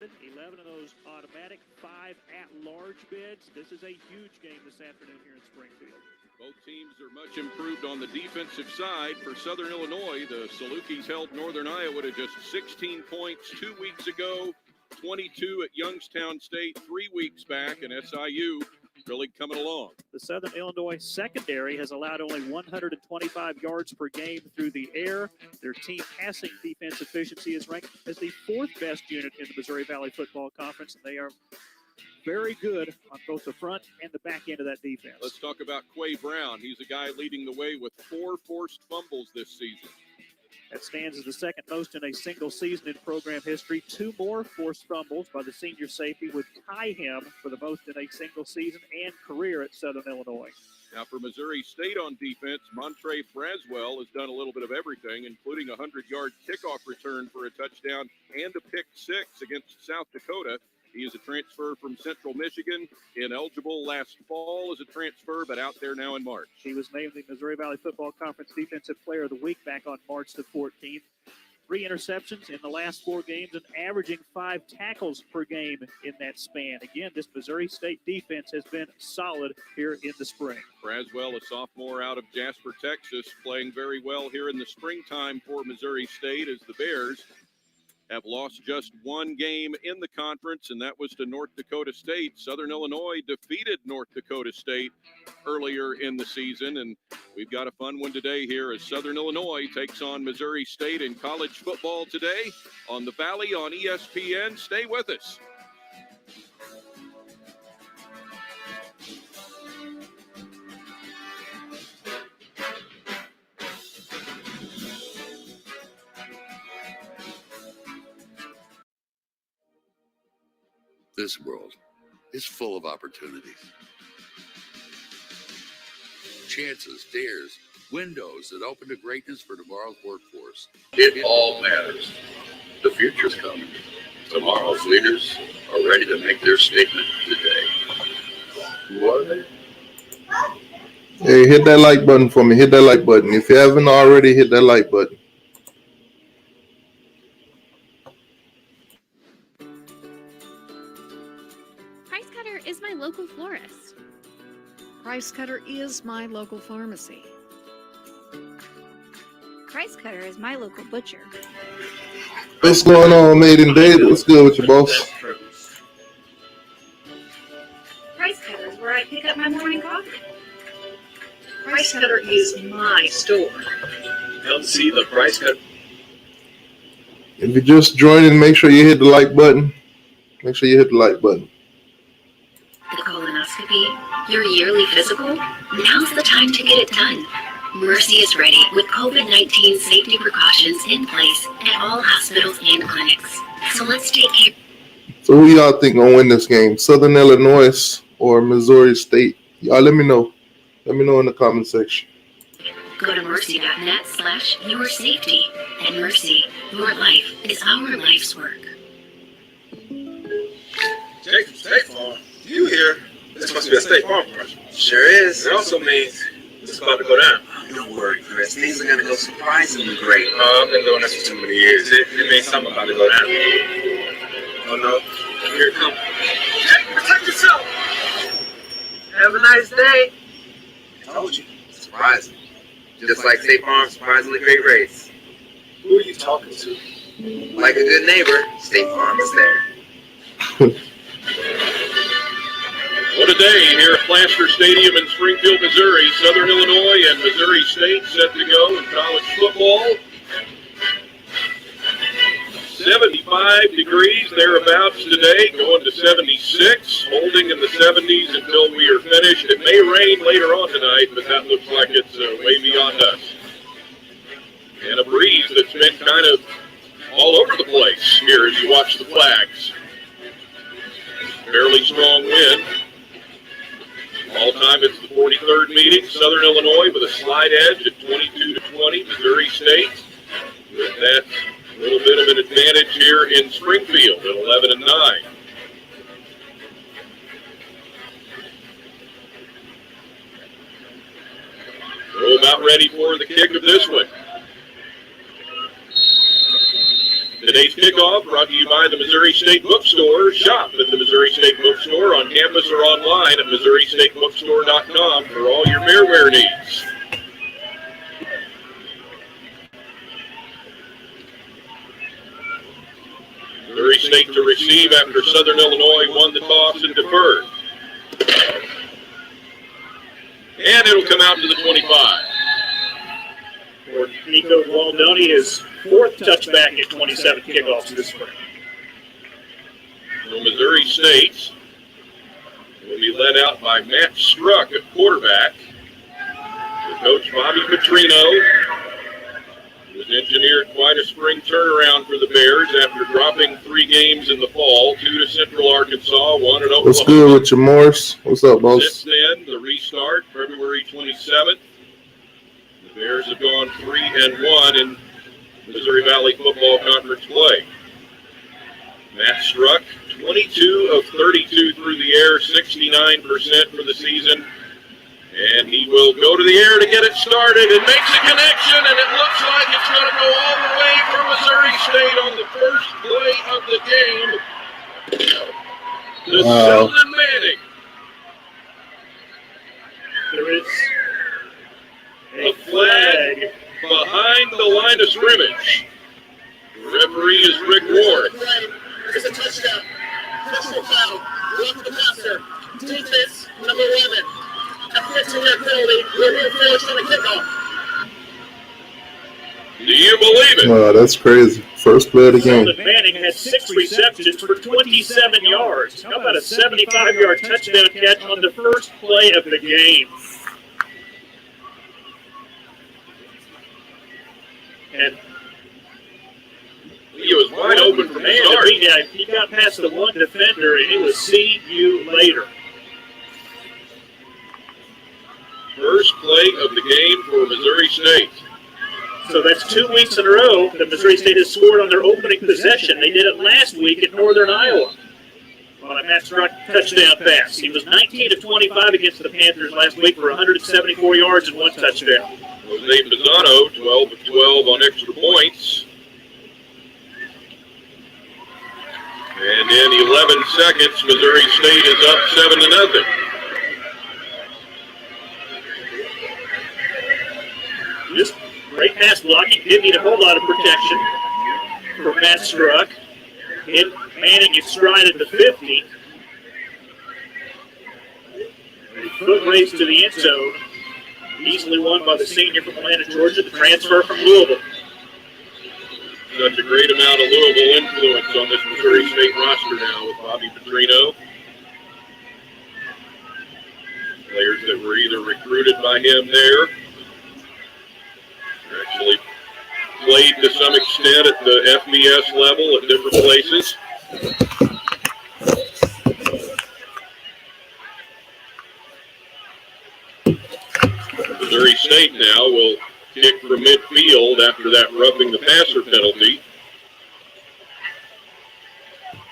11 of those automatic, 5 at-large bids. This is a huge game this afternoon here in Springfield. Both teams are much improved on the defensive side. For Southern Illinois, the Salukis held Northern Iowa to just 16 points 2 weeks ago, 22 at Youngstown State 3 weeks back, and SIU really coming along. The Southern Illinois secondary has allowed only 125 yards per game through the air. Their team passing defense efficiency is ranked as the 4th best unit in the Missouri Valley Football Conference, and they are very good on both the front and the back end of that defense. Let's talk about Quay Brown. He's a guy leading the way with 4 forced fumbles this season. That stands as the second most in a single season in program history. 2 more forced fumbles by the senior safety would tie him for the most in a single season and career at Southern Illinois. Now for Missouri State on defense, Montre Braswell has done a little bit of everything, including a 100-yard kickoff return for a touchdown and a pick 6 against South Dakota. He is a transfer from Central Michigan, ineligible last fall as a transfer, but out there now in March. He was named the Missouri Valley Football Conference Defensive Player of the Week back on March the 14th. 3 interceptions in the last 4 games and averaging 5 tackles per game in that span. Again, this Missouri State defense has been solid here in the spring. Braswell, a sophomore out of Jasper, Texas, playing very well here in the springtime for Missouri State as the Bears have lost just 1 game in the conference, and that was to North Dakota State. Southern Illinois defeated North Dakota State earlier in the season, and we've got a fun one today here as Southern Illinois takes on Missouri State in college football today on the Valley on ESPN. Stay with us. This world is full of opportunities. Chances, dares, windows that open to greatness for tomorrow's workforce. It all matters. The future's coming. Tomorrow's leaders are ready to make their statement today. Who are they? Hey, hit that like button for me. Hit that like button. If you haven't already, hit that like button. Is my local florist. Price Cutter is my local pharmacy. Price Cutter is my local butcher. What's going on, Maiden Dave? What's good with you, boss? Price Cutter is where I pick up my morning coffee. Price Cutter is my store. Come see the Price Cutter. If you're just joining, make sure you hit the like button. Make sure you hit the like button. The colonoscopy, your yearly physical, now's the time to get it done. Mercy is ready with COVID-19 safety precautions in place at all hospitals and clinics. So let's take care. So who y'all think gonna win this game? Southern Illinois or Missouri State? Y'all let me know. Let me know in the comment section. Go to mercy.net/yoursafety. At Mercy, your life is our life's work. Jake from State Farm. You here? This must be a State Farm commercial. Sure is. It also means it's about to go down. Don't worry, Chris. Things are going to go surprisingly great. I've been doing this for too many years. It means something about to go down. Oh, no. Here it comes. Jake, protect yourself. Have a nice day. I told you. Surprising. Just like State Farm's surprisingly great rates. Who are you talking to? Like a good neighbor, State Farm is there. What a day here at Plaster Stadium in Springfield, Missouri. Southern Illinois and Missouri State set to go in college football. 75 degrees thereabouts today, going to 76, holding in the 70s until we are finished. It may rain later on tonight, but that looks like it's way beyond us. And a breeze that's been kind of all over the place here as you watch the flags. Fairly strong wind. All time it's the 43rd meeting. Southern Illinois with a slight edge at 22-20. Missouri State with that little bit of an advantage here in Springfield at 11-9. We're about ready for the kick of this one. It Today's kickoff brought to you by the Missouri State Bookstore. Shop at the Missouri State Bookstore on campus or online at MissouriStateBookstore.com for all your bearwear needs. Missouri State to receive after Southern Illinois won the toss and deferred. And it'll come out to the 25. For Nico Waldoni, his fourth touchback at 27 kickoffs this spring. So Missouri State will be led out by Matt Struck at quarterback. The coach Bobby Petrino has engineered quite a spring turnaround for the Bears after dropping 3 games in the fall, 2 to Central Arkansas, 1 at Oklahoma. What's good with you, Morris? What's up, boss? Since then, the restart, February 27th. The Bears have gone 3-1 in Missouri Valley Football Conference play. Matt Struck, 22 of 32 through the air, 69% for the season. And he will go to the air to get it started and makes a connection, and it looks like it's going to go all the way for Missouri State on the first play of the game. To Sheldon Manning. There is A flag behind the line of scrimmage. The referee is Rick Ward. It's a touchdown. Touchdown foul. Block the passer. Defense, number 11. A 15-yard penalty. We're finished on the kickoff. Do you believe it? Oh, that's crazy. First play of the game. Sheldon Manning had 6 receptions for 27 yards. How about a 75-yard touchdown catch on the first play of the game? And He was wide open from the start. he got past the one defender, and it was see you later. First play of the game for Missouri State. So that's 2 weeks in a row that Missouri State has scored on their opening possession. They did it last week at Northern Iowa on a Matt Struck touchdown pass. He was 19 of 25 against the Panthers last week for 174 yards and 1 touchdown. Jose Pisano, 12 of 12 on extra points. And in 11 seconds, Missouri State is up 7-0. Just great pass blocking. Didn't need a whole lot of protection for Matt Struck. And Manning is stride at the 50. A foot race to the end zone. Easily won by the senior from Atlanta, Georgia, the transfer from Louisville. Such a great amount of Louisville influence on this Missouri State roster now with Bobby Petrino. Players that were either recruited by him there, or actually played to some extent at the FBS level at different places. Missouri State now will kick from midfield after that roughing the passer penalty.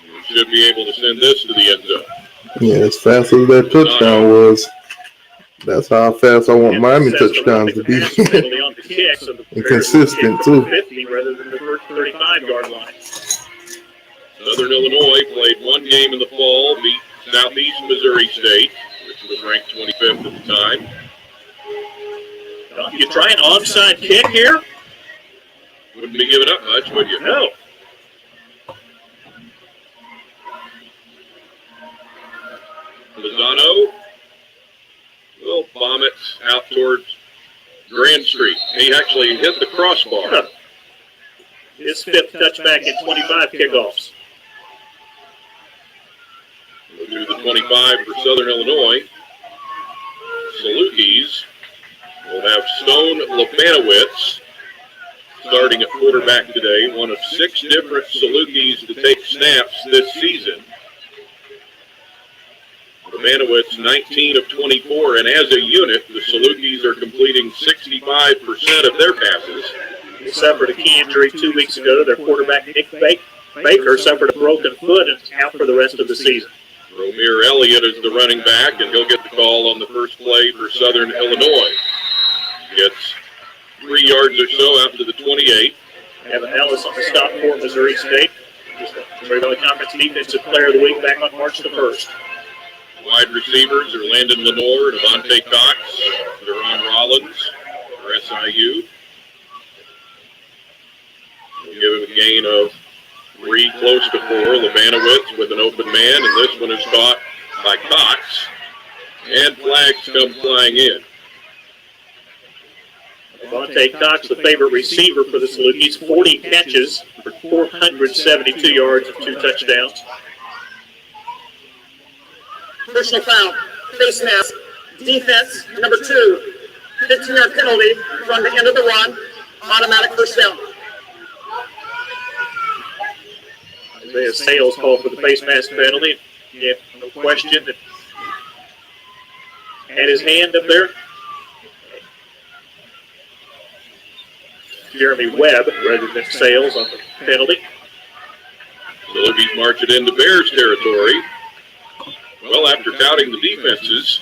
We should be able to send this to the end zone. Yeah, as fast as that touchdown was, that's how fast I want Miami touchdowns to be. And consistent, too. 50 rather than the 35-yard line. Southern Illinois played 1 game in the fall, beat Southeast Missouri State, which was ranked 25th at the time. You try an onside kick here? Wouldn't be giving up much, would you? No. Lozano will bomb it out towards Grand Street. He actually hit the crossbar. His 5th touchback in 25 kickoffs. We'll do the 25 for Southern Illinois. Salukis will have Stone Lebanowitz starting at quarterback today, one of 6 different Salukis to take snaps this season. Lebanowitz, 19 of 24, and as a unit, the Salukis are completing 65% of their passes. They suffered a key injury 2 weeks ago. Their quarterback, Nick Baker, suffered a broken foot and is out for the rest of the season. Romir Elliott is the running back, and he'll get the call on the first play for Southern Illinois. Gets 3 yards or so out to the 28. Evan Ellis on the stop for Missouri State. Missouri Valley Conference Defensive Player of the Week back on March the 1st. Wide receivers are Landon Lenore, Devontae Cox, Deron Rollins for SIU. We'll give him a gain of 3, close to 4. Lebanowitz with an open man, and this one is caught by Cox. And flags come flying in. Devontae Cox, the favorite receiver for the Salukis, 40 catches for 472 yards and 2 touchdowns. Personal foul, face mask, defense, number 2, 15-yard penalty from the end of the run, automatic first down. Isaiah Sales called for the face mask penalty. Yeah, no question that had his hand up there. Jeremy Webb rather than Sales on the penalty. Salukis march it into Bears territory. Well, after touting the defenses.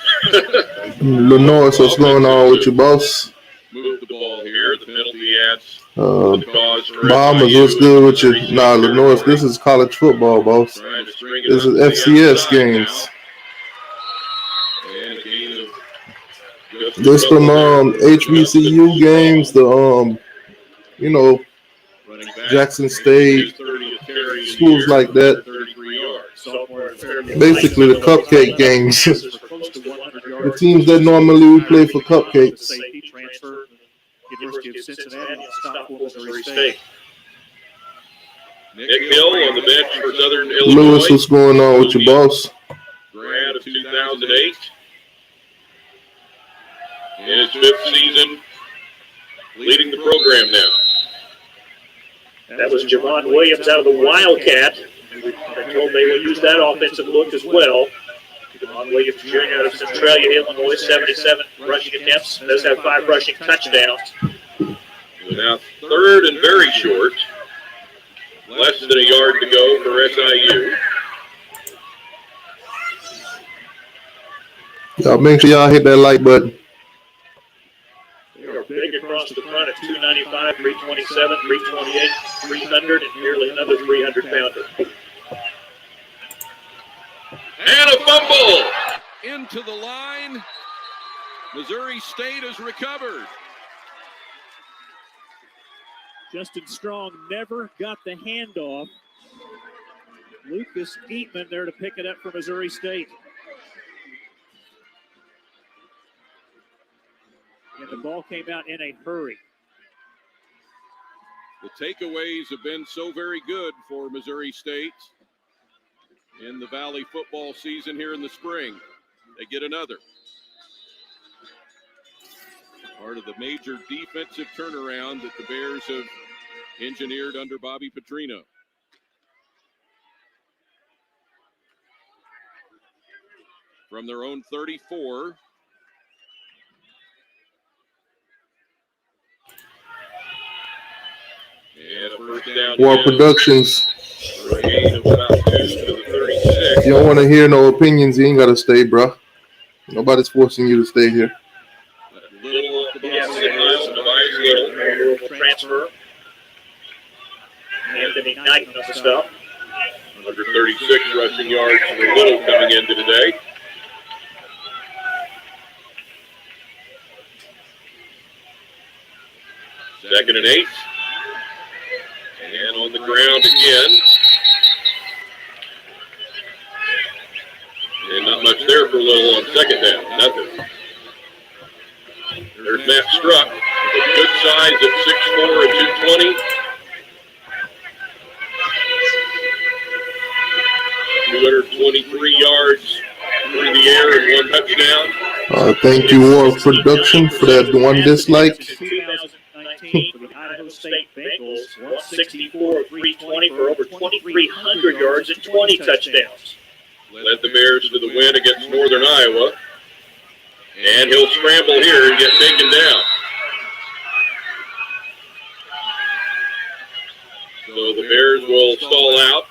Lenore, what's going on with you, boss? Move the ball here. The penalty adds to the cause for Bombers, SIU. what's good with you? Nah, Lenore, this is college football, boss. Trying to string it This up is to the FCS outside games. now. And a gain of just a This couple them there. HBCU games, the you know, Running back, Jackson State, 30 to carry schools here, like that. 33 yards. Basically the cupcake games. The teams that normally we play for cupcakes. Safety transfer, University of Cincinnati, and stop for Missouri State. Nick Hill on the bench for Southern Illinois. Lewis, what's going on with you, boss? Grad of 2008. In his 5th season, leading the program now. That was Javon Williams out of the Wildcat. They're told they will use that offensive look as well. Javon Williams Jr. out of Centralia, Illinois, 77 rushing attempts. Does have 5 rushing touchdowns. Now 3rd and very short. Less than a yard to go for SIU. Y'all make sure y'all hit that like button. They are big across the front at 295, 327, 328, 300, and nearly another 300-pounder. And a fumble into the line. Missouri State has recovered. Justin Strong never got the handoff. Lucas Eatman there to pick it up for Missouri State. And the ball came out in a hurry. The takeaways have been so very good for Missouri State in the Valley football season here in the spring. They get another. Part of the major defensive turnaround that the Bears have engineered under Bobby Petrino. From their own 34. And a first down. War Productions. For a gain of about 2 to the 36. If you don't want to hear no opinions, you ain't got to stay, bro. Nobody's forcing you to stay here. Little off the ball, Little Transfer. Anthony Knight on the stop. 136 rushing yards for Little coming into today. Second and 8. And on the ground again. And not much there for Little on second down. Nothing. There's Matt Struck. A good size at 6'4" and 220. 223 yards through the air and 1 touchdown. Thank you, War Production, for that one dislike. 2019 for the Idaho State Bengals, 164, 320 for over 2,300 yards and 20 touchdowns. Led the Bears to the win against Northern Iowa. And he'll scramble here and get taken down. So the Bears will stall out.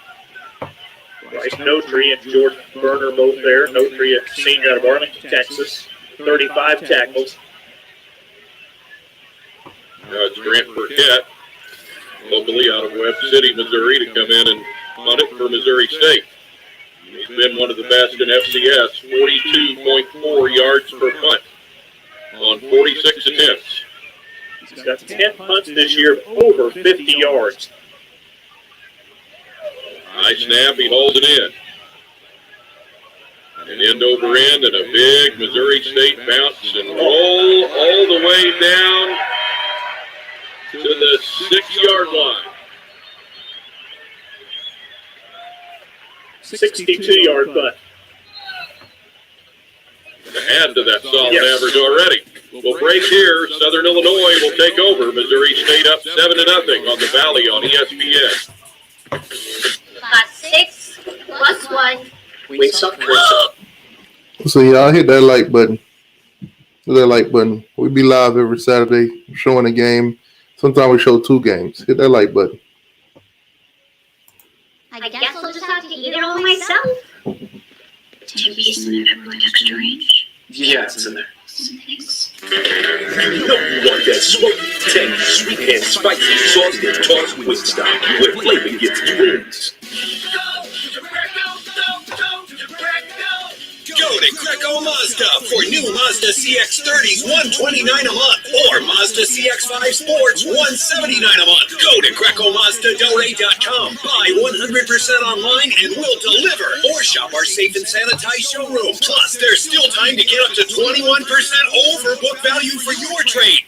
Bryce Notary and Jordan Berner both there. Notary, a senior out of Arlington, Texas, 35 tackles. Now it's Grant Burkett. locally out of Webb City, Missouri, to come in and punt it for Missouri State. He's been one of the best in FCS, 42.4 yards per punt on 46 attempts. He's got 10 punts this year of over 50 yards. High snap, he holds it in. And end over end and a big Missouri State bounce and roll all the way down to the 6-yard line. 62-yard punt. Add to that solid average already. We'll break here. Southern Illinois will take over. Missouri State up 7-0 on the Valley on ESPN. Got 6 plus 1. We suck. So y'all hit that like button. Hit that like button. We be live every Saturday showing a game. Sometimes we show 2 games. Hit that like button. I guess I'll just have to eat it all myself. 10 pieces in everyone extra range. Yeah, it's in there. Thanks. You know you want that smoke, tangy, sweet, and spicy sauce that toss with style, where flavor gets you wings. Go to Greco Mazda for new Mazda CX-30s, $129 a month, or Mazda CX-5 Sports, $179 a month. Go to GrecoMazdaDelray.com, buy 100% online, and we'll deliver. Or shop our safe and sanitized showroom. Plus, there's still time to get up to 21% over book value for your trade.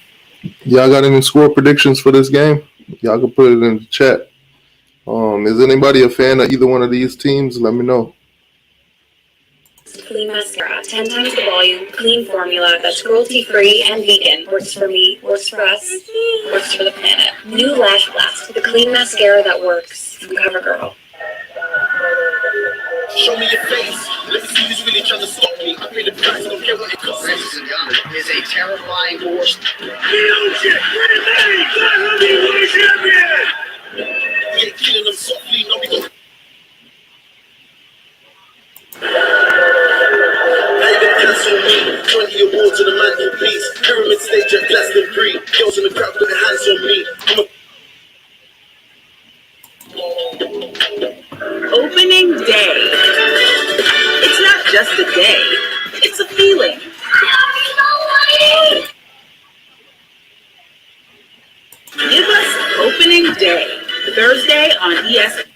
Y'all got any score predictions for this game? Y'all can put it in the chat. Is anybody a fan of either one of these teams? Let me know. Clean mascara, 10 times the volume, clean formula that's cruelty-free and vegan. Works for me, works for us, works for the planet. New Lash Blast, the clean mascara that works from CoverGirl. Show me your face. Let me see this really trying to stop me. I pay the price, don't care what it costs. Remington Gunner is a terrifying horse. We ain't killing them softly, no, we don't. On me, 20 awards in the mantelpiece. Pyramid stage at Glastonbury. Girls in the crowd put their hands on me. Opening day. It's not just a day, it's a feeling. Give us opening day, Thursday on ESPN.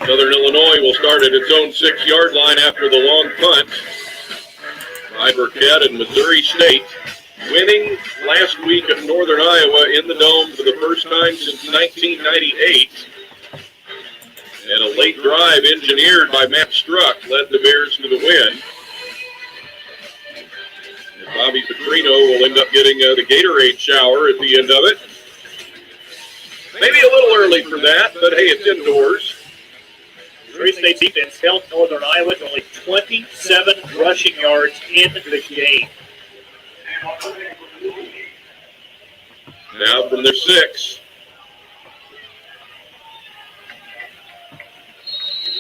Southern Illinois will start at its own 6-yard line after the long punt. By Burkett and Missouri State winning last week at Northern Iowa in the Dome for the first time since 1998. And a late drive engineered by Matt Struck led the Bears to the win. And Bobby Petrino will end up getting the Gatorade shower at the end of it. Maybe a little early for that, but hey, it's indoors. Missouri State defense held Northern Iowa to only 27 rushing yards in the game. Now from their 6.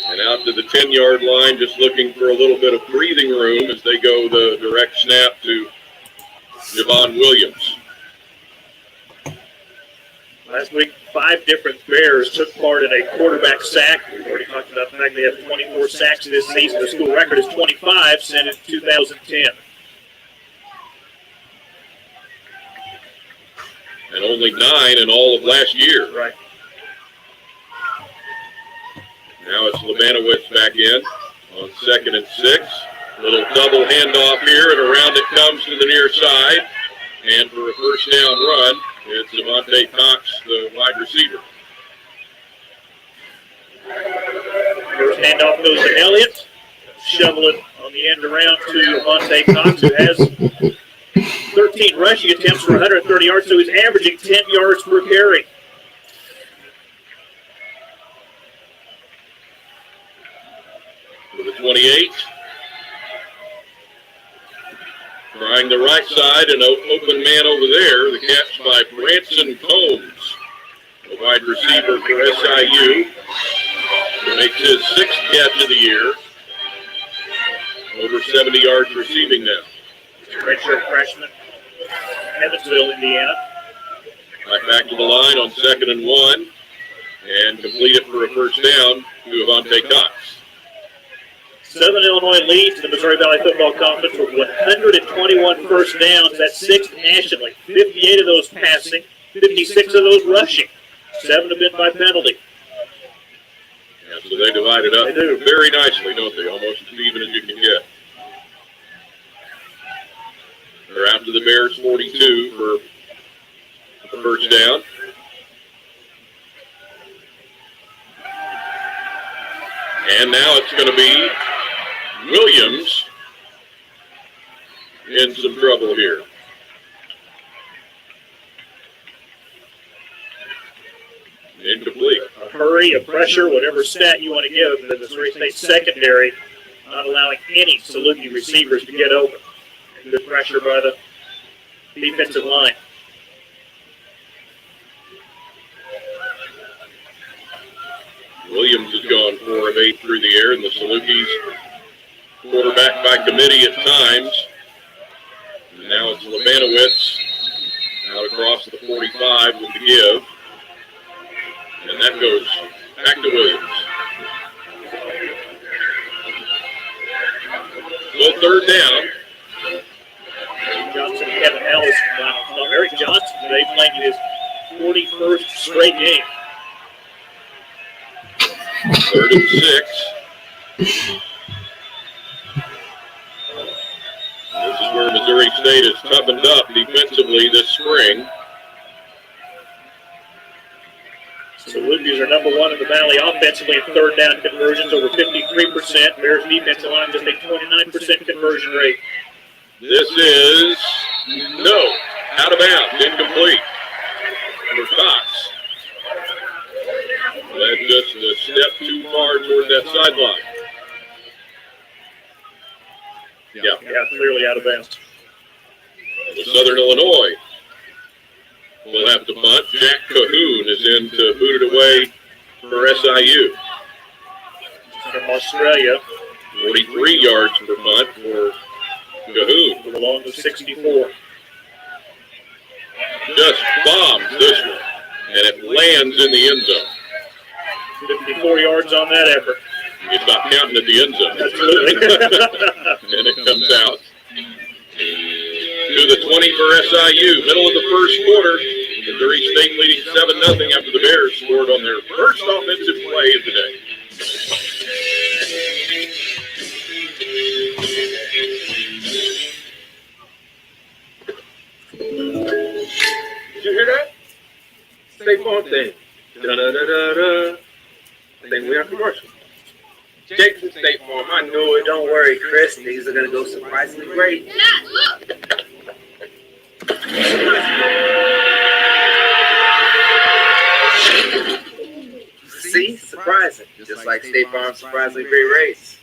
And out to the 10-yard line, just looking for a little bit of breathing room as they go the direct snap to Javon Williams. Last week, 5 different Bears took part in a quarterback sack. We've already talked about the fact they have 24 sacks this season. The school record is 25, set in 2010. And only 9 in all of last year. Right. Now it's Lemanowitz back in on 2nd and 6. Little double handoff here, and around it comes to the near side. And for a first down run, it's Devontae Cox, the wide receiver. First handoff goes to Elliott. Shovel it on the end around to Devontae Cox, who has 13 rushing attempts for 130 yards, so he's averaging 10 yards per carry. For the 28. Trying the right side, an open man over there. The catch by Branson Combs, the wide receiver for SIU. He makes his 6th catch of the year. Over 70 yards receiving now. redshirt freshman, Evansville, Indiana. Right back to the line on 2nd and 1 and complete it for a first down to Avante Cox. Southern Illinois leads the Missouri Valley Football Conference with 121 first downs. That's 6th nationally. 58 of those passing, 56 of those rushing. 7 have been by penalty. Yeah, so they divide it up very nicely, don't they? Almost as even as you can get. They're out to the Bears 42 for the first down. And now it's going to be Williams in some trouble here. Incomplete. A hurry, a pressure, whatever stat you want to give, the Missouri State secondary not allowing any Saluki receivers to get open. Good pressure by the defensive line. Williams has gone 4 of 8 through the air, and the Salukis quarterback by committee at times. And now it's Labanowitz out across the 45 with the give. And that goes back to Williams. So 3rd down. Johnson, Kevin Ellis, Eric Johnson today playing in his 41st straight game. 3rd and 6. This is where Missouri State has toughened up defensively this spring. Salukis are number 1 in the Valley offensively in 3rd down conversions, over 53%. Bears defensive line just a 29% conversion rate. This is no, out of bounds, incomplete for Cox. That's just a step too far toward that sideline. Yeah, Clearly out of bounds. Southern Illinois will have to punt. Jack Cahoon is in to boot it away for SIU. From Australia, 43 yards per punt for Cahoon. with a long of 64. Just bombs this one, and it lands in the end zone. 54 yards on that effort. It's about counting at the end zone. Absolutely. And it comes out to the 20 for SIU. Middle of the first quarter, Missouri State leading 7-0 after the Bears scored on their first offensive play of the day. Did you hear that? State Farm thing. Da-da-da-da-da. Think we are commercial. Jackson State Farm, I knew it. Don't worry, Chris. Things are going to go surprisingly great. Dad, look! See? Surprising. Just like State Farm's surprisingly great race.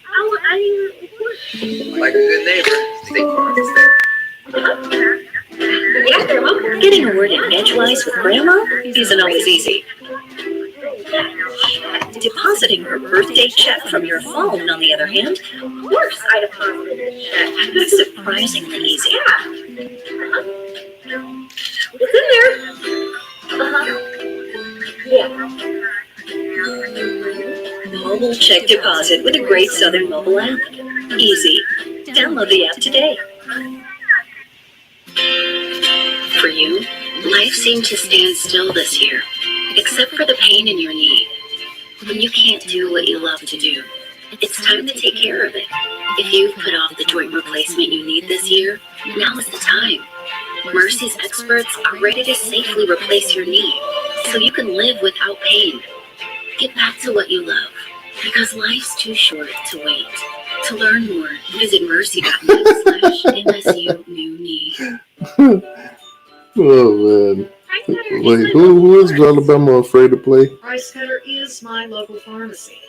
Like a good neighbor, State Farm is there. Getting a word in edgewise with Grandma isn't always easy. Depositing her birthday check from your phone, on the other hand, Of course I deposited a check. is surprisingly easy. It's in there. Mobile check deposit with a great Southern mobile app. Easy. Download the app today. For you, life seemed to stand still this year, except for the pain in your knee. When you can't do what you love to do, it's time to take care of it. If you've put off the joint replacement you need this year, now is the time. Mercy's experts are ready to safely replace your knee so you can live without pain. Get back to what you love, because life's too short to wait. To learn more, visit mercy.net/MSU new knee. Oh man! Wait, who is Alabama afraid to play? Price Cutter is my local pharmacy.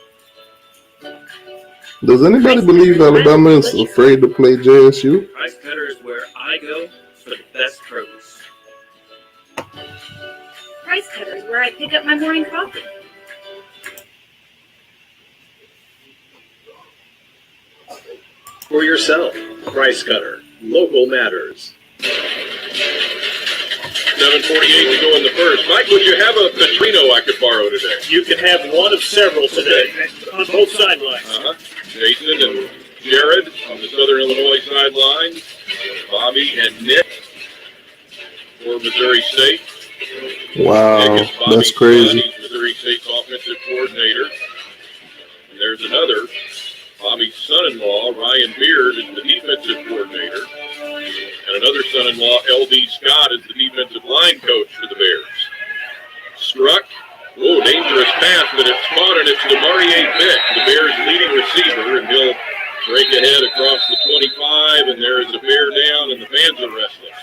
Does anybody believe Alabama is afraid to play JSU? Price Cutter is where I go for the best produce. Price Cutter is where I pick up my morning coffee. For yourself, Price Cutter. local matters. 7:48 to go in the first. Mike, would you have a Petrino I could borrow today? You can have one of several today on both sidelines. Jason and Jared on the Southern Illinois sideline. Bobby and Nick for Missouri State. Wow, Nick is Bobby's that's crazy. son. He's Missouri State's offensive coordinator. And there's another. Bobby's son-in-law, Ryan Beard, is the defensive coordinator. And another son-in-law, L.D. Scott, is the defensive line coach for the Bears. Struck. Oh, dangerous pass, but it's caught, and it's DeMaurier Vick, the Bears' leading receiver, and he'll break ahead across the 25, and there is a Bear down, and the fans are restless.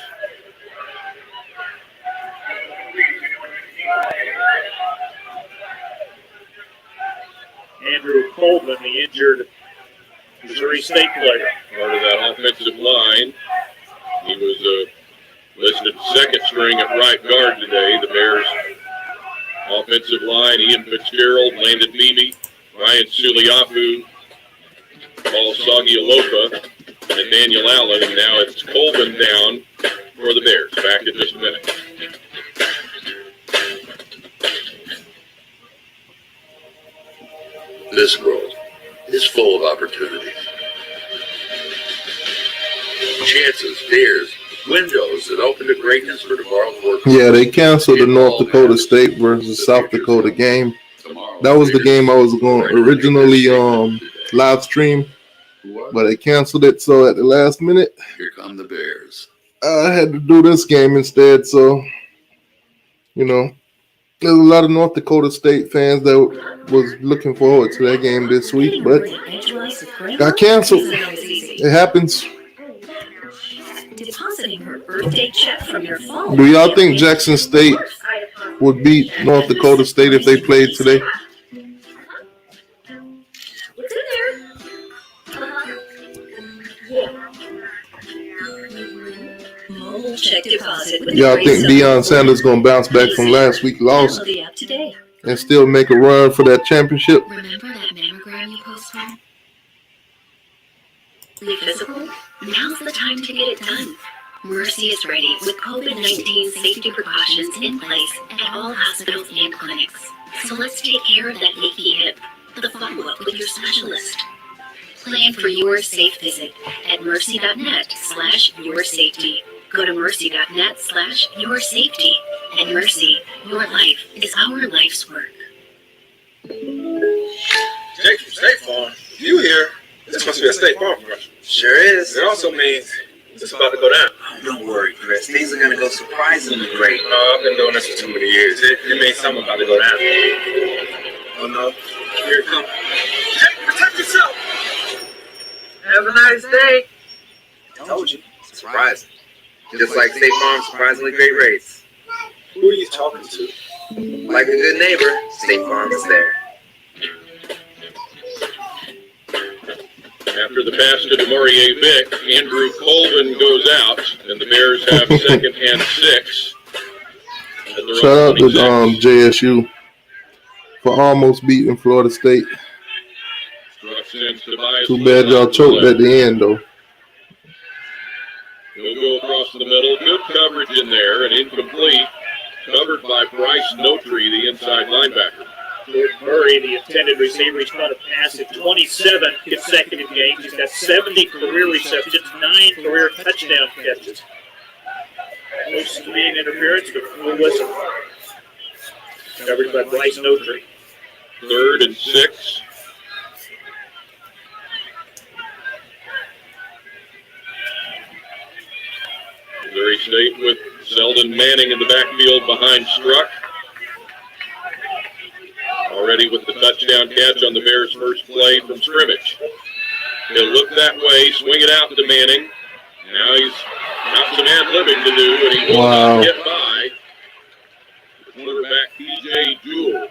Andrew Coleman, the injured Missouri State player. Part of that offensive line. He was listed second string at right guard today. The Bears' offensive line, Ian Fitzgerald, Landon Beebe, Ryan Suliafu, Paul Sagialoka, and Daniel Allen. And now it's Coleman down for the Bears. Back in just a minute. This world is full of opportunities. Chances, dares, windows that open to greatness for tomorrow's work. Yeah, they canceled the North Dakota State versus South Dakota game. That was the game I was going to originally live stream, but they canceled it. So at the last minute, Here come the Bears. I had to do this game instead. So, you know, there's a lot of North Dakota State fans that was looking forward to that game this week, but got canceled. It happens. Depositing her birthday check from your phone. Do y'all think Jackson State would beat North Dakota State if they played today? What's in there? Mobile check deposit. with Y'all the think Grace Deion of- Sanders gonna bounce back from last week's loss Download the app today. and still make a run for that championship? Remember that mammogram you posted? Physical? Now's the time to get it done. Mercy is ready with COVID-19 safety precautions in place at all hospitals and clinics. So let's take care of that leaky hip. The follow-up with your specialist. Plan for your safe visit at mercy.net/yoursafety. Go to mercy.net/yoursafety. At Mercy, your life is our life's work. Jake from State Farm, you here? This must be a State Farm commercial. Sure is. It also means it's about to go down. Oh, don't worry, Chris. Things are going to go surprisingly great. I've been doing this for too many years. It means something about to go down. Oh, no. Here it comes. Hey, protect yourself. Have a nice day. I told you. Surprising. Just like State Farm's surprisingly great rates. Who are you talking to? Like a good neighbor, State Farm is there. After the pass to DeMaurier Vick, Andrew Colvin goes out, and the Bears have second and 6. Shout out to JSU for almost beating Florida State. Too bad y'all choked at the end, though. He'll go across the middle. Good coverage in there, and incomplete. Covered by Bryce Notary, the inside linebacker. Murray, the intended receiver, he's caught a pass in 27 consecutive games. He's got 70 career receptions, 9 career touchdown catches. Close to being interference, but we'll listen. Covered by Bryce Notary. 3rd and 6. Missouri State with Selden Manning in the backfield behind Struck. Already with the touchdown catch on the Bears' first play from scrimmage. He'll look that way, swing it out to Manning. Now he's got some ad-libbing to do, and he will not get by. The quarterback, P.J. Jules.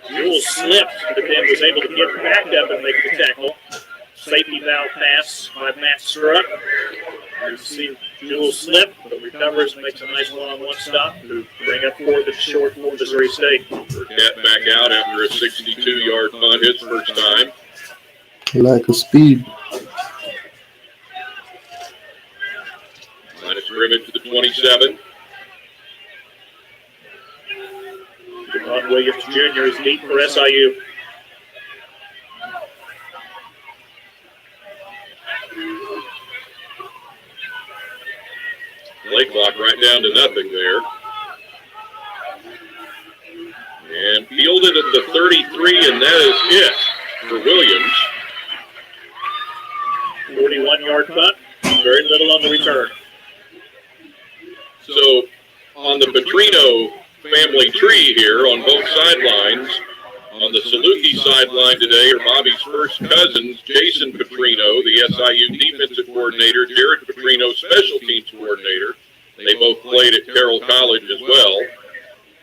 Jules slipped, but then was able to get back up and make the tackle. Safety valve pass by Matt Struck. You see Jules slip, but recovers and makes a nice one-on-one stop to bring up 4th and short for Missouri State. Burkett back out after a 62-yard punt his first time. Lack of speed. scrimmage to the 27. Devon Williams Jr. is deep for SIU. Play clock right down to nothing there. And fielded at the 33, and that is it for Williams. 41-yard punt. Very little on the return. So on the Petrino family tree here on both sidelines, on the Saluki sideline today are Bobby's first cousins, Jason Petrino, the SIU defensive coordinator, Jared Petrino, special teams coordinator. They both played at Carroll College as well.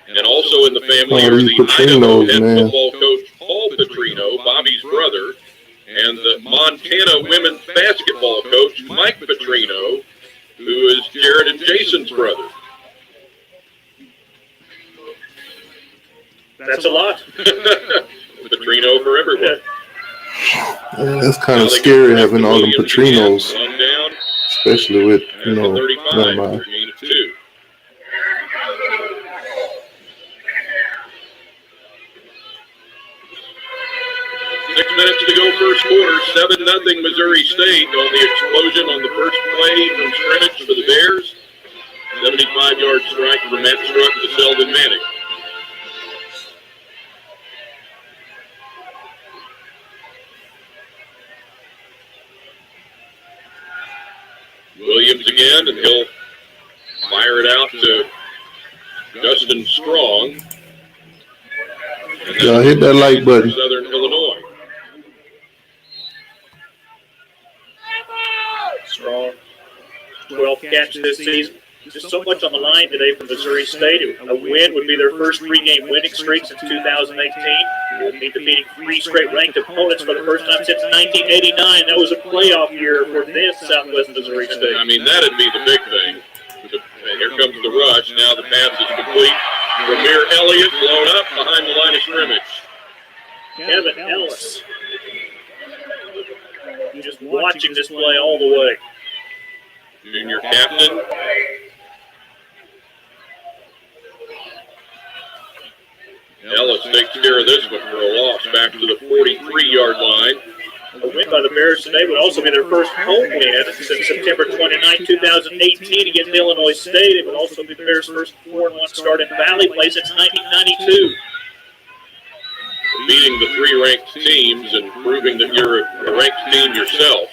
And also in the family are the Idaho head football coach Paul Petrino, Bobby's brother, and the Montana women's basketball coach Mike Petrino, who is Jared and Jason's brother. That's a lot. Petrino for everyone. Yeah, that's kind of scary having all them Petrinos, especially with, never mind. 6 minutes to go first quarter, 7-0 Missouri State on the explosion on the first play from scrimmage for the Bears. 75-yard strike from Matt Struck to Selden Manning. Williams again, and he'll fire it out to Justin Strong. Yeah, hit that like button. Southern Illinois. Strong. 12 catches this season. Just so much on the line today for Missouri State. A win would be their first three-game winning streak since 2018. They'll be defeating three straight ranked opponents for the first time since 1989. That was a playoff year for this Southwest Missouri State. I mean, that'd be the big thing. And here comes the rush. Now the pass is complete. Ramir Elliott blown up behind the line of scrimmage. Kevin Ellis. Just watching this play all the way. Junior captain. Ellis takes care of this one for a loss back to the 43-yard line. A win by the Bears today would also be their first home win since September 29, 2018 against Illinois State. It would also be the Bears' first 4-1 start in Valley Play since 1992. Beating the three ranked teams and proving that you're a ranked team yourself.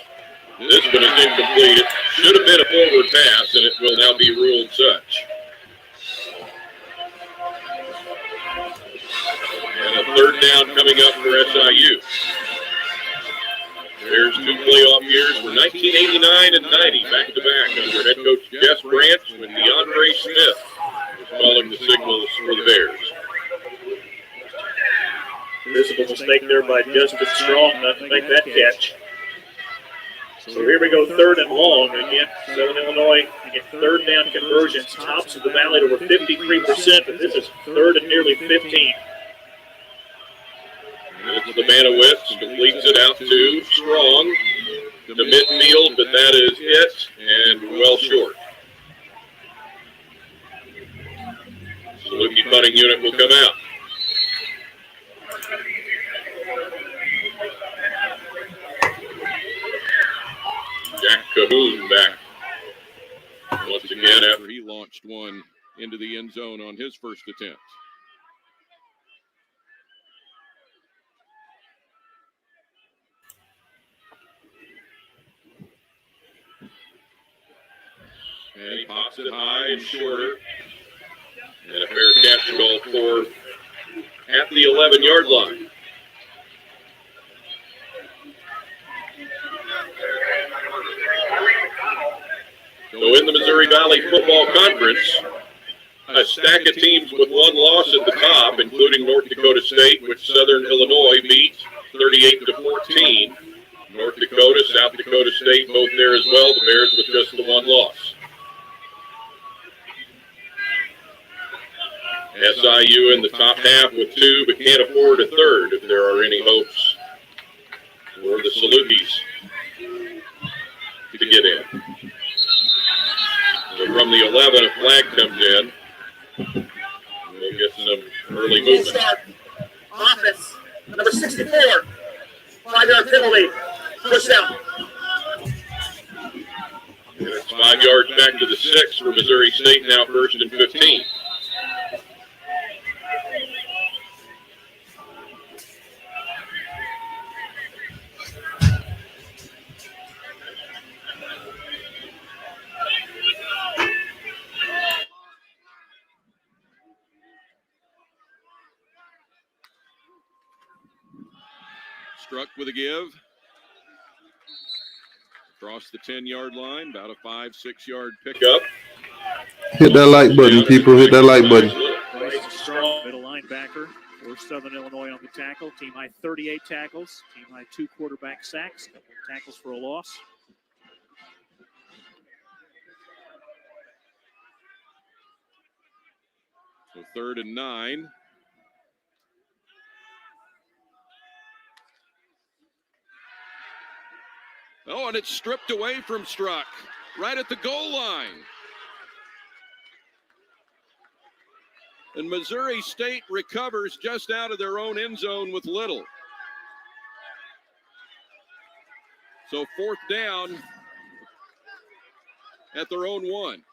This one is incomplete. It should have been a forward pass, and it will now be ruled such. And a third down coming up for SIU. There's two playoff years for 1989 and 90, back-to-back under head coach Jess Branch when DeAndre Smith was calling the signals for the Bears. Visible mistake there by Justin Strong not to make that catch. So here we go, 3rd and long. Again, Southern Illinois, again, third down conversions, tops of the valley at over 53%, but this is 3rd and nearly 15. It's the Manowitz, completes it out to Strong, to midfield, but that is it, and well short. Saluki punting unit will come out. Jack Cahoon back once again after he launched one into the end zone on his first attempt. And he pops it high and shorter. And a fair catch call for at the 11-yard line. So in the Missouri Valley Football Conference, a stack of teams with one loss at the top, including North Dakota State, which Southern Illinois beat 38-14. North Dakota, South Dakota State, both there as well. The Bears with just the one loss. SIU in the top half with two, but can't afford a third if there are any hopes for the Salukis to get in. The from the 11, a flag comes in. We'll get some early movement. Start. Offense. Number 64. 5-yard penalty. Push down. And it's 5 yards back to the 6 for Missouri State, now 1st and 15. Struck with a give. Across the 10-yard line, about a 5-6 yard pickup. Hit that like button, people. Hit that like button. Bryce Strong, middle linebacker for Southern Illinois on the tackle. Team high 38 tackles. Team high 2 quarterback sacks. Tackles for a loss. So 3rd and 9. Oh, and it's stripped away from Struck right at the goal line. And Missouri State recovers just out of their own end zone with Little. So 4th down at their own 1.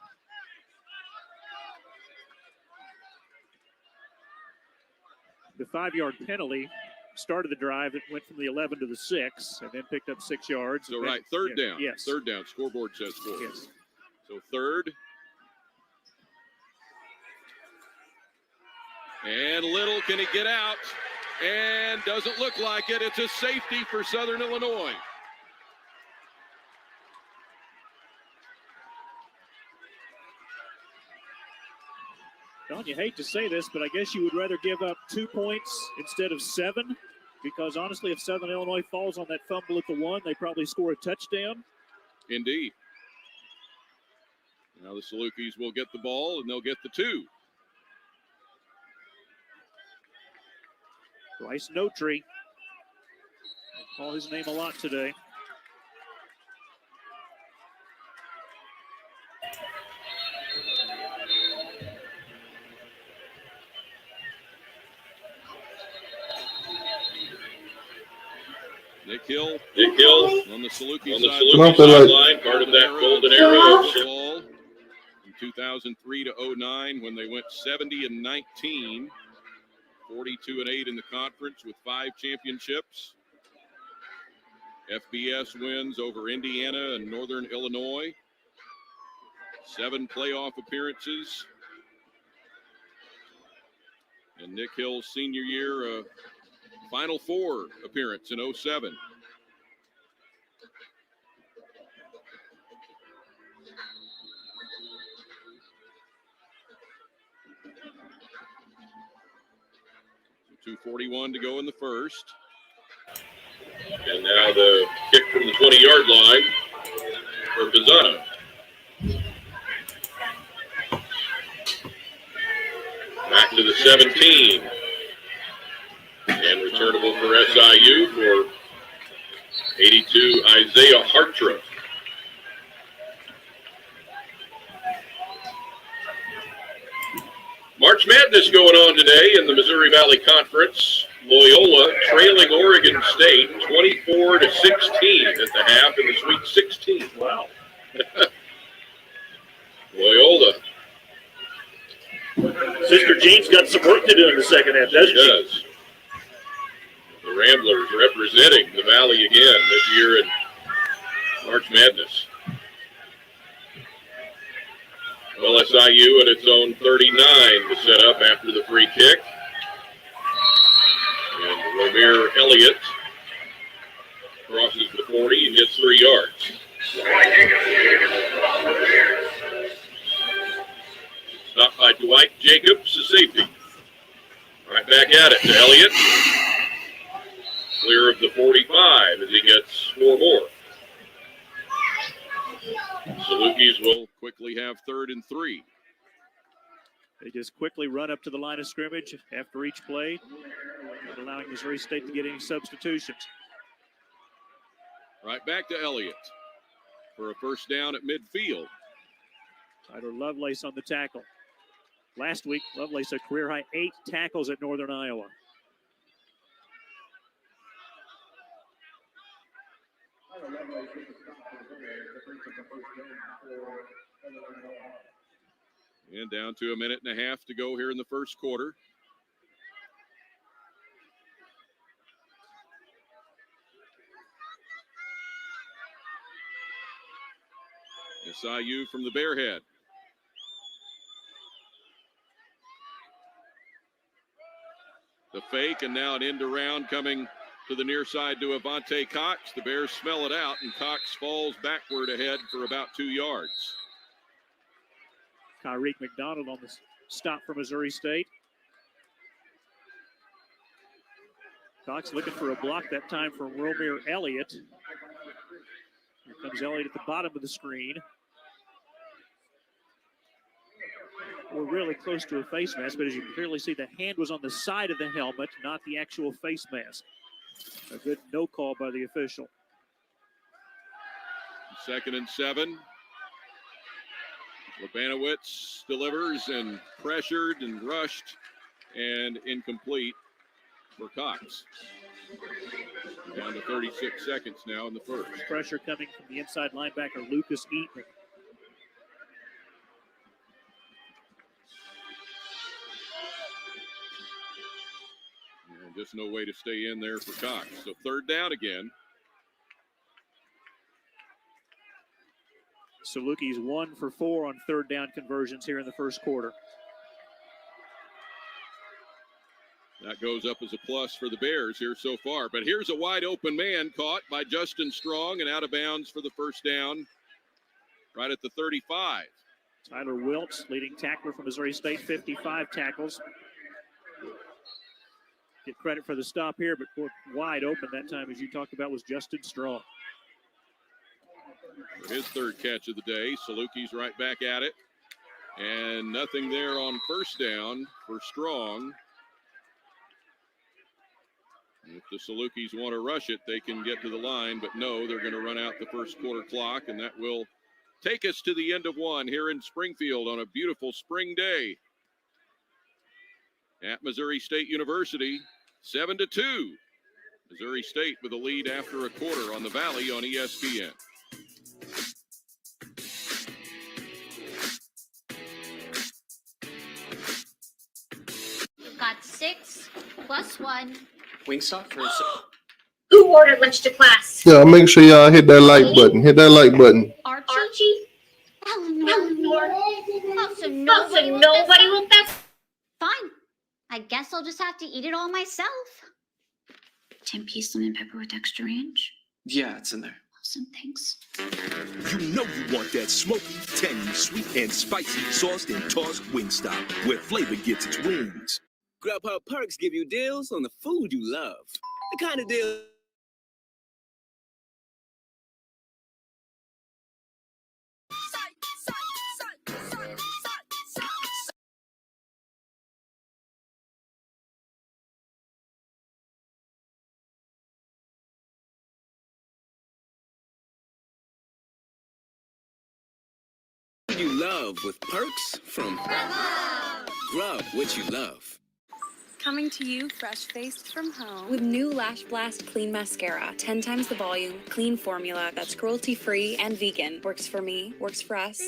The 5-yard penalty started the drive. It went from the 11 to the 6 and then picked up 6 yards. So right, 3rd down. Yes. 3rd down. Scoreboard says 4. Yes. So 3rd. And Little, can he get out? And doesn't look like it. It's a safety for Southern Illinois. Don, you hate to say this, but I guess you would rather give up 2 points instead of 7, because honestly, if Southern Illinois falls on that fumble at the 1, they probably score a touchdown. Indeed. Now the Salukis will get the ball, and they'll get the 2. Bryce Notree. I call his name a lot today. Nick Hill on the Saluki Saluki sideline, part of that golden era of ball in 2003 to 09 when they went 70-19, 42-8 in the conference with 5 championships. FBS wins over Indiana and Northern Illinois. 7 playoff appearances. And Nick Hill's senior year, Final Four appearance in 07. So 2:41 to go in the first. And now the kick from the 20-yard line for Pisano. Back to the 17. And returnable for SIU for 82, Isaiah Hartra. March Madness going on today in the Missouri Valley Conference. Loyola trailing Oregon State 24-16 at the half in the Sweet 16. Wow. Loyola. Sister Jean's got some work to do in the second half, doesn't she? Does. The Ramblers representing the Valley again this year in March Madness. Well, SIU at its own 39 to set up after the free kick. And Romare Elliott crosses the 40 and gets 3 yards. Stopped by Dwight Jacobs, the safety. Right back at it to Elliott. Clear of the 45 as he gets 4 more. Salukis will quickly have 3rd and 3. They just quickly run up to the line of scrimmage after each play, not allowing Missouri State to get any substitutions. Right back to Elliott for a first down at midfield. Tyler Lovelace on the tackle. Last week, Lovelace a career-high 8 tackles at Northern Iowa. And down to a minute and a half to go here in the first quarter. SIU from the Bearhead. The fake, and now an end around coming to the near side to Avante Cox. The Bears smell it out, and Cox falls backward ahead for about 2 yards. Kyrique McDonald on the stop for Missouri State. Cox looking for a block that time from Romir Elliott. Here comes Elliott at the bottom of the screen. We're really close to a face mask, but as you can clearly see, the hand was on the side of the helmet, not the actual face mask. A good no call by the official. 2nd and 7. Labanowitz delivers and pressured and rushed and incomplete for Cox. Down to 36 seconds now in the first. Pressure coming from the inside linebacker, Lucas Eaton. And just no way to stay in there for Cox. So 3rd down again. Salukis 1 for 4 on 3rd down conversions here in the first quarter. That goes up as a plus for the Bears here so far. But here's a wide open man caught by Justin Strong and out of bounds for the first down right at the 35. Tyler Wiltz, leading tackler from Missouri State, 55 tackles. Get credit for the stop here, but wide open that time, as you talked about, was Justin Strong. His 3rd catch of the day. Salukis right back at it. And nothing there on first down for Strong. If the Salukis want to rush it, they can get to the line, but no, they're going to run out the first quarter clock, and that will take us to the end of one here in Springfield on a beautiful spring day at Missouri State University, 7-2. Missouri State with a lead after a quarter on the Valley on ESPN. Got 6 plus 1. Wingstop for Who ordered lunch to class? Yeah, make sure y'all hit that like button. Hit that like button. Archie? Eleanor. Oh, so Nobody will pass. Fine. I guess I'll just have to eat it all myself. 10-piece lemon pepper with extra ranch. Yeah, it's in there. Awesome, thanks. You know you want that smoky, tangy, sweet, and spicy sauced and tossed Wingstop, where flavor gets its wings. Grubhub Perks give you deals on the food you love. The kind of deal. You love with perks from Grub what you love. Coming to you fresh-faced from home with new Lash Blast Clean Mascara. 10 times the volume, clean formula that's cruelty-free and vegan. Works for me, works for us,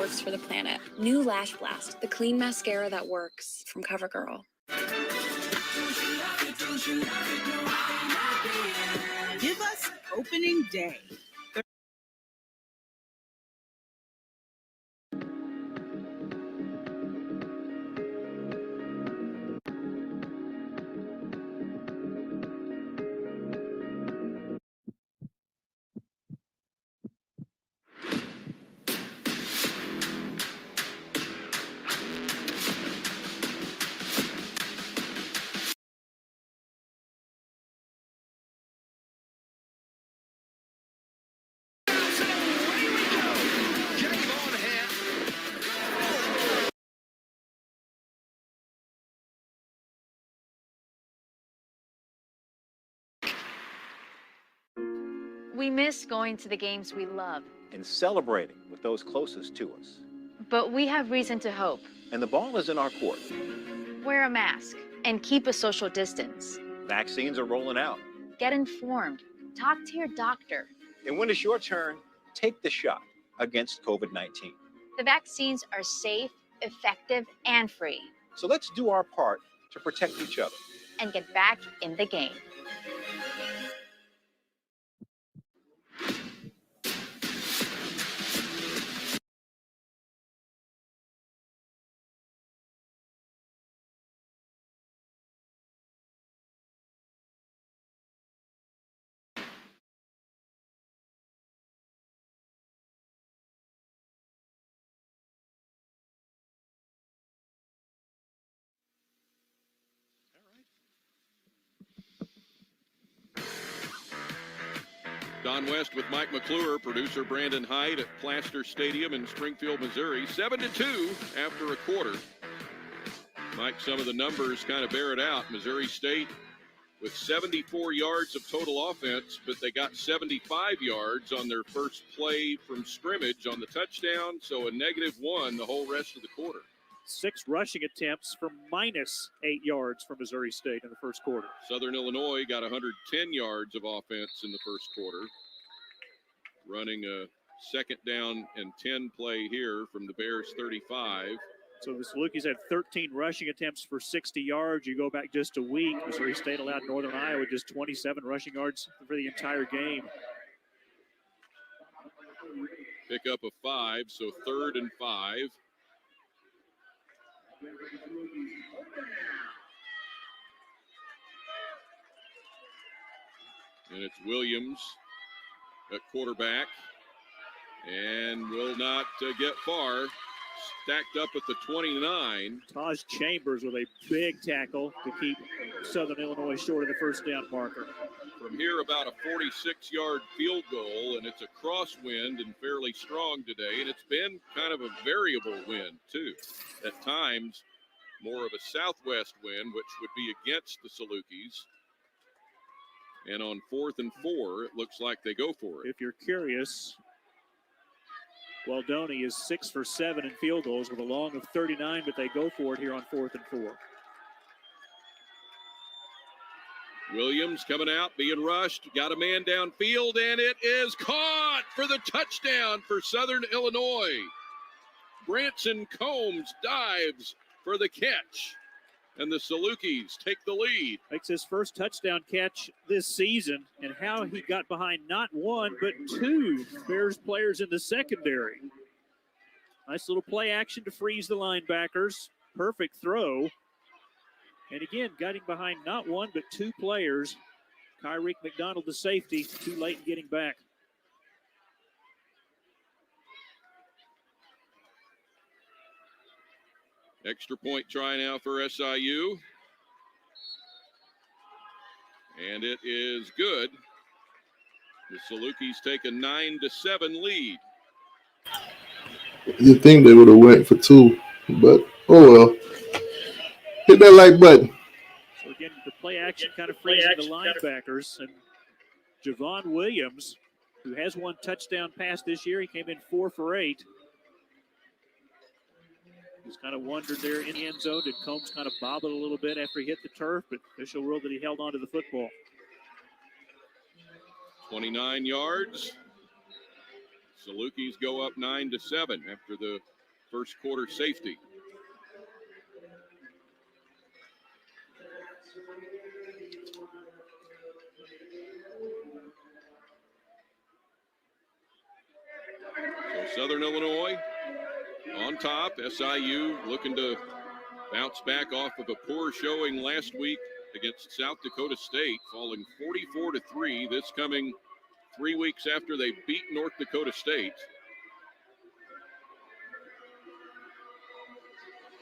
works for the planet. New Lash Blast, the clean mascara that works from CoverGirl. Give us opening day. We miss going to the games we love and celebrating with those closest to us. But we have reason to hope. And the ball is in our court. Wear a mask and keep a social distance. Vaccines are rolling out. Get informed. Talk to your doctor. And when it's your turn, take the shot against COVID-19. The vaccines are safe, effective, and free. So let's do our part to protect each other. And get back in the game. Don West with Mike McClure, producer Brandon Hyde at Plaster Stadium in Springfield, Missouri. 7-2 after a quarter. Mike, some of the numbers kind of bear it out. Missouri State with 74 yards of total offense, but they got 75 yards on their first play from scrimmage on the touchdown, so a -1 the whole rest of the quarter. 6 rushing attempts for -8 yards from Missouri State in the first quarter. Southern Illinois got 110 yards of offense in the first quarter. Running a 2nd down and 10 play here from the Bears 35. So the Salukis had 13 rushing attempts for 60 yards. You go back just a week, Missouri State allowed Northern Iowa just 27 rushing yards for the entire game. Pick up a 5, so 3rd and 5. And it's Williams at quarterback, and will not get far. Stacked up at the 29. Taj Chambers with a big tackle to keep Southern Illinois short of the first down marker. From here, about a 46-yard field goal, and it's a crosswind and fairly strong today, and it's been kind of a variable wind, too. At times, more of a southwest wind, which would be against the Salukis. And on 4th and 4, it looks like they go for it. If you're curious, Waldoni is 6 for 7 in field goals with a long of 39, but they go for it here on 4th and 4. Williams coming out, being rushed, got a man downfield, and it is caught for the touchdown for Southern Illinois. Branson Combs dives for the catch, and the Salukis take the lead. Makes his first touchdown catch this season, and how he got behind not 1, but 2 Bears players in the secondary. Nice little play action to freeze the linebackers. Perfect throw. And again, got him behind not 1, but 2 players. Kyrique McDonald, the safety, too late in getting back. Extra point try now for SIU. And it is good. The Salukis take a 9-7 lead. You'd think they would have went for 2, but oh well. Hit that like button. So again, the play action kind of freezing the linebackers. And Javon Williams, who has 1 touchdown pass this year, he came in 4 for 8. He's kind of wondered there in the end zone. Did Combs kind of bobble a little bit after he hit the turf, but official ruled that he held on to the football. 29 yards. Salukis go up 9-7 after the first quarter safety. So Southern Illinois on top. SIU looking to bounce back off of a poor showing last week against South Dakota State, falling 44-3. This coming 3 weeks after they beat North Dakota State.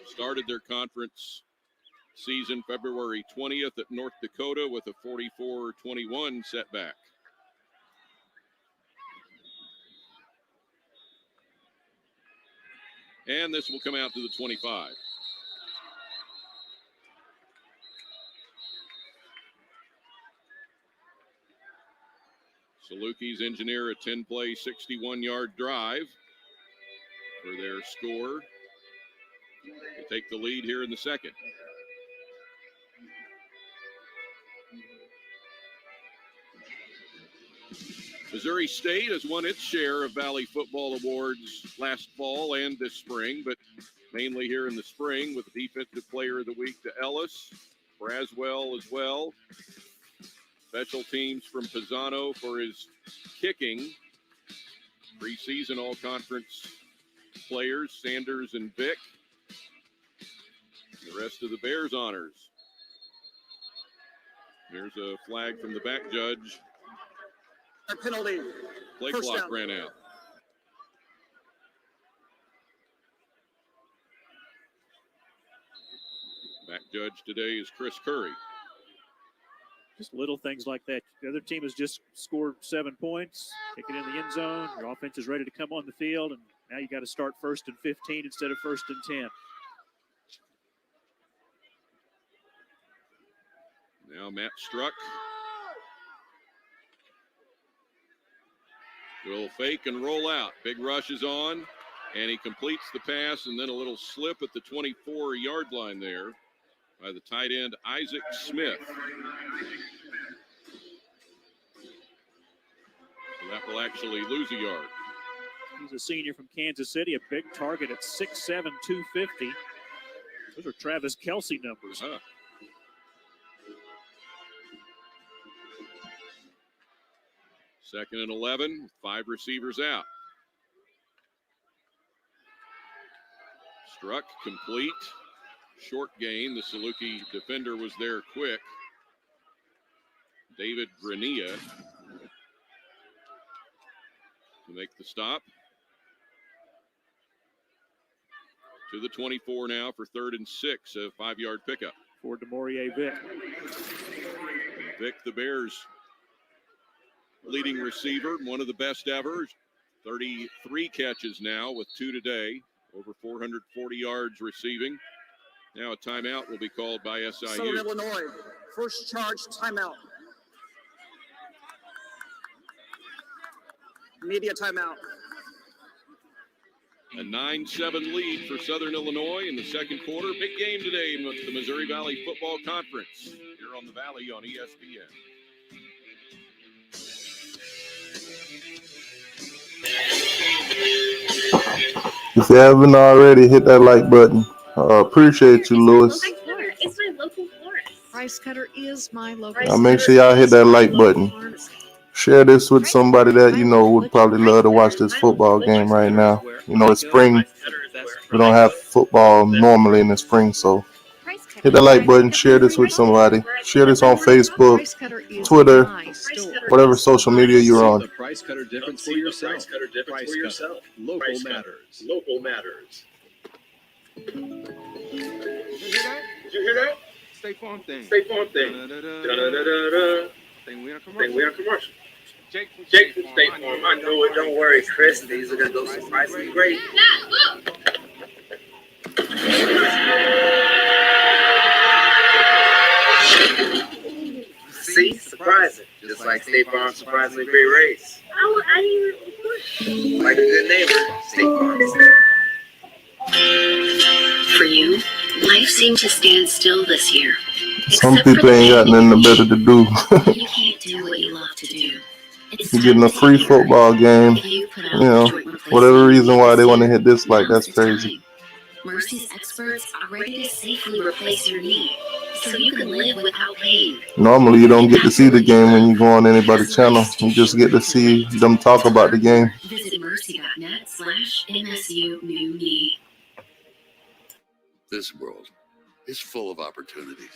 Started their conference season February 20th at North Dakota with a 44-21 setback. And this will come out to the 25. Salukis engineer a 10-play, 61-yard drive for their score to take the lead here in the second. Missouri State has won its share of Valley Football Awards last fall and this spring, but mainly here in the spring with the Defensive Player of the Week to Ellis, Braswell as well. Special teams from Pisano for his kicking. Preseason all-conference players, Sanders and Vick. The rest of the Bears honors. There's a flag from the back judge. A penalty. Play First clock down. ran out. Back judge today is Chris Curry. Just little things like that. The other team has just scored 7 points, kick it in the end zone. Your offense is ready to come on the field, and now you got to start 1st and 15 instead of 1st and 10. Now Matt Struck. Will fake and roll out. Big rush is on, and he completes the pass, and then a little slip at the 24-yard line there by the tight end, Isaac Smith. So that will actually lose a yard. He's a senior from Kansas City, a big target at 6'7", 250. Those are Travis Kelce numbers. Uh-huh. Second and 11, 5 receivers out. Struck, complete. Short gain. The Saluki defender was there quick. David Grania to make the stop. To the 24 now for 3rd and 6, a 5-yard pickup. For DeMaurier Vick. Vick, the Bears' leading receiver, one of the best ever. 33 catches now with 2 today. Over 440 yards receiving. Now a timeout will be called by SIU. Southern Illinois, first charge, timeout. Media timeout. A 9-7 lead for Southern Illinois in the second quarter. Big game today in the Missouri Valley Football Conference here on the Valley on ESPN. If you haven't already, hit that like button. Appreciate you, Lewis. It's my local florist. Price Cutter is my local. Now make sure y'all hit that like button. Share this with somebody that you know would probably love to watch this football game right now. You know, it's spring. We don't have football normally in the spring, so hit that like button. Share this with somebody. Share this on Facebook, Twitter, whatever social media you're on. The Price Cutter difference for yourself. Price Cutter. Local matters. Local matters. Did you hear that? State Farm thing. State Farm thing. Da-da-da-da-da. Think we on Think we on commercial. Jake from State Farm. I knew it. Don't worry, Chris. These are going to go surprisingly great. See? Surprising. Just like State Farm's surprisingly great rates. I didn't Like a good neighbor, State Farm. For you, life seemed to stand still this year. Some people ain't got nothing better to do. You can't do what you love to do. You're getting a free football game. You know, whatever reason why they want to hit this like, that's crazy. Mercy's experts are ready to safely replace your knee, so you can live without pain. Normally, you don't get to see the game when you go on anybody's channel. You just get to see them talk about the game. Visit mercy.net/MSU new knee. This world is full of opportunities.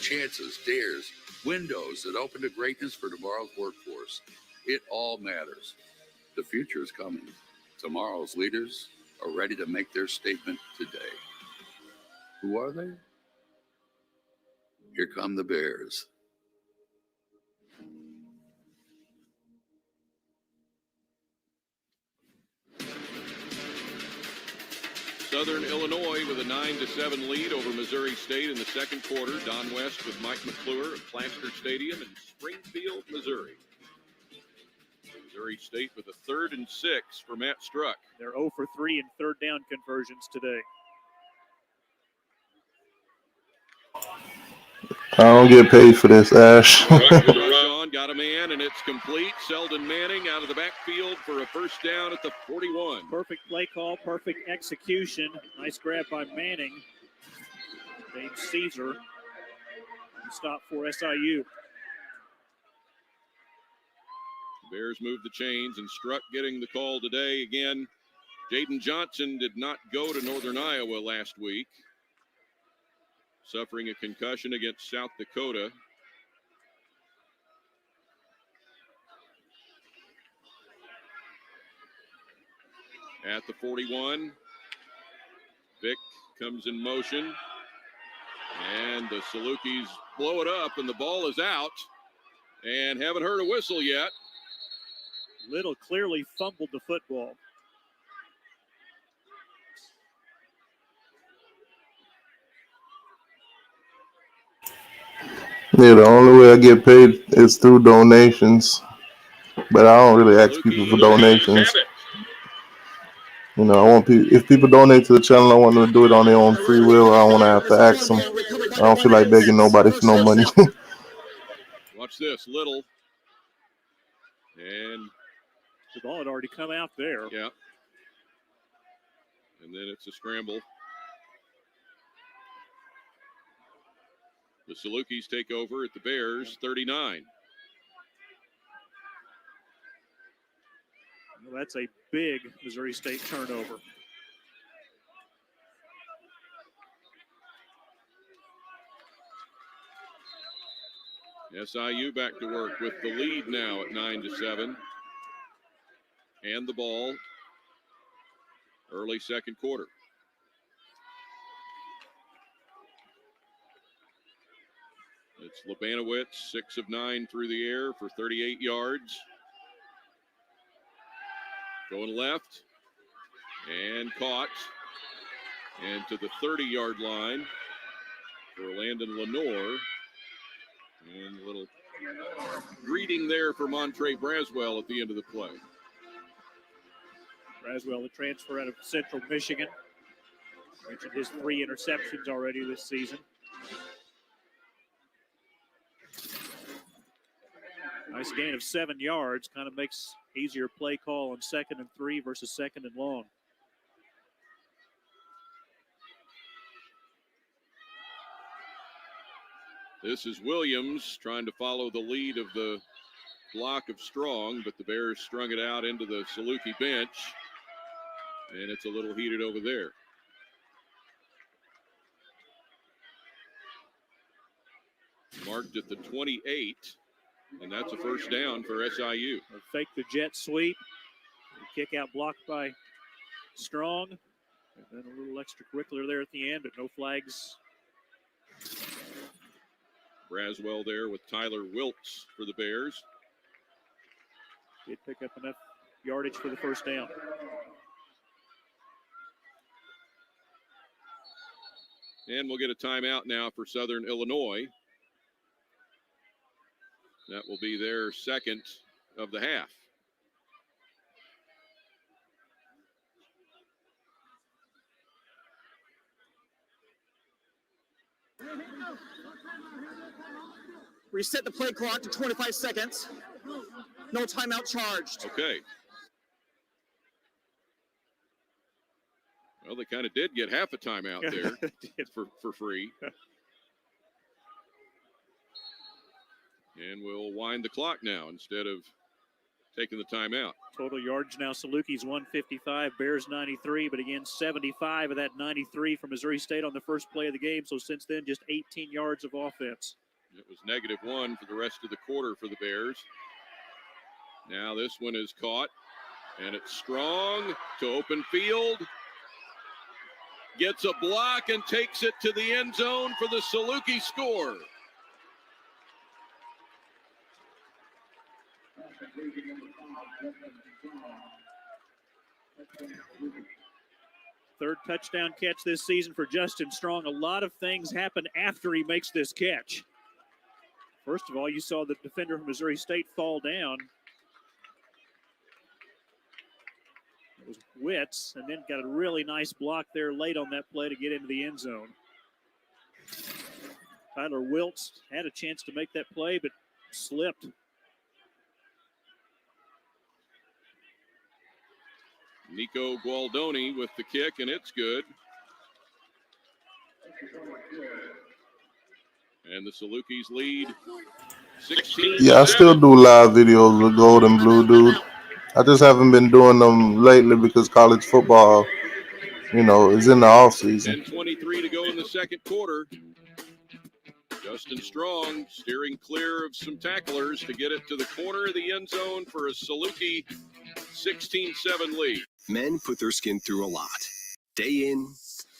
Chances, dares, windows that open to greatness for tomorrow's workforce. It all matters. The future is coming. Tomorrow's leaders are ready to make their statement today. Who are they? Here come the Bears. Southern Illinois with a 9-7 lead over Missouri State in the second quarter. Don West with Mike McClure at Plaster Stadium in Springfield, Missouri. Missouri State with a 3rd and 6 for Matt Struck. They're 0 for 3 in third down conversions today. I don't get paid for this, Ash. Rush got a man, and it's complete. Selden Manning out of the backfield for a first down at the 41. Perfect play call, perfect execution. Nice grab by Manning. Dave Caesar. Stop for SIU. Bears move the chains, and Struck getting the call today. Again, Jaden Johnson did not go to Northern Iowa last week, suffering a concussion against South Dakota. At the 41, Vick comes in motion, and the Salukis blow it up, and the ball is out, and haven't heard a whistle yet. Little clearly fumbled the football. Yeah, the only way I get paid is through donations, but I don't really ask people for donations. You know, I want people, if people donate to the channel, I want them to do it on their own free will. I don't want to have to ask them. I don't feel like begging nobody for no money. Watch this, Little. And the ball had already come out there. Yeah. And then it's a scramble. The Salukis take over at the Bears 39. Well, that's a big Missouri State turnover. SIU back to work with the lead now at 9-7. And the ball early second quarter. It's Labanowitz, 6 of 9 through the air for 38 yards. Going left and caught. And to the 30-yard line for Landon Lenore. And a little greeting there for Montre Braswell at the end of the play. Braswell, the transfer out of Central Michigan. Mentioned his 3 interceptions already this season. Nice gain of 7 yards. Kind of makes easier play call on 2nd and 3 versus 2nd and long. This is Williams trying to follow the lead of the block of Strong, but the Bears strung it out into the Saluki bench, and it's a little heated over there. Marked at the 28, and that's a first down for SIU. Fake the jet sweep. Kick out blocked by Strong. And then a little extracurricular there at the end, but no flags. Braswell there with Tyler Wilkes for the Bears. Did pick up enough yardage for the first down. And we'll get a timeout now for Southern Illinois. That will be their second of the half. Reset the play clock to 25 seconds. No timeout charged. Okay. Well, they kind of did get half a timeout there for free. And we'll wind the clock now instead of taking the timeout. Total yards now, Salukis 155, Bears 93, but again, 75 of that 93 from Missouri State on the first play of the game. So since then, just 18 yards of offense. It was -1 for the rest of the quarter for the Bears. Now this one is caught, and it's Strong to open field. Gets a block and takes it to the end zone for the Saluki score. Third touchdown catch this season for Justin Strong. A lot of things happen after he makes this catch. First of all, you saw the defender from Missouri State fall down. Witz, and then got a really nice block there late on that play to get into the end zone. Tyler Wiltz had a chance to make that play, but slipped. Nico Gualdoni with the kick, and it's good. And the Salukis lead 16. Yeah, I still do live videos with Gold and Blue, dude. I just haven't been doing them lately because college football, is in the off season. 10:23 to go in the second quarter. Justin Strong steering clear of some tacklers to get it to the corner of the end zone for a Saluki 16-7 lead. Men put their skin through a lot, day in,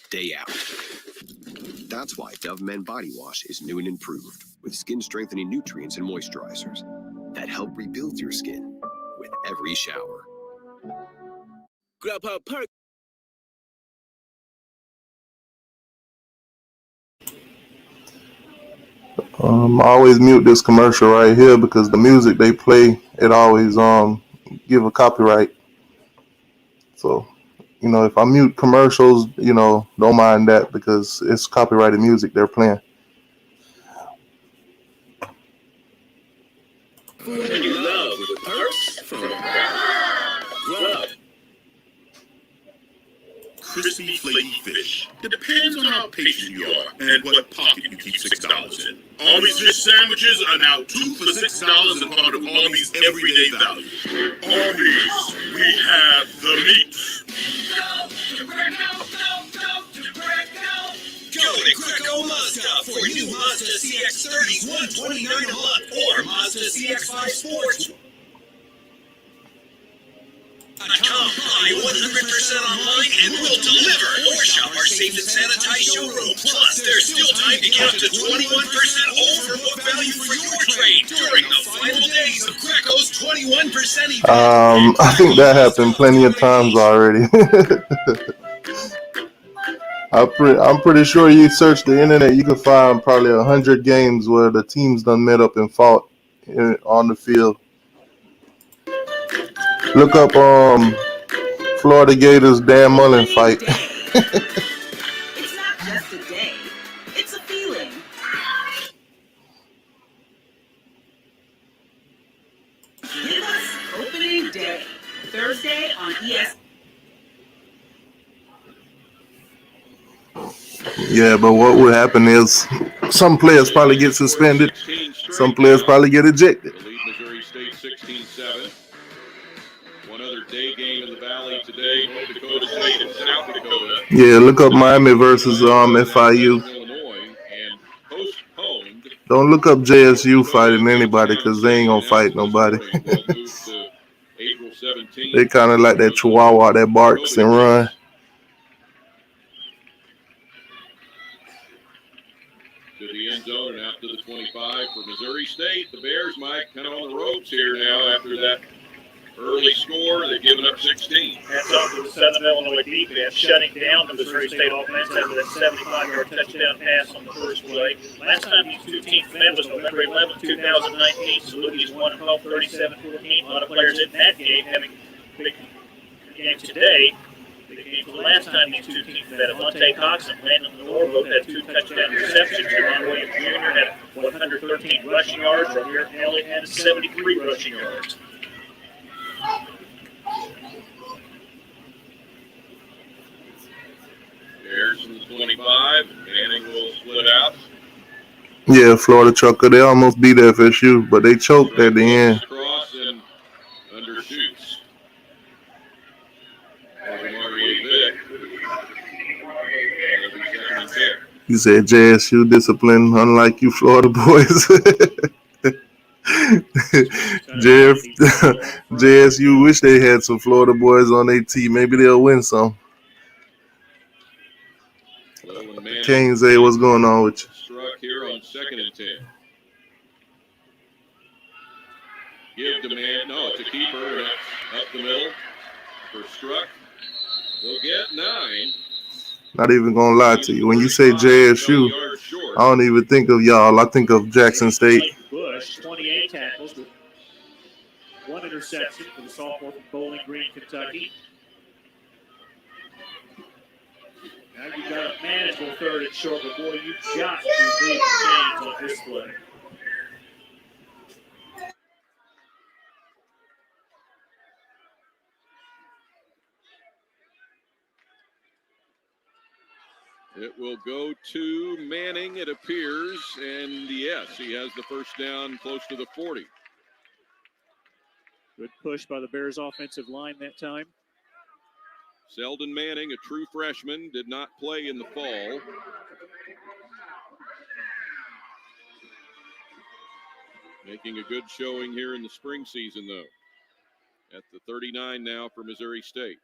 day out. That's why Dove Men Body Wash is new and improved with skin-strengthening nutrients and moisturizers that help rebuild your skin with every shower. Grubhub Perk. I always mute this commercial right here because the music they play, it always give a copyright. So, if I mute commercials, don't mind that because it's copyrighted music they're playing. Food you love with perks from Grub. Crispy, flaky fish. Depends on how patient you are and what pocket you keep $6 in. Arby's fish sandwiches are now 2 for $6 and part of Arby's everyday value. Arby's, we have the meat. Go to Greco Mazda for new Mazda CX-30s, $129 a month, or Mazda CX-5 Sports. Come buy 100% online and we'll deliver. Or shop our safe and sanitized showroom. Plus, there's still time to get up to 21% over book value for your trade during the final days of Greco's 21% event. I think that happened plenty of times already. I'm pretty sure you search the internet, you can find probably 100 games where the teams done met up and fought on the field. Look up Florida Gators Dan Mullen fight. It's not just a day, it's a feeling. Give us opening day, Thursday on ES. Yeah, but what would happen is some players probably get suspended, some players probably get ejected. Lead Missouri State 16-7. One other day game in the Valley today, North Dakota State and South Dakota. Yeah, look up Miami versus FIU. Illinois and postponed. Don't look up JSU fighting anybody because they ain't gonna fight nobody. April 17th. They kind of like that Chihuahua that barks and run. To the end zone and out to the 25 for Missouri State. The Bears might kind of on the ropes here now after that early score. They've given up 16. That's off to the Southern Illinois defense, shutting down the Missouri State offense after that 75-yard touchdown pass on the first play. Last time these two teams met was November 11, 2019. Salukis won at home 37-14. A lot of players in that game having a big game today. The game the last time these two teams met, Avante Cox and Landon Norwood had 2 touchdown receptions. Javon Williams Jr. had 113 rushing yards. Ramir Elliott had 73 rushing yards. Bears from the 25. Manning will split out. Yeah, Florida Trucker, they almost beat FSU, but they choked at the end. Cross and undershoots. You said JSU discipline, unlike you Florida boys. JSU wish they had some Florida boys on their team. Maybe they'll win some. Kane Zay, what's going on with you? Struck here on 2nd and 10. Give to man. No, it's a keeper. And up the middle for Struck. They'll get 9. Not even gonna lie to you. When you say JSU, I don't even think of y'all. I think of Jackson State. Bush, 28 tackles with 1 interception for the sophomore from Bowling Green, Kentucky. Now you got a manageable third and short, but boy, you've got to move the chains on this play. It will go to Manning, it appears, and yes, he has the first down close to the 40. Good push by the Bears offensive line that time. Selden Manning, a true freshman, did not play in the fall. Making a good showing here in the spring season, though. At the 39 now for Missouri State.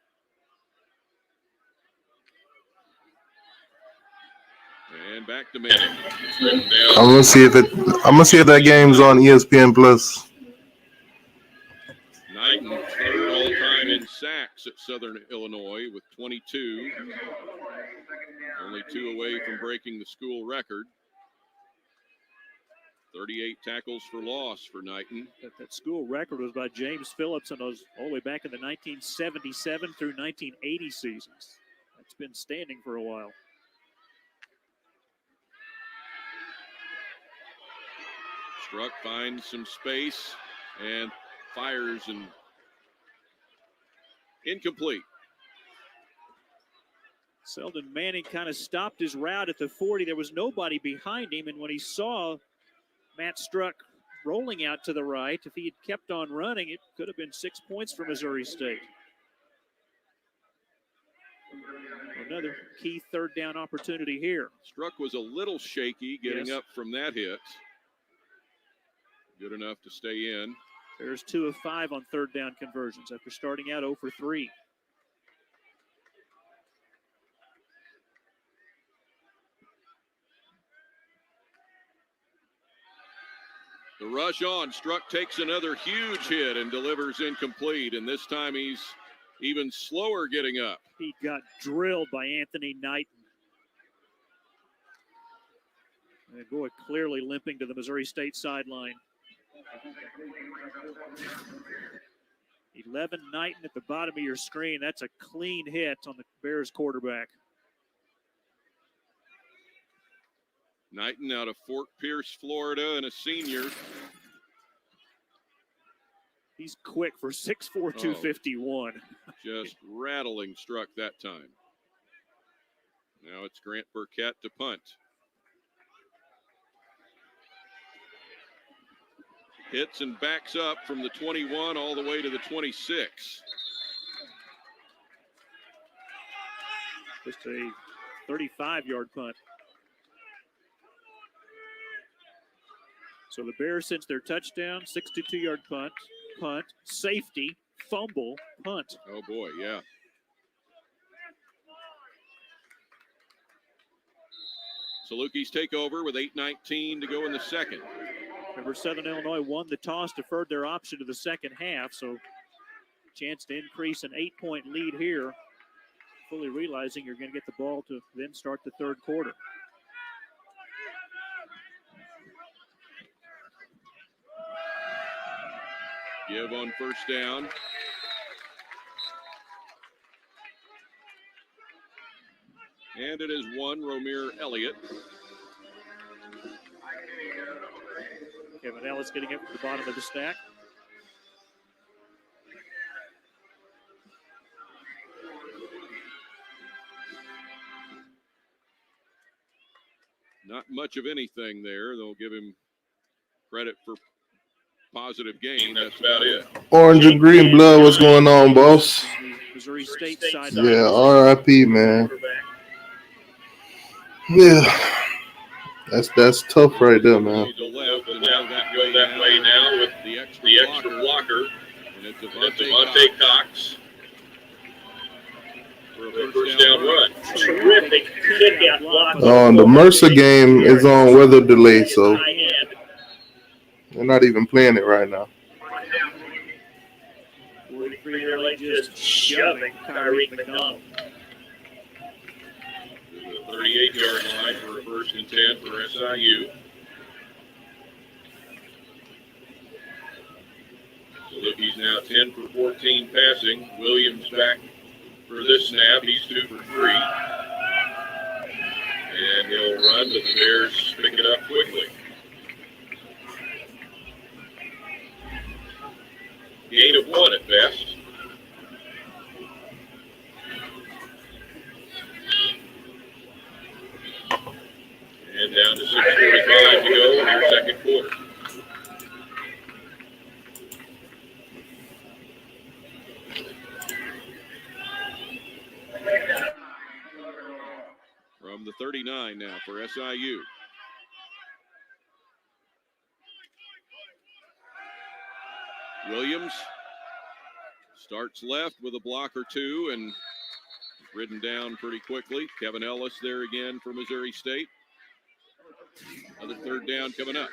And back to Manning. I'm gonna see if that game's on ESPN Plus. Knighton, third all-time in sacks at Southern Illinois with 22. Only 2 away from breaking the school record. 38 tackles for loss for Knighton. That school record was by James Phillips, and was all the way back in the 1977 through 1980 seasons. That's been standing for a while. Struck finds some space and fires and incomplete. Selden Manning kind of stopped his route at the 40. There was nobody behind him, and when he saw Matt Struck rolling out to the right, if he had kept on running, it could have been 6 points for Missouri State. Another key third down opportunity here. Struck was a little shaky getting up from that hit. Good enough to stay in. There's 2 of 5 on third down conversions after starting out 0 for 3. The rush on. Struck takes another huge hit and delivers incomplete. And this time he's even slower getting up. He got drilled by Anthony Knighton. And boy, clearly limping to the Missouri State sideline. 11 Knighton at the bottom of your screen. That's a clean hit on the Bears quarterback. Knighton out of Fort Pierce, Florida, and a senior. He's quick for 6'4", 251. Just rattling Struck that time. Now it's Grant Burkett to punt. Hits and backs up from the 21 all the way to the 26. Just a 35-yard punt. So the Bears, since their touchdown, 62-yard punt, safety, fumble, punt. Oh, boy, yeah. Salukis take over with 8:19 to go in the second. Remember, Southern Illinois won the toss, deferred their option to the second half, so chance to increase an 8-point lead here, fully realizing you're going to get the ball to then start the third quarter. Give on first down. And it is one Romir Elliott. Kevin Ellis getting up to the bottom of the stack. Not much of anything there. They'll give him credit for positive gain. That's about it. Orange and green blood, what's going on, boss? Missouri State side. Yeah, RIP, man. Yeah. That's tough right there, man. To left, and now go that way now with the extra blocker. And it's Devontae Cox for a first down run. Terrific kick-out block. The Mercer game is on weather delay, so they're not even playing it right now. Really just shoving Tyreek McDonald. 38-yard line for a first and 10 for SIU. Salukis now 10 for 14 passing. Williams back for this snap. He's 2 for 3. And he'll run, but the Bears pick it up quickly. Gain of 1 at best. And down to 6:45 to go in your second quarter. From the 39 now for SIU. Williams starts left with a block or two and ridden down pretty quickly. Kevin Ellis there again for Missouri State. Another third down coming up.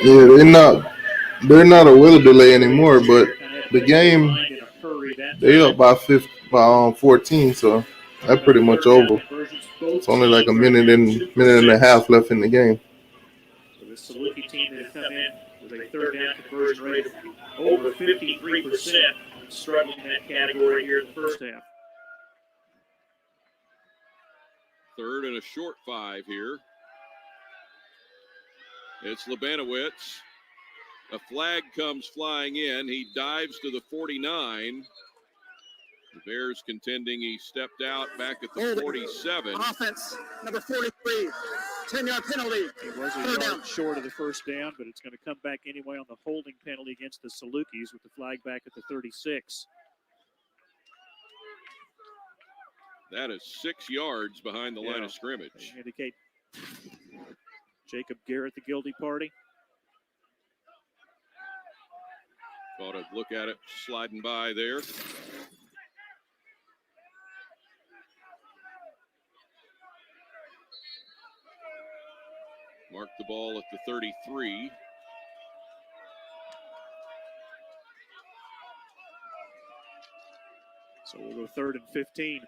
Yeah, they're not a weather delay anymore, but the game they up by 14, so that's pretty much over. It's only like a minute and a half left in the game. So the Saluki team that come in with a third down conversion rate of over 53%, struggling in that category here in the first half. Third and a short 5 here. It's Labanowitz. A flag comes flying in. He dives to the 49. The Bears contending he stepped out back at the 47. Offense, number 43, 10-yard penalty. It was a yard short of the first down, but it's going to come back anyway on the holding penalty against the Salukis with the flag back at the 36. That is 6 yards behind the line of scrimmage. They indicate Jacob Garrett, the guilty party. Thought I'd look at it sliding by there. Mark the ball at the 33. So we'll go 3rd and 15.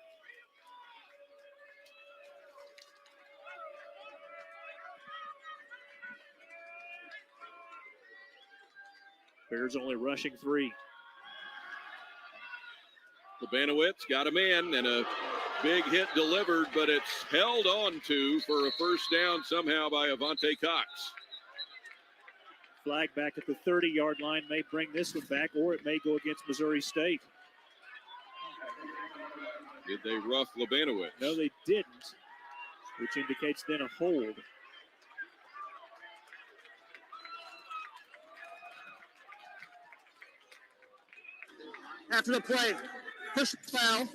Bears only rushing 3. Labanowitz got a man and a big hit delivered, but it's held on to for a first down somehow by Avante Cox. Flag back at the 30-yard line may bring this one back, or it may go against Missouri State. Did they rough Labanowitz? No, they didn't, which indicates then a hold. After the play, push foul,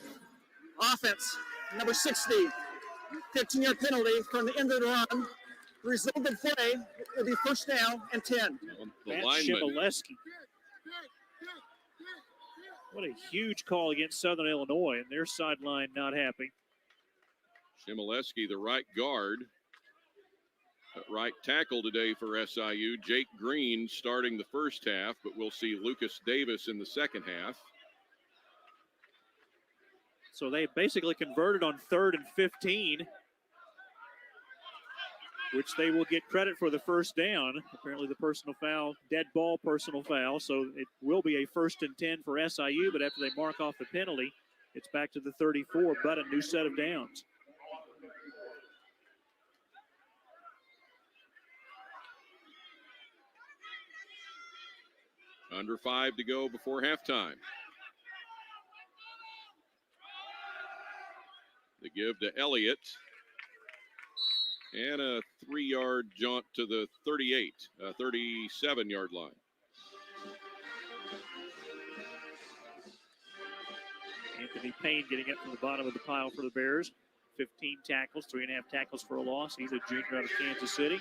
offense, number 60, 15-yard penalty from the end of the run. The result of the play will be first down and 10. Matt Shimoleski. What a huge call against Southern Illinois, and their sideline not happy. Shimoleski, the right guard. Right tackle today for SIU. Jake Green starting the first half, but we'll see Lucas Davis in the second half. So they basically converted on 3rd and 15, which they will get credit for the first down. Apparently the personal foul, dead ball personal foul, so it will be a 1st and 10 for SIU, but after they mark off the penalty, it's back to the 34, but a new set of downs. Under 5 to go before halftime. They give to Elliott. And a 3-yard jaunt to the 37-yard line. Anthony Payne getting up from the bottom of the pile for the Bears. 15 tackles, 3.5 tackles for a loss. He's a junior out of Kansas City.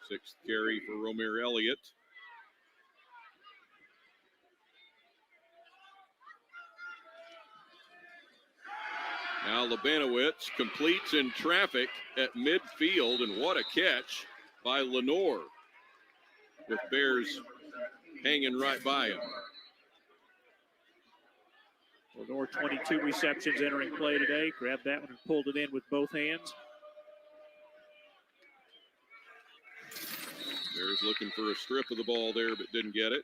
6th carry for Romare Elliott. Now Labanowitz completes in traffic at midfield, and what a catch by Lenore, with Bears hanging right by him. Lenore, 22 receptions entering play today. Grabbed that one and pulled it in with both hands. Bears looking for a strip of the ball there, but didn't get it.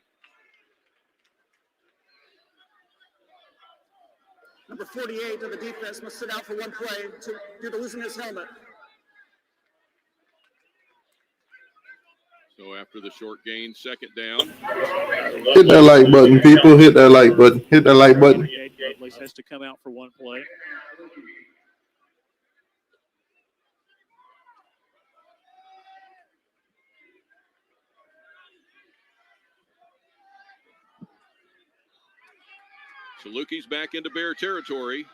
Number 48 of the defense must sit out for one play due to losing his helmet. So after the short gain, second down. Hit that like button, people. Hit that like button. Hit that like button. Lovelace has to come out for one play. Salukis back into Bear territory.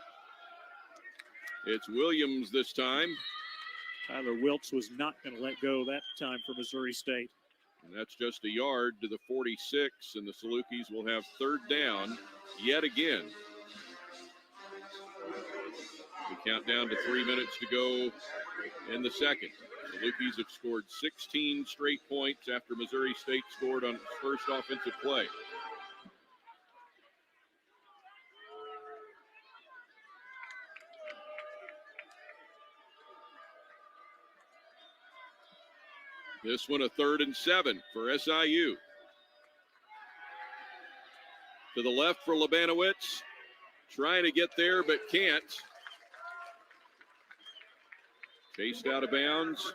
It's Williams this time. Tyler Wilkes was not going to let go that time for Missouri State. And that's just a yard to the 46, and the Salukis will have third down yet again. We count down to 3 minutes to go in the second. Salukis have scored 16 straight points after Missouri State scored on its first offensive play. This one a 3rd and 7 for SIU. To the left for Labanowitz. Trying to get there, but can't. Chased out of bounds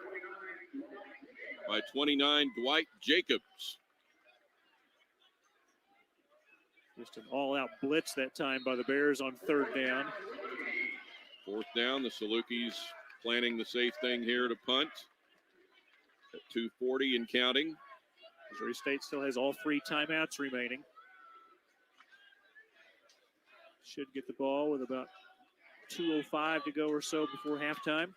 by 29, Dwight Jacobs. Just an all-out blitz that time by the Bears on third down. Fourth down, the Salukis planning the safe thing here to punt. At 2:40 and counting. Missouri State still has all 3 timeouts remaining. Should get the ball with about 2:05 to go or so before halftime.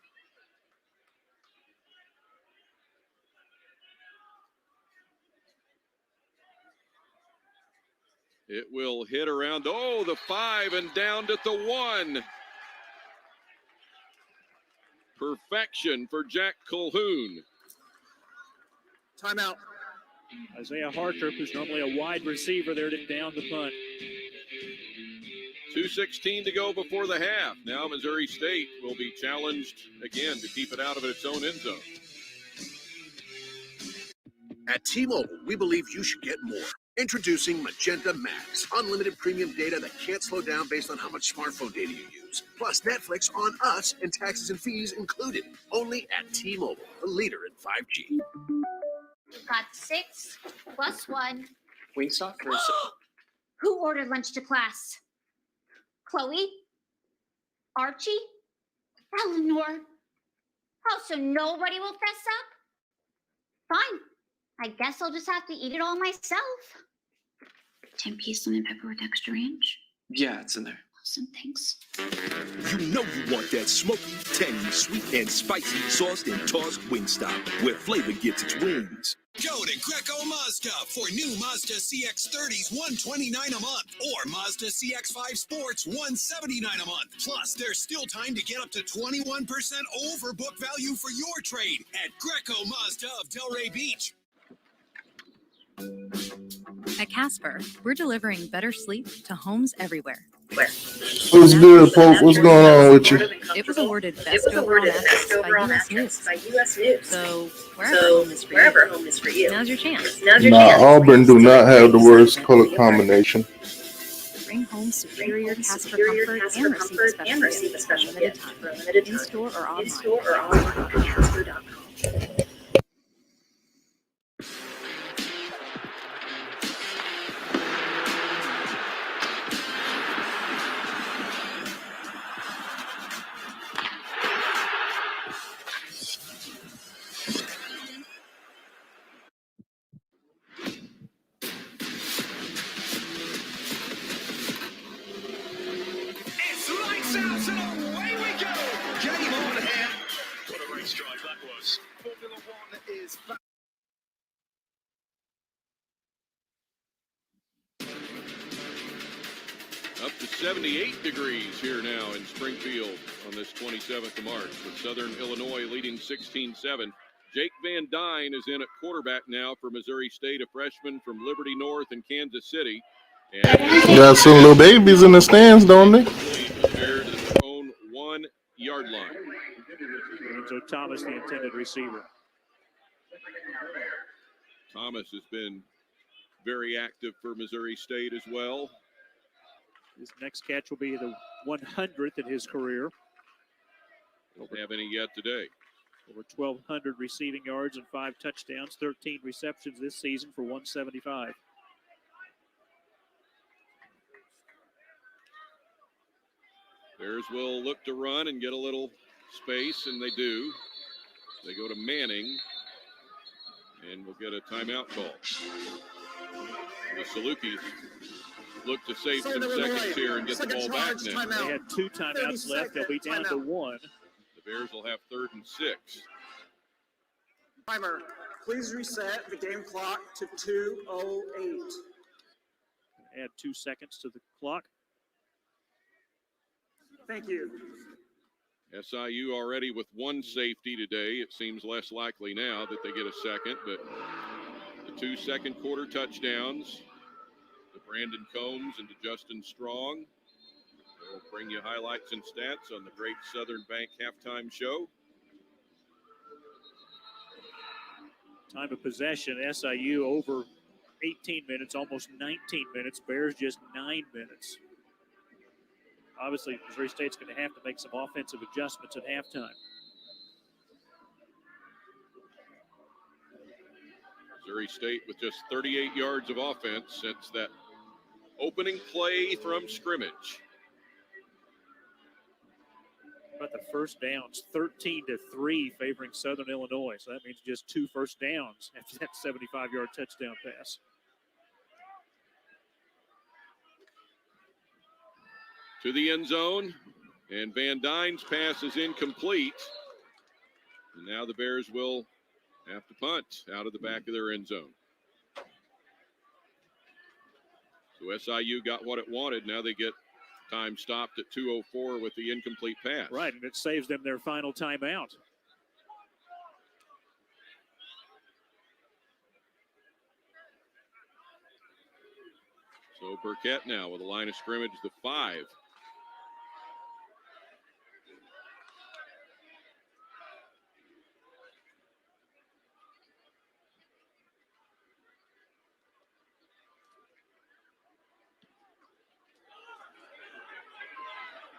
It will hit around, the 5 and down to the 1. Perfection for Jack Colhoun. Timeout. Isaiah Hartrip, who's normally a wide receiver there, to down the punt. 2:16 to go before the half. Now Missouri State will be challenged again to keep it out of its own end zone. At T-Mobile, we believe you should get more. Introducing Magenta Max, unlimited premium data that can't slow down based on how much smartphone data you use. Plus Netflix on us and taxes and fees included. Only at T-Mobile, the leader in 5G. Got 6 plus 1. Wingstop? Who ordered lunch to class? Chloe? Archie? Eleanor? Oh, so nobody will fess up? Fine. I guess I'll just have to eat it all myself. 10-piece lemon pepper with extra ranch? Yeah, it's in there. Awesome, thanks. You know you want that smoky, tangy, sweet, and spicy sauced and tossed Wingstop, where flavor gets its wings. Go to Greco Mazda for new Mazda CX-30s, $129 a month, or Mazda CX-5 Sports, $179 a month. Plus, there's still time to get up to 21% over book value for your trade at Greco Mazda of Delray Beach. At Casper, we're delivering better sleep to homes everywhere. What's good, Pope? What's going on with you? It was awarded Best Overall Mattress by US News. So wherever home is for you, now's your chance. Auburn do not have the worst color combination. Bring home superior Casper comfort and receive a special gift for a limited time. In-store or online at Casper.com. Up to 78 degrees here now in Springfield on this 27th of March, with Southern Illinois leading 16-7. Jake Van Dyne is in at quarterback now for Missouri State, a freshman from Liberty North and Kansas City. And got some little babies in the stands, don't they? Prepared to their own 1 yard line. So Thomas, the intended receiver. Thomas has been very active for Missouri State as well. His next catch will be the 100th in his career. Don't have any yet today. Over 1,200 receiving yards and 5 touchdowns, 13 receptions this season for 175. Bears will look to run and get a little space, and they do. They go to Manning, and we'll get a timeout call. The Salukis look to save some seconds here and get the ball back now. They had 2 timeouts left. They'll be down to 1. The Bears will have 3rd and 6. Timer, please reset the game clock to 2:08. Add 2 seconds to the clock. Thank you. SIU already with 1 safety today. It seems less likely now that they get a second, but the 2 second quarter touchdowns to Brandon Combs and to Justin Strong. We'll bring you highlights and stats on the Great Southern Bank halftime show. Time of possession, SIU over 18 minutes, almost 19 minutes. Bears just 9 minutes. Obviously, Missouri State's going to have to make some offensive adjustments at halftime. Missouri State with just 38 yards of offense since that opening play from scrimmage. About the first downs, 13-3 favoring Southern Illinois. So that means just 2 first downs after that 75-yard touchdown pass. To the end zone, and Van Dyne's pass is incomplete. And now the Bears will have to punt out of the back of their end zone. So SIU got what it wanted. Now they get time stopped at 2:04 with the incomplete pass. Right, and it saves them their final timeout. So Burkett now with a line of scrimmage, the 5.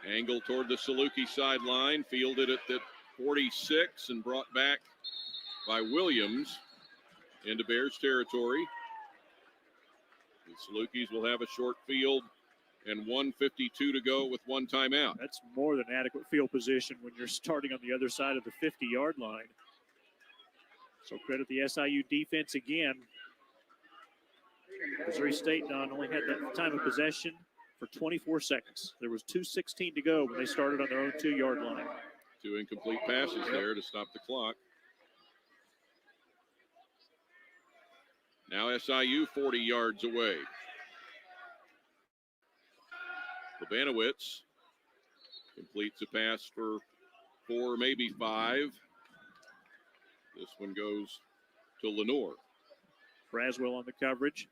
Angle toward the Saluki sideline, fielded at the 46 and brought back by Williams into Bears territory. The Salukis will have a short field and 1:52 to go with 1 timeout. That's more than adequate field position when you're starting on the other side of the 50-yard line. So credit the SIU defense again. Missouri State not only had that time of possession for 24 seconds. There was 2:16 to go when they started on their own 2-yard line. 2 incomplete passes there to stop the clock. Now SIU 40 yards away. Labanowitz completes a pass for 4, maybe 5. This one goes to Lenore. Braswell on the coverage.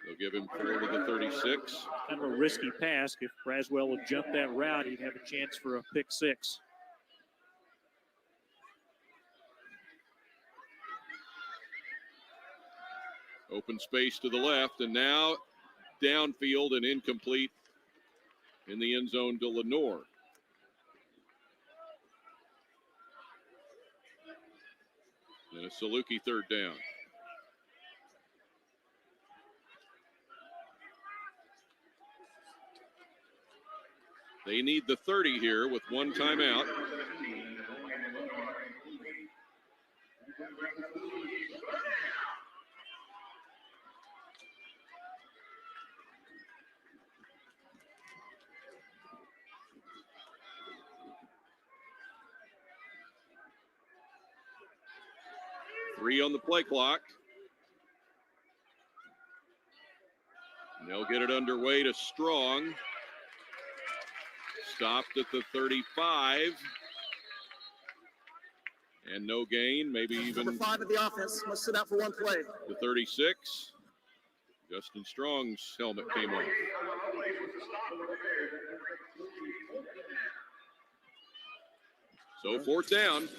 They'll give him 4 to the 36. Kind of a risky pass. If Braswell would jump that route, he'd have a chance for a pick 6. Open space to the left, and now downfield and incomplete in the end zone to Lenore. And a Saluki 3rd down. They need the 30 here with 1 timeout. Three on the play clock. And they'll get it underway to Strong. Stopped at the 35. And no gain, maybe even Number 5 of the offense must sit out for 1 play. the 36. Justin Strong's helmet came off. So 4th down.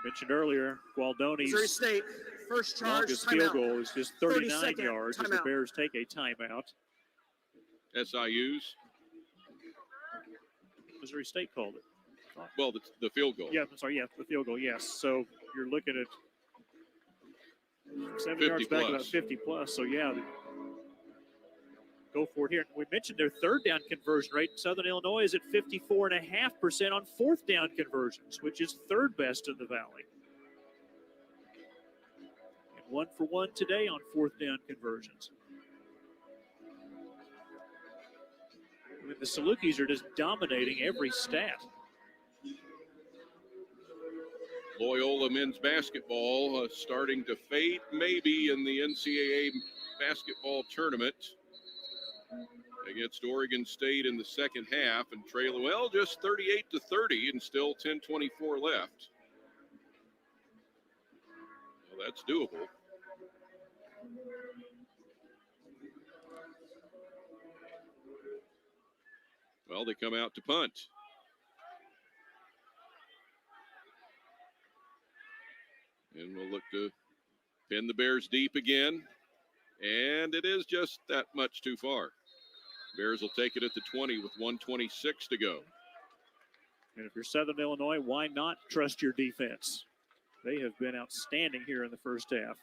Mentioned earlier, Gualdoni's Missouri State, first charge, longest field timeout. goal is just 30 39 second yards as the timeout. Bears take a timeout. SIU's. Missouri State called it. Well, the field goal. Yeah, I'm sorry. Yeah, the field goal. Yes. So you're looking at 7 yards back, plus. about 50 plus. So yeah, go for it here. We mentioned their third down conversion rate. Southern Illinois is at 54.5% on fourth down conversions, which is third best in the Valley. And 1 for 1 today on fourth down conversions. I mean, the Salukis are just dominating every stat. Loyola men's basketball starting to fade maybe in the NCAA basketball tournament against Oregon State in the second half and trailing, well, just 38-30 and still 10:24 left. Well, that's doable. Well, they come out to punt. And we'll look to pin the Bears deep again. And it is just that much too far. Bears will take it at the 20 with 1:26 to go. And if you're Southern Illinois, why not trust your defense? They have been outstanding here in the first half.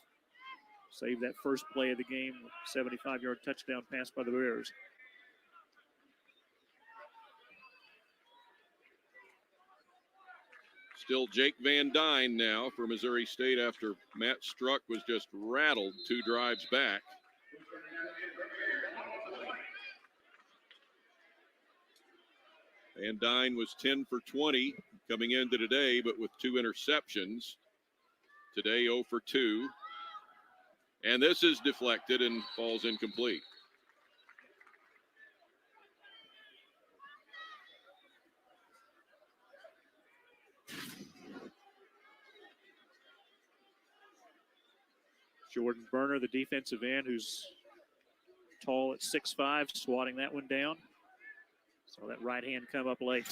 Save that first play of the game, 75-yard touchdown pass by the Bears. Still Jake Van Dyne now for Missouri State after Matt Struck was just rattled 2 drives back. Van Dyne was 10 for 20 coming into today, but with 2 interceptions. Today 0 for 2. And this is deflected and falls incomplete. Jordan Berner, the defensive end, who's tall at 6'5", swatting that one down. Saw that right hand come up late.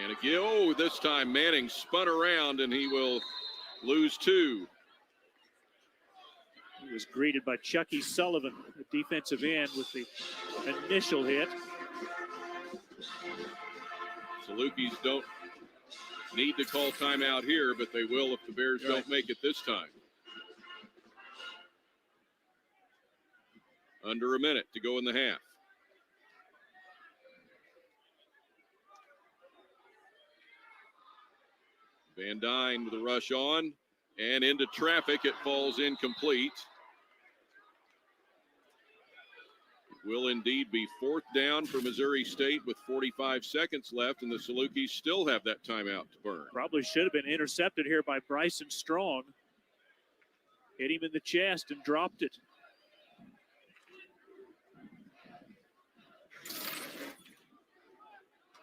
And again, this time Manning spun around and he will lose 2. He was greeted by Chucky Sullivan, the defensive end, with the initial hit. Salukis don't need to call timeout here, but they will if the Bears don't make it this time. Under a minute to go in the half. Van Dyne with a rush on and into traffic. It falls incomplete. It will indeed be 4th down for Missouri State with 45 seconds left, and the Salukis still have that timeout to burn. Probably should have been intercepted here by Bryson Strong. Hit him in the chest and dropped it.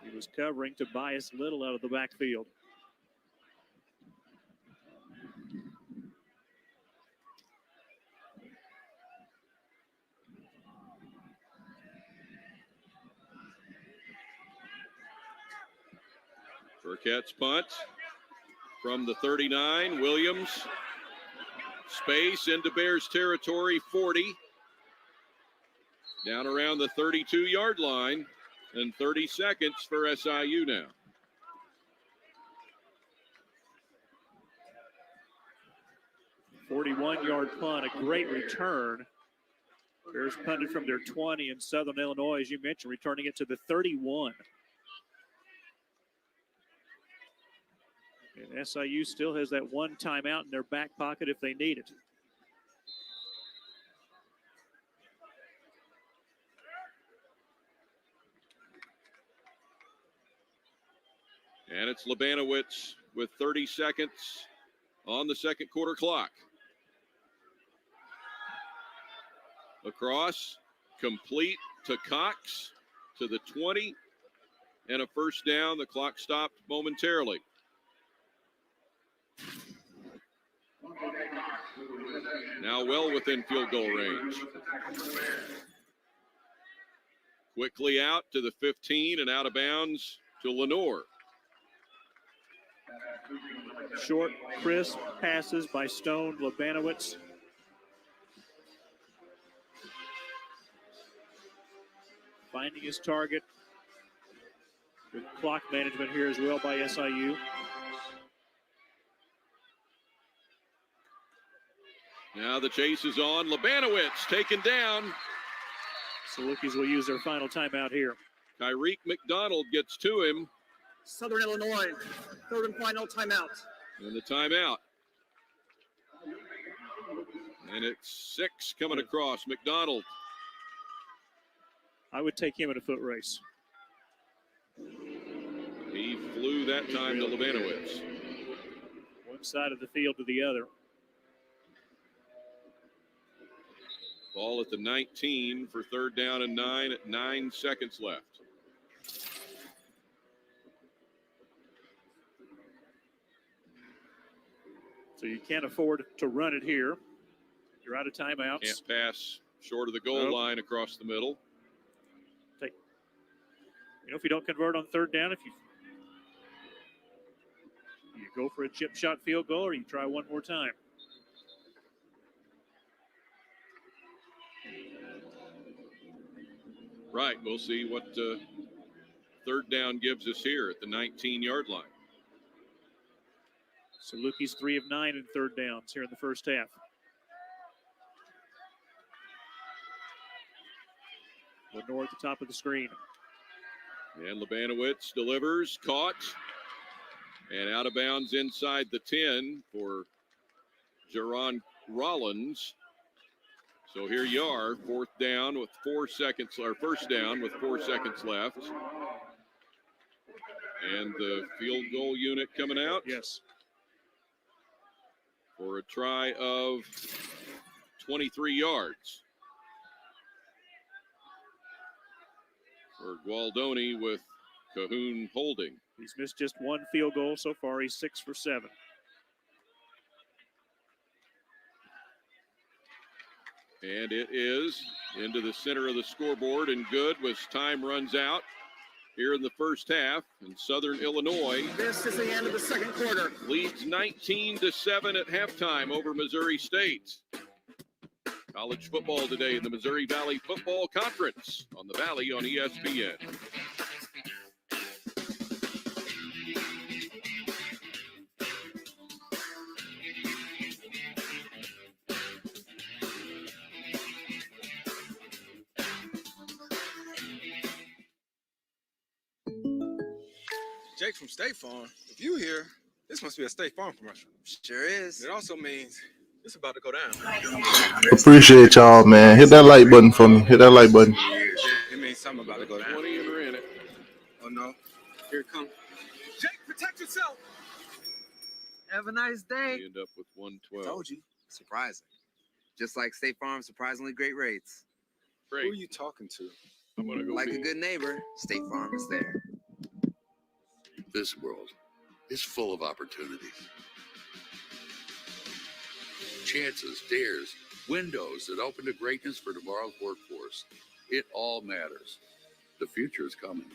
He was covering Tobias Little out of the backfield. Burkett's punt from the 39. Williams, space into Bears territory, 40. Down around the 32-yard line, and 30 seconds for SIU now. A 41-yard punt, a great return. Bears punted from their 20, and Southern Illinois, as you mentioned, returning it to the 31. And SIU still has that one timeout in their back pocket if they need it. And it's Labanowitz with 30 seconds on the second quarter clock. Across, complete to Cox to the 20, and a first down. The clock stopped momentarily. Now well within field goal range. Quickly out to the 15 and out of bounds to Lenore. Short, crisp passes by Stone Labanowitz. Finding his target. Good clock management here as well by SIU. Now the chase is on. Labanowitz taken down. Salukis will use their final timeout here. Kyreek McDonald gets to him. Southern Illinois, third and final timeout. And the timeout. And it's 6 coming across. McDonald. I would take him in a foot race. He flew that time to Labanowitz. One side of the field to the other. Ball at the 19 for third down and 9 at 9 seconds left. So you can't afford to run it here. You're out of timeouts. Can't pass short of the goal line across the middle. If you don't convert on third down, if you go for a chip shot field goal or you try one more time. Right, we'll see what third down gives us here at the 19-yard line. Salukis 3 of 9 in third downs here in the first half. Lenore at the top of the screen. And Labanowitz delivers, caught, and out of bounds inside the 10 for Jerron Rollins. So here you are, fourth down with 4 seconds, or first down with 4 seconds left. And the field goal unit coming out. Yes. For a try of 23 yards. For Gualdoni with Cahoon holding. He's missed just one field goal so far. He's 6 for 7. And it is into the center of the scoreboard and good as time runs out here in the first half. And Southern Illinois. This is the end of the second quarter. Leads 19-7 at halftime over Missouri State. College football today in the Missouri Valley Football Conference on the Valley on ESPN. Jake from State Farm. If you here, this must be a State Farm commercial. Sure is. It also means it's about to go down. Appreciate y'all, man. Hit that like button for me. Hit that like button. It means something about to go down. 20 and we're in it. Oh no. Here it comes. Jake, protect yourself. Have a nice day. We end up with 112. Told you. Surprising. Just like State Farm's surprisingly great rates. Great. Who are you talking to? I'm gonna go like a good neighbor, State Farm is there. This world is full of opportunities. Chances, dares, windows that open to greatness for tomorrow's workforce. It all matters. The future is coming.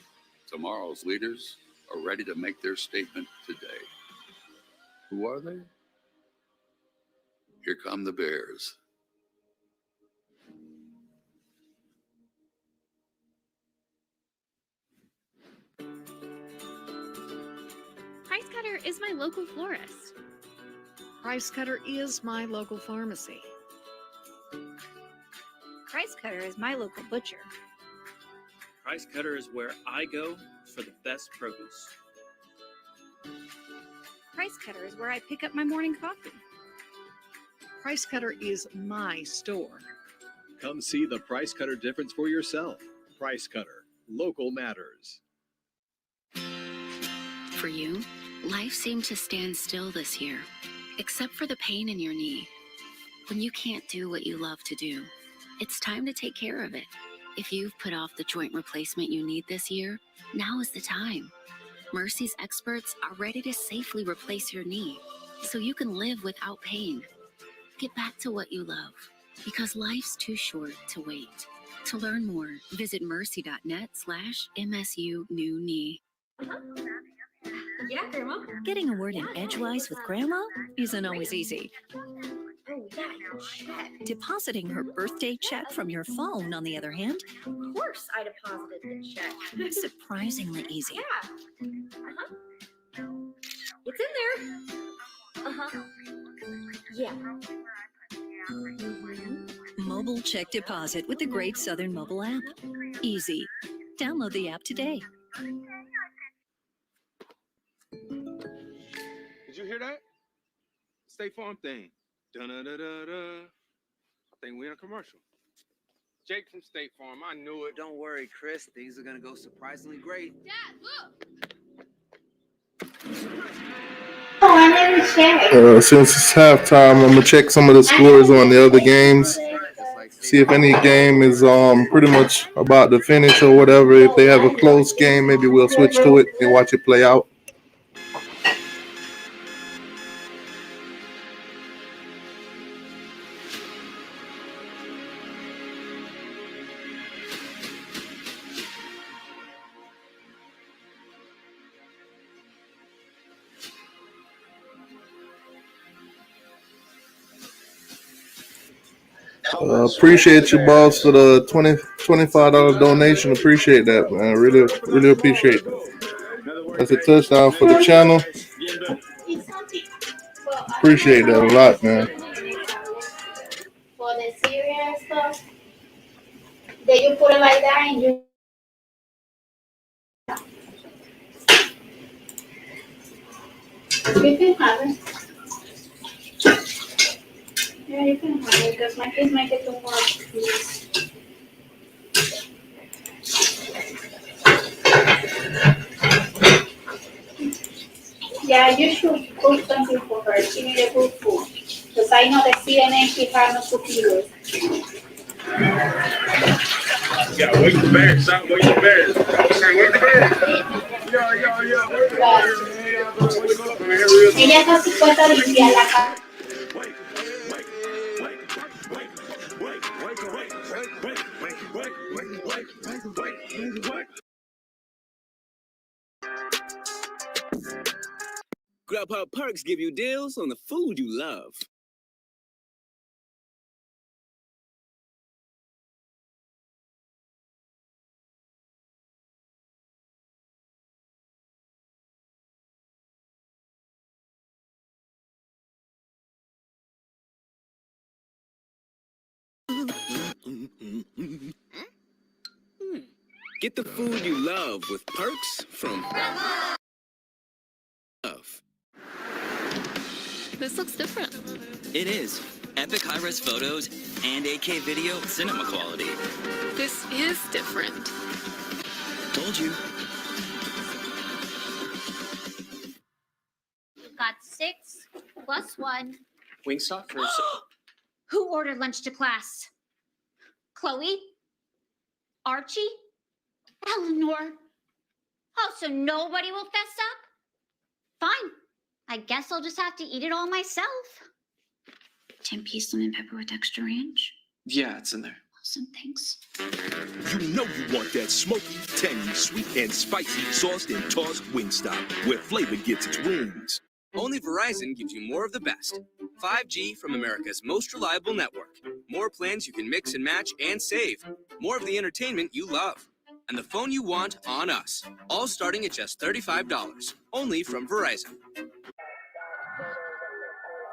Tomorrow's leaders are ready to make their statement today. Who are they? Here come the Bears. Price Cutter is my local florist. Price Cutter is my local pharmacy. Price Cutter is my local butcher. Price Cutter is where I go for the best produce. Price Cutter is where I pick up my morning coffee. Price Cutter is my store. Come see the Price Cutter difference for yourself. Price Cutter. Local matters. For you, life seemed to stand still this year, except for the pain in your knee. When you can't do what you love to do, it's time to take care of it. If you've put off the joint replacement you need this year, now is the time. Mercy's experts are ready to safely replace your knee so you can live without pain. Get back to what you love, because life's too short to wait. To learn more, visit mercy.net/MSU-new-knee. Yeah, Grandma. Getting a word in edgewise with Grandma isn't always easy. Oh, yeah, check. Depositing her birthday check from your phone, on the other hand, Of course, I deposited the check. surprisingly easy. Yeah. It's in there. Yeah. Mobile check deposit with the Great Southern mobile app. Easy. Download the app today. Did you hear that? State Farm thing. Da-da-da-da-da. I think we're in a commercial. Jake from State Farm, I knew it. Don't worry, Chris. Things are gonna go surprisingly great. Dad, look. Since it's halftime, I'm gonna check some of the scores on the other games. See if any game is pretty much about to finish or whatever. If they have a close game, maybe we'll switch to it and watch it play out. Appreciate you, boss, for the $25 donation. Appreciate that, man. Really appreciate it. That's a touchdown for the channel. Appreciate that a lot, man. For the cereal stuff, then you put it like that and you. You can have it. Yeah, you can have it because my kids make it too much. Yeah, you should cook something for her. She needs good food. Because I know the CNN she has no computers. Yeah, wake the bears, son. Wake the bears. Okay, wake the bears. Ella casi cuesta limpiar la casa. Grubhub Perks give you deals on the food you love. Get the food you love with Perks from Love. This looks different. It is. Epic high-res photos and 8K video cinema quality. This is different. Told you. You got 6 plus 1. Wingstop for Who ordered lunch to class? Chloe? Archie? Eleanor? Oh, so nobody will fess up? Fine. I guess I'll just have to eat it all myself. 10-piece lemon pepper with extra ranch. Yeah, it's in there. Awesome, thanks. You know you want that smoky, tangy, sweet, and spicy sauced and tossed Wingstop, where flavor gets its wings. Only Verizon gives you more of the best. 5G from America's most reliable network. More plans you can mix and match and save. More of the entertainment you love. And the phone you want on us. All starting at just $35. Only from Verizon.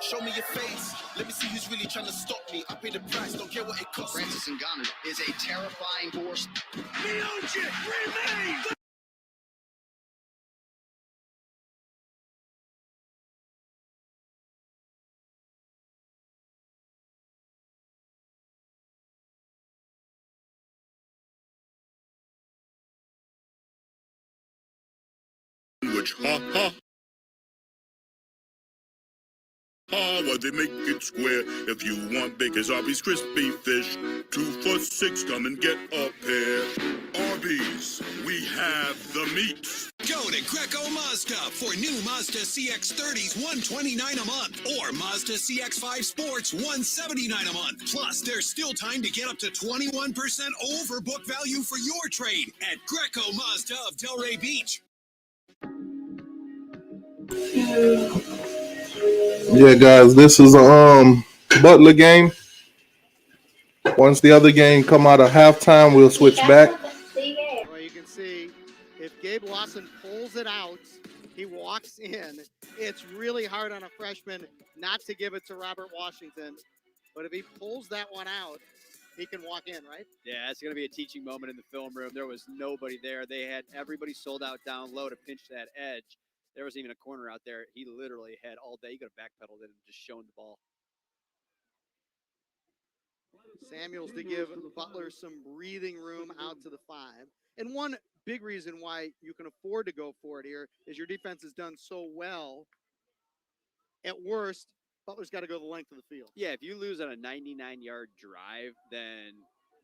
Show me your face. Let me see who's really trying to stop me. I pay the price, don't care what it costs. Francis Ngannou is a terrifying force. Miocic remains. Ha ha. Why they make it square? If you want Baker's Arby's crispy fish, 2 for $6, come and get a pair. Arby's Arby's, we have the meat. Go to Greco Mazda for new Mazda CX-30s $129 a month or Mazda CX-5 Sports $179 a month. Plus, there's still time to get up to 21% over book value for your trade at Greco Mazda of Delray Beach. Yeah, guys, this is a Butler game. Once the other game come out of halftime, we'll switch back. Well, you can see if Gabe Lawson pulls it out, he walks in. It's really hard on a freshman not to give it to Robert Washington. But if he pulls that one out, he can walk in, right? Yeah, it's going to be a teaching moment in the film room. There was nobody there. They had everybody sold out down low to pinch that edge. There wasn't even a corner out there. He literally had all day. He could have backpedaled it and just shown the ball. Samuels to give Butler some breathing room out to the 5. And one big reason why you can afford to go for it here is your defense has done so well. At worst, Butler's got to go the length of the field. Yeah, if you lose on a 99-yard drive, then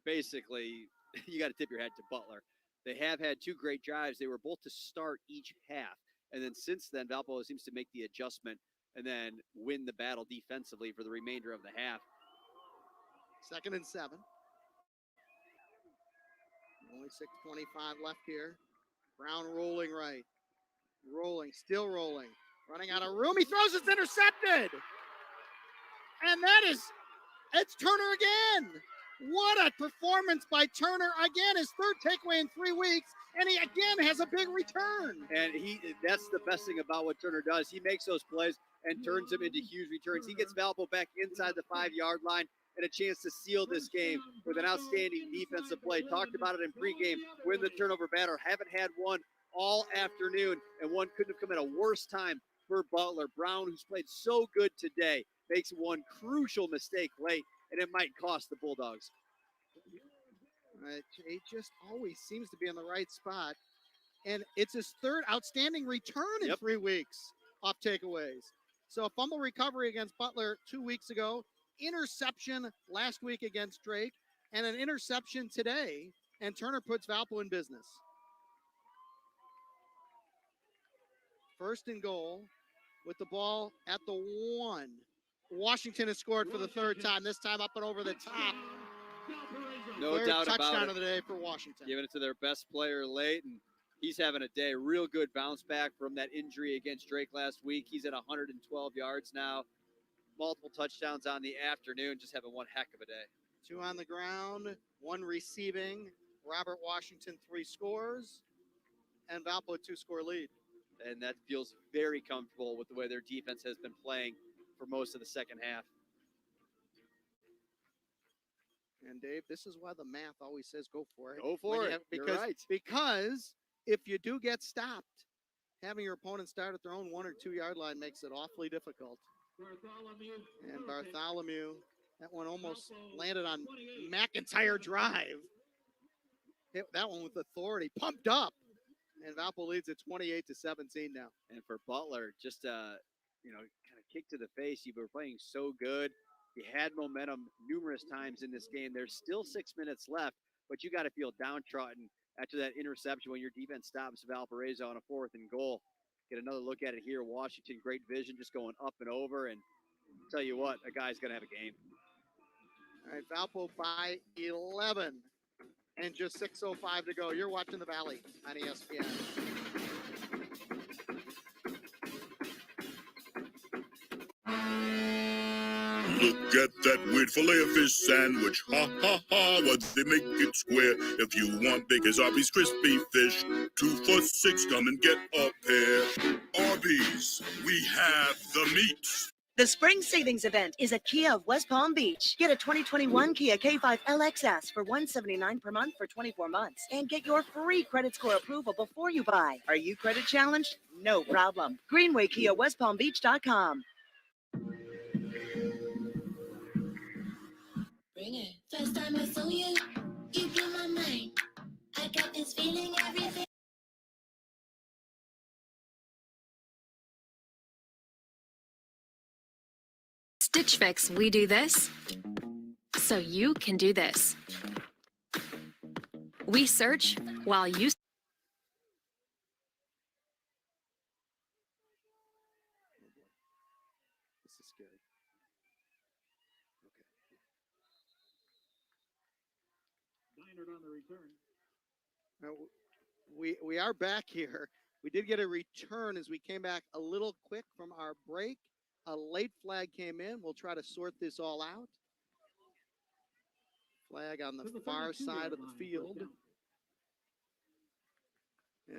basically you got to tip your hat to Butler. They have had 2 great drives. They were both to start each half. And then since then, Valpo seems to make the adjustment and then win the battle defensively for the remainder of the half. 2nd and 7. Only 6:25 left here. Brown rolling right. Rolling, still rolling. Running out of room. He throws, it's intercepted. And it's Turner again. What a performance by Turner again. His 3rd takeaway in 3 weeks. And he again has a big return. And that's the best thing about what Turner does. He makes those plays and turns them into huge returns. He gets Valpo back inside the 5-yard line and a chance to seal this game with an outstanding defensive play. Talked about it in pregame. Win the turnover battle. Haven't had one all afternoon, and one couldn't have come at a worse time for Butler. Brown, who's played so good today, makes one crucial mistake late, and it might cost the Bulldogs. He just always seems to be in the right spot. And it's his 3rd outstanding return in 3 weeks off takeaways. So a fumble recovery against Butler 2 weeks ago, interception last week against Drake, and an interception today. And Turner puts Valpo in business. 1st and goal with the ball at the 1. Washington has scored for the 3rd time, this time up and over the top. No 3rd doubt about touchdown it. of the day for Washington. Giving it to their best player late, and he's having a day. Real good bounce back from that injury against Drake last week. He's at 112 yards now. Multiple touchdowns on the afternoon, just having one heck of a day. 2 on the ground, 1 receiving. Robert Washington 3 scores, and Valpo 2-score lead. And that feels very comfortable with the way their defense has been playing for most of the second half. And Dave, this is why the math always says go for it. Go for it. You're right. Because if you do get stopped, having your opponent start at their own 1 or 2 yard line makes it awfully difficult. And Bartholomew, that one almost landed on McIntyre drive. Hit that one with authority, pumped up. And Valpo leads at 28-17 now. And for Butler, just kind of kick to the face. You were playing so good. You had momentum numerous times in this game. There's still 6 minutes left, but you got to feel downtrodden after that interception when your defense stops Valparaiso on a 4th and goal. Get another look at it here. Washington, great vision, just going up and over. And I'll tell you what, a guy's going to have a game. All right, Valpo by 11. And just 6:05 to go. You're watching the Valley on ESPN. Look at that weird Filet-O-Fish sandwich. Ha, ha, ha, what they make it square. If you want Baker's Arby's crispy fish, 2 for $6, come and get a pair. Arby's, we have the meat. The Spring Savings Event is at Kia of West Palm Beach. Get a 2021 Kia K5 LXS for $179 per month for 24 months and get your free credit score approval before you buy. Are you credit challenged? No problem. Greenway Kia, WestPalmBeach.com. Bring it. First time I saw you, you blew my mind. I got this feeling everything. Stitch Fix, we do this, so you can do this. We search while you. This is scary. Deinert on the return. Now, we are back here. We did get a return as we came back a little quick from our break. A late flag came in. We'll try to sort this all out. Flag on the far side of the field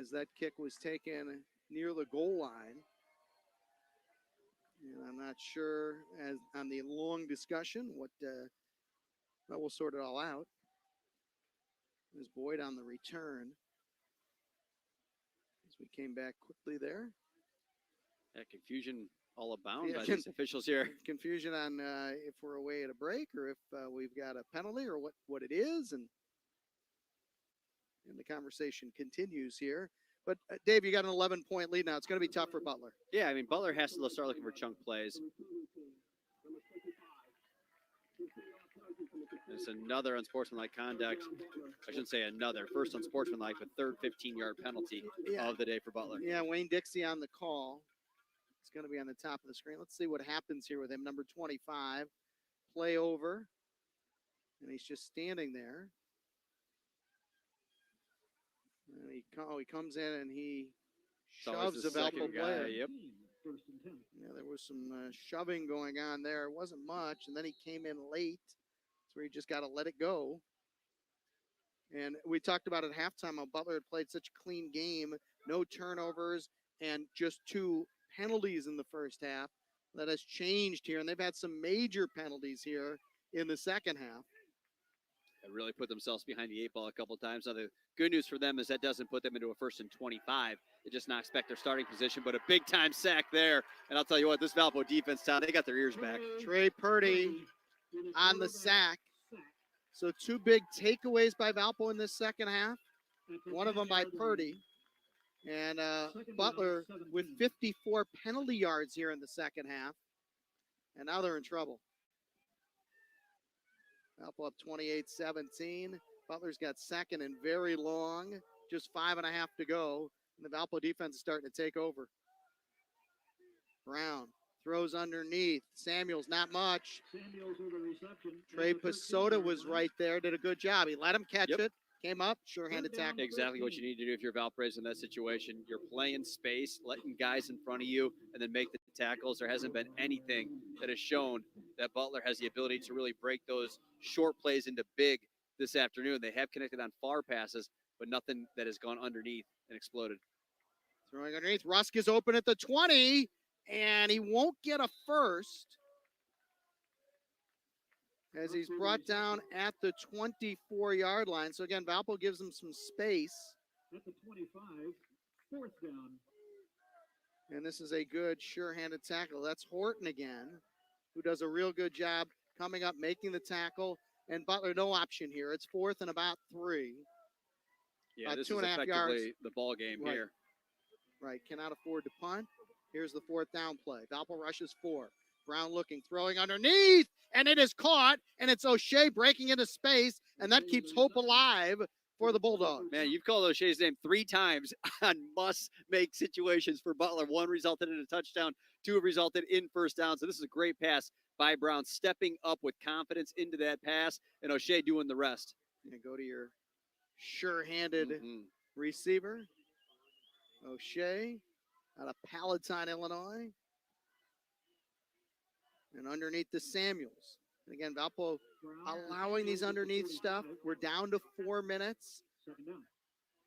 as that kick was taken near the goal line. And I'm not sure, as on the long discussion, but we'll sort it all out. There's Boyd on the return. As we came back quickly there. That confusion all abound Yeah, by these officials here. Confusion on if we're away at a break or if we've got a penalty or what it is. And the conversation continues here. But, Dave, you got an 11-point lead now. It's going to be tough for Butler. Yeah, I mean, Butler has to start looking for chunk plays. It's another unsportsmanlike conduct. I shouldn't say another. First unsportsmanlike, but third 15-yard penalty of the day for Butler. Yeah, Wayne Dixie on the call. It's going to be on the top of the screen. Let's see what happens here with him. Number 25, play over. And he's just standing there. And he comes in and he shoves a Valpo player. Yep. Yeah, there was some shoving going on there. It wasn't much. And then he came in late. That's where he just got to let it go. And we talked about at halftime how Butler had played such a clean game, no turnovers, and just 2 penalties in the first half. That has changed here, and they've had some major penalties here in the second half. They really put themselves behind the 8 ball a couple of times. Now, the good news for them is that doesn't put them into a 1st and 25. It just knocks back their starting position, but a big-time sack there. And I'll tell you what, this Valpo defense, Todd, they got their ears back. Trey Purdy on the sack. So 2 big takeaways by Valpo in this second half. One of them by Purdy. And Butler with 54 penalty yards here in the second half. And now they're in trouble. Valpo up 28-17. Butler's got second and very long. Just 5.5 to go. And the Valpo defense is starting to take over. Brown throws underneath. Samuels, not much. Samuels with the reception. Trey Pasota was right there, did a good job. He let him catch it, came up, sure-handed tackle. Exactly what you need to do if you're Valparaiso in that situation. You're playing space, letting guys in front of you, and then make the tackles. There hasn't been anything that has shown that Butler has the ability to really break those short plays into big this afternoon. They have connected on far passes, but nothing that has gone underneath and exploded. Throwing underneath. Rusk is open at the 20, and he won't get a first as he's brought down at the 24-yard line. So, again, Valpo gives him some space. At the 25, 4th down. And this is a good, sure-handed tackle. That's Horton again, who does a real good job coming up, making the tackle. And Butler, no option here. It's 4th and about 3. Yeah, this 2.5 is effectively yards. the ball game Right. here. Right, cannot afford to punt. Here's the 4th down play. Valpo rushes 4. Brown looking, throwing underneath, and it is caught, and it's O'Shea breaking into space, and that keeps hope alive for the Bulldogs. Man, you've called O'Shea's name 3 times on must-make situations for Butler. 1 resulted in a touchdown, 2 have resulted in first down. So this is a great pass by Brown, stepping up with confidence into that pass, and O'Shea doing the rest. Yeah, go to your sure-handed receiver, O'Shea, out of Palatine, Illinois. And underneath the Samuels. And again, Valpo allowing these underneath stuff. We're down to 4 minutes.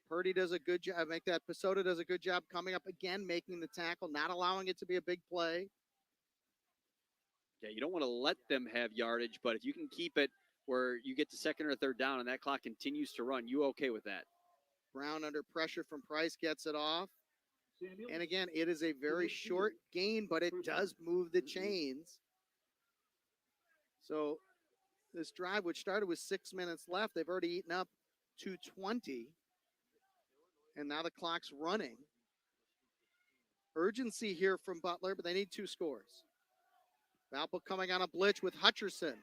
Purdy does a good job. Pasota does a good job coming up again, making the tackle, not allowing it to be a big play. Yeah, you don't want to let them have yardage, but if you can keep it where you get to 2nd or 3rd down and that clock continues to run, you okay with that? Brown under pressure from Price gets it off. And again, it is a very short gain, but it does move the chains. So this drive, which started with 6 minutes left, they've already eaten up 2:20. And now the clock's running. Urgency here from Butler, but they need 2 scores. Valpo coming on a blitz with Hutcherson.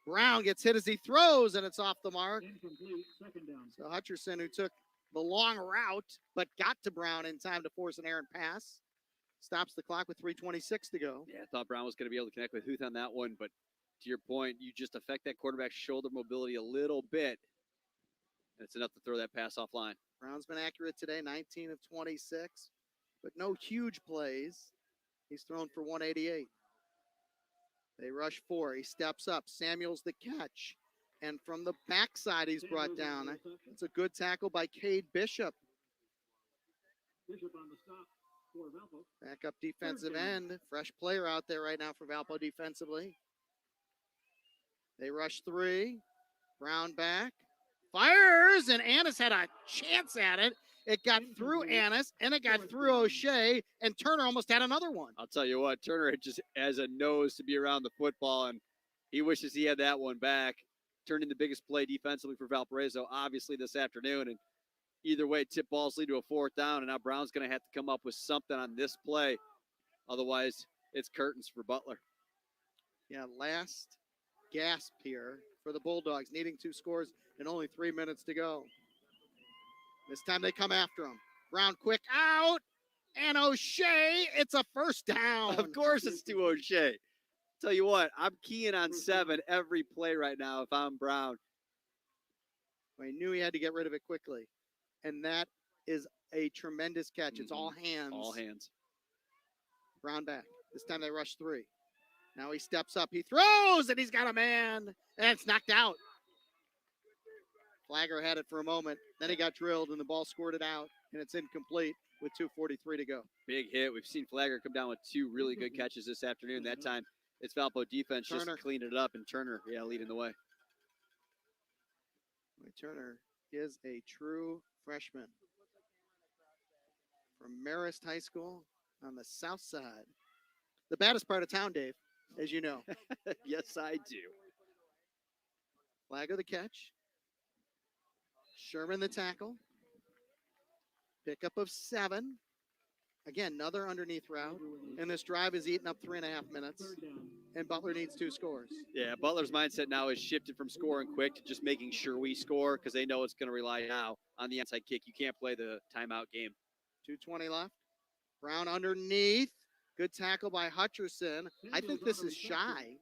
Brown gets hit as he throws, and it's off the mark. Incomplete. Second down. So Hutcherson, who took the long route, but got to Brown in time to force an errant pass, stops the clock with 3:26 to go. Yeah, I thought Brown was going to be able to connect with Huth on that one, but to your point, you just affect that quarterback's shoulder mobility a little bit, and it's enough to throw that pass offline. Brown's been accurate today, 19 of 26, but no huge plays. He's thrown for 188. They rush 4. He steps up. Samuel's the catch. And from the backside, he's brought down. It's a good tackle by Cade Bishop. Bishop on the stop for Valpo. Backup defensive end. Fresh player out there right now for Valpo defensively. They rush 3. Brown back. Fires, and Annis had a chance at it. It got through Annis, and it got through O'Shea, and Turner almost had another one. I'll tell you what, Turner just has a nose to be around the football, and he wishes he had that one back. Turned in the biggest play defensively for Valparaiso, obviously, this afternoon. And either way, tip balls lead to a 4th down, and now Brown's going to have to come up with something on this play. Otherwise, it's curtains for Butler. Yeah, last gasp here for the Bulldogs, needing 2 scores and only 3 minutes to go. This time they come after him. Brown quick out, and O'Shea, it's a 1st down. Of course it's to O'Shea. Tell you what, I'm keying on 7 every play right now if I'm Brown. Well, he knew he had to get rid of it quickly, and that is a tremendous catch. It's all hands. All hands. Brown back. This time they rush 3. Now he steps up. He throws, and he's got a man, and it's knocked out. Flagger had it for a moment. Then he got drilled, and the ball squirted out, and it's incomplete with 2:43 to go. Big hit. We've seen Flagger come down with 2 really good catches this afternoon. That time, it's Valpo defense Turner just cleaned it up, and Turner, leading the way. Turner is a true freshman from Marist High School on the south side. The baddest part of town, Dave, as you know. Yes, I do. Flagger the catch. Sherman the tackle. Pickup of 7. Again, another underneath route. And this drive is eating up 3.5 minutes. And Butler needs 2 scores. Yeah, Butler's mindset now is shifted from scoring quick to just making sure we score because they know it's going to rely now on the onside kick. You can't play the timeout game. 2:20 left. Brown underneath. Good tackle by Hutcherson. I think this is shy.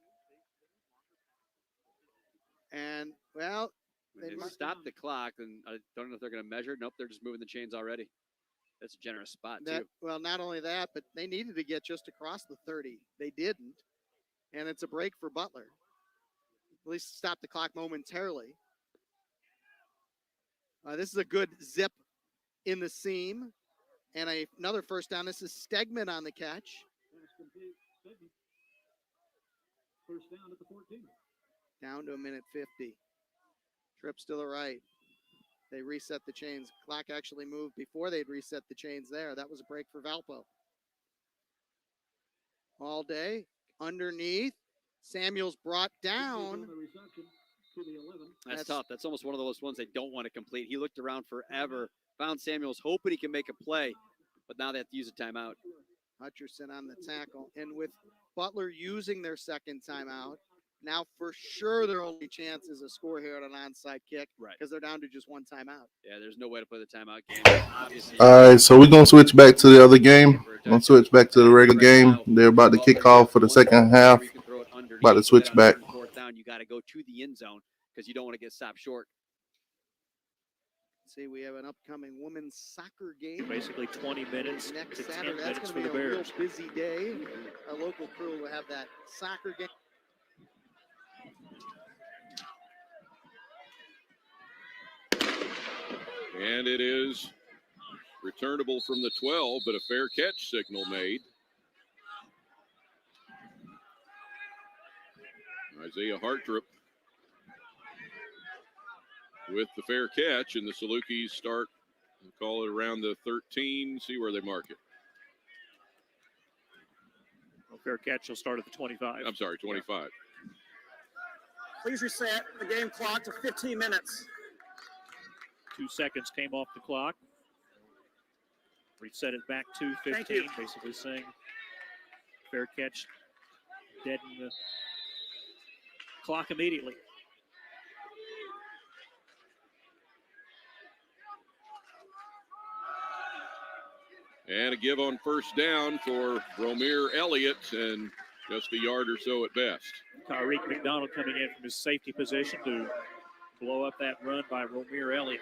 And, well, they stopped the clock, and I don't know if they're going to measure. Nope, they're just moving the chains already. That's a generous spot, too. Well, not only that, but they needed to get just across the 30. They didn't. And it's a break for Butler. At least stop the clock momentarily. This is a good zip in the seam. And another 1st down. This is Stegman on the catch. Pass complete. 1st down at the 14. Down to 1:50. Trips to the right. They reset the chains. Clock actually moved before they'd reset the chains there. That was a break for Valpo. All day. Underneath. Samuel's brought down. That's tough. That's almost one of those ones they don't want to complete. He looked around forever, found Samuel's, hoping he can make a play, but now they have to use a timeout. Hutcherson on the tackle. And with Butler using their 2nd timeout, now for sure their only chance is a score here on an onside kick. Right. Because they're down to just 1 timeout. Yeah, there's no way to play the timeout game. Obviously. All right, so we're going to switch back to the other game. We're going to switch back to the regular game. They're about to kick off for the 2nd half. About to switch back. 4th down, you got to go to the end zone because you don't want to get stopped short. See, we have an upcoming women's soccer game. Basically 20 minutes next to 10 Saturday. That's minutes going for to the be a real Bears. busy day. Our local crew will have that soccer game. And it is returnable from the 12, but a fair catch signal made. Isaiah Hartrup with the fair catch, and the Salukis start, call it around the 13, see where they mark it. Well, fair catch will start at the 25. I'm sorry, 25. Please reset the game clock to 15 minutes. 2 seconds came off the clock. Reset it back to Thank 15, you. basically saying fair catch, dead in the clock immediately. And a give on first down for Romir Elliott, and just a yard or so at best. Tyreek McDonald coming in from his safety position to blow up that run by Romir Elliott.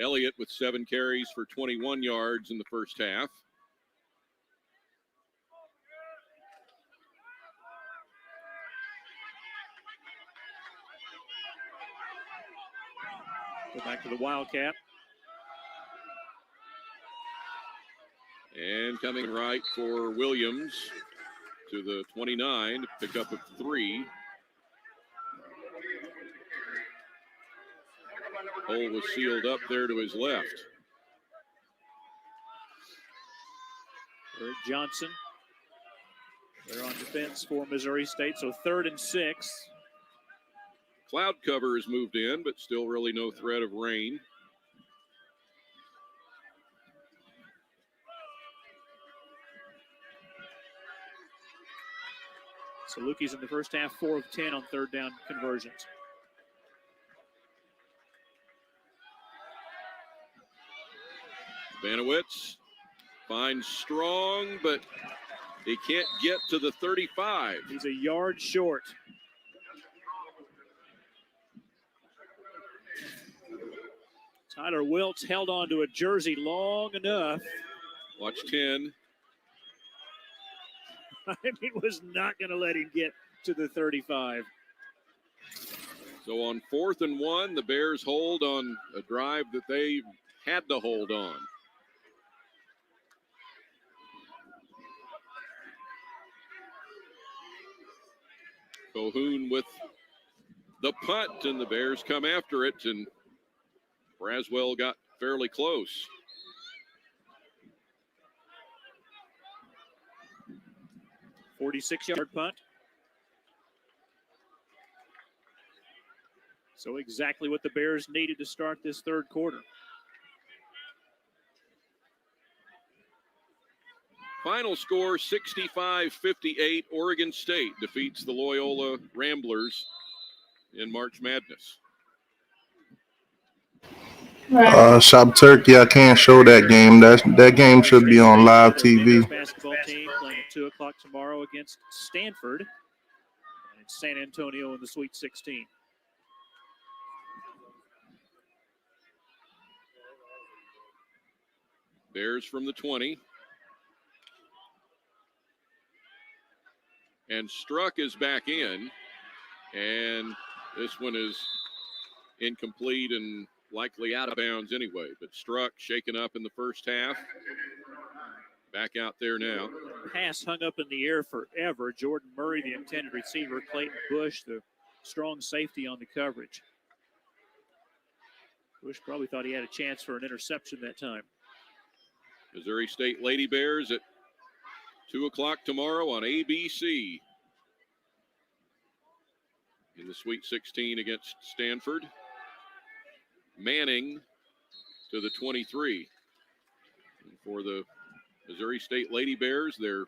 Elliott with 7 carries for 21 yards in the first half. Go back to the Wildcat. And coming right for Williams to the 29, pick up of 3. Hole was sealed up there to his left. Eric Johnson. They're on defense for Missouri State, so 3rd and 6. Cloud cover has moved in, but still really no threat of rain. Salukis in the first half, 4 of 10 on 3rd down conversions. Banowitz finds Strong, but he can't get to the 35. He's a yard short. Tyler Wiltz held on to a jersey long enough. Watch 10. He was not going to let him get to the 35. So on 4th and 1, the Bears hold on a drive that they had to hold on. Cohoon with the punt, and the Bears come after it, and Braswell got fairly close. A 46-yard punt. So exactly what the Bears needed to start this 3rd quarter. Final score, 65-58. Oregon State defeats the Loyola Ramblers in March Madness. Shop Turkey, I can't show that game. That game should be on live TV. Basketball team playing at 2 o'clock tomorrow against Stanford. And it's San Antonio in the Sweet 16. Bears from the 20. And Struck is back in. And this one is incomplete and likely out of bounds anyway. But Struck shaken up in the first half. Back out there now. Pass hung up in the air forever. Jordan Murray, the intended receiver. Clayton Bush, the strong safety on the coverage. Bush probably thought he had a chance for an interception that time. Missouri State Lady Bears at 2 o'clock tomorrow on ABC. In the Sweet 16 against Stanford. Manning to the 23. And for the Missouri State Lady Bears, their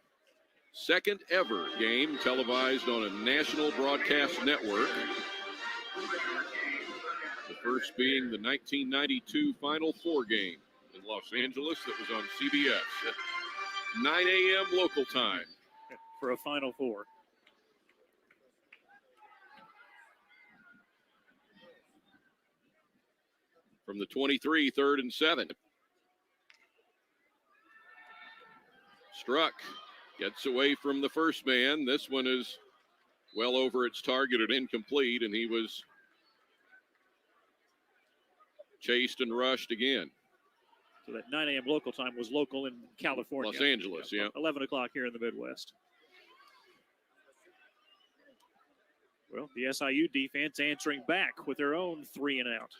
second ever game televised on a national broadcast network. The first being the 1992 Final Four game in Los Angeles that was on CBS at 9 a.m. local time. For a Final Four. From the 23, 3rd and 7. Struck gets away from the first man. This one is well over its target and incomplete, and he was chased and rushed again. So that 9 a.m. local time was local in California. Los Angeles, yeah. 11 o'clock here in the Midwest. Well, the SIU defense answering back with their own 3 and out.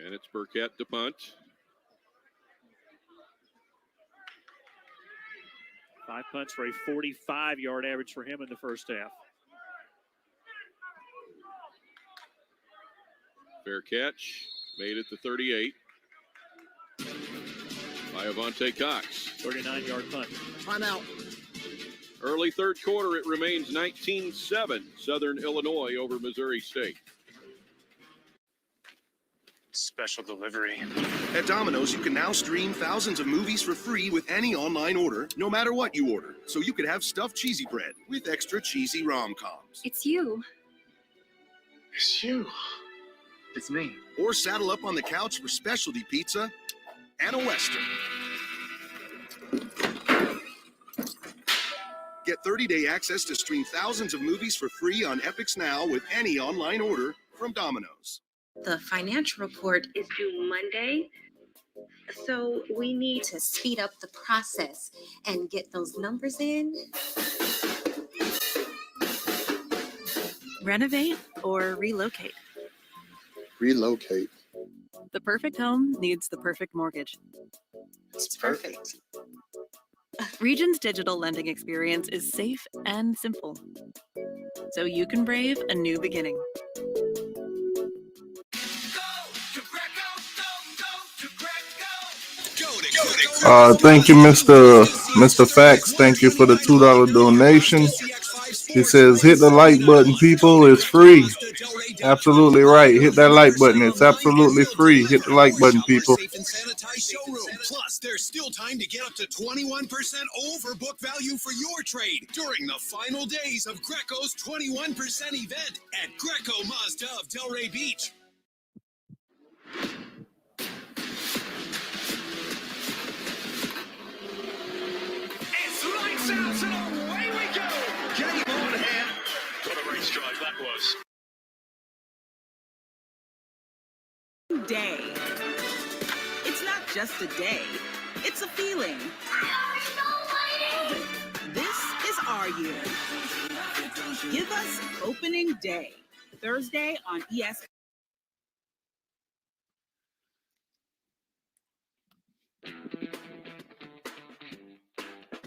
And it's Burkett to punt. 5 punts for a 45-yard average for him in the first half. Fair catch. Made it to 38 by Avante Cox. 39-yard punt. Timeout. Early third quarter, it remains 19-7. Southern Illinois over Missouri State. Special delivery. At Domino's, you can now stream thousands of movies for free with any online order, no matter what you order. So you could have stuffed cheesy bread with extra cheesy rom-coms. It's you. It's you. It's me. Or saddle up on the couch for specialty pizza and a Western. Get 30-day access to stream thousands of movies for free on Epix Now with any online order from Domino's. The financial report is due Monday, so we need to speed up the process and get those numbers in. Renovate or relocate? Relocate. The perfect home needs the perfect mortgage. It's perfect. Regions' digital lending experience is safe and simple, so you can brave a new beginning. Thank you, Mr. Fax. Thank you for the $2 donation. He says, hit the like button, people. It's free. Absolutely right. Hit that like button. It's absolutely free. Hit the like button, people. Plus, there's still time to get up to 21% over book value for your trade during the final days of Greco's 21% event at Greco Mazda of Delray Beach. Lights out and away we go. Game on hand. What a race drive that was. Day. It's not just a day. It's a feeling. This is our year. Give us opening day. Thursday on ESPN.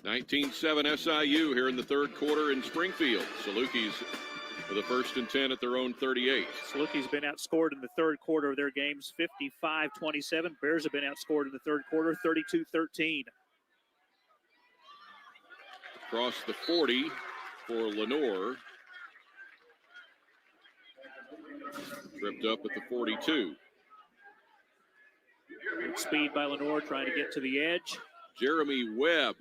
19-7 SIU here in the third quarter in Springfield. Salukis with a 1st and 10 at their own 38. Salukis been outscored in the third quarter of their games 55-27. Bears have been outscored in the third quarter 32-13. Across the 40 for Lenore. Tripped up at the 42. Good speed by Lenore trying to get to the edge. Jeremy Webb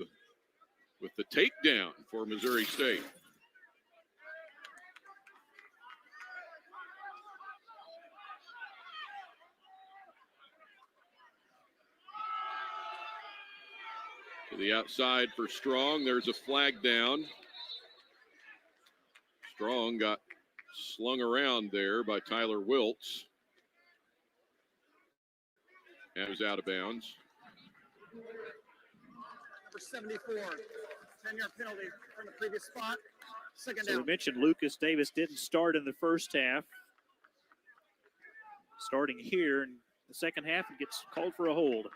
with the takedown for Missouri State. To the outside for Strong. There's a flag down. Strong got slung around there by Tyler Wiltz. And was out of bounds. Number 74, 10-yard penalty from the previous spot. Second So down. we mentioned Lucas Davis didn't start in the first half. Starting here in the second half and gets called for a hold.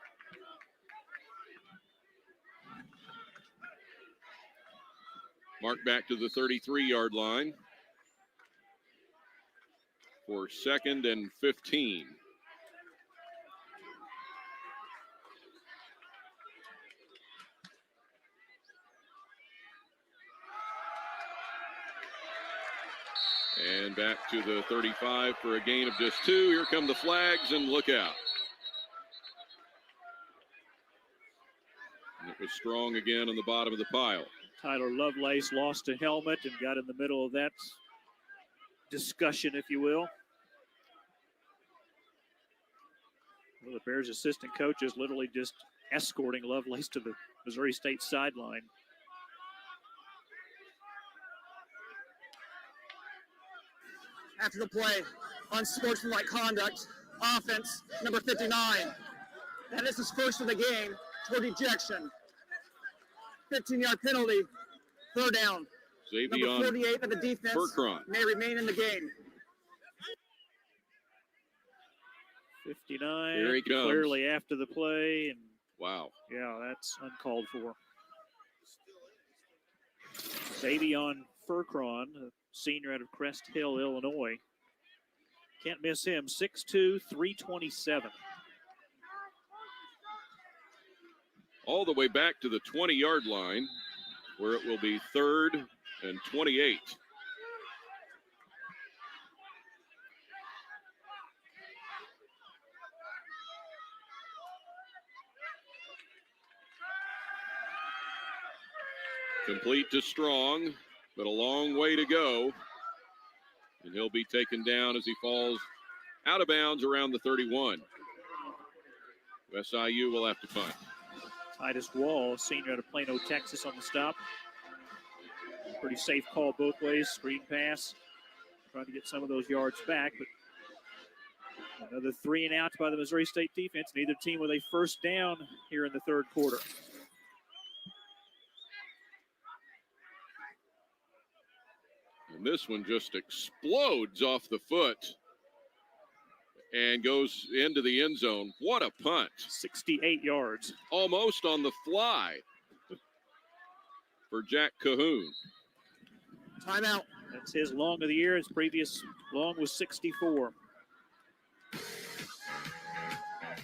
Mark back to the 33-yard line for 2nd and 15. And back to the 35 for a gain of just 2. Here come the flags, and look out. And it was Strong again on the bottom of the pile. Tyler Lovelace lost a helmet and got in the middle of that discussion, if you will. Well, the Bears assistant coach is literally just escorting Lovelace to the Missouri State sideline. After the play, unsportsmanlike conduct, offense, number 59. And this is first of the game toward ejection. 15-yard penalty, third down. Xavier Number 48 of the defense Furcron. may remain in the game. 59, Here he comes. clearly after the play. And wow. Yeah, that's uncalled for. Xavier Furcron, a senior out of Crest Hill, Illinois. Can't miss him. 6'2", 327. All the way back to the 20-yard line, where it will be 3rd and 28. Complete to Strong, but a long way to go. And he'll be taken down as he falls out of bounds around the 31. SIU will have to punt. Titus Wall, senior out of Plano, Texas, on the stop. Pretty safe call both ways. Screen pass. Trying to get some of those yards back, but another 3 and out by the Missouri State defense. Neither team with a first down here in the third quarter. And this one just explodes off the foot and goes into the end zone. What a punt. 68 yards. Almost on the fly for Jack Cahoon. Timeout. That's his long of the year. His previous long was 64.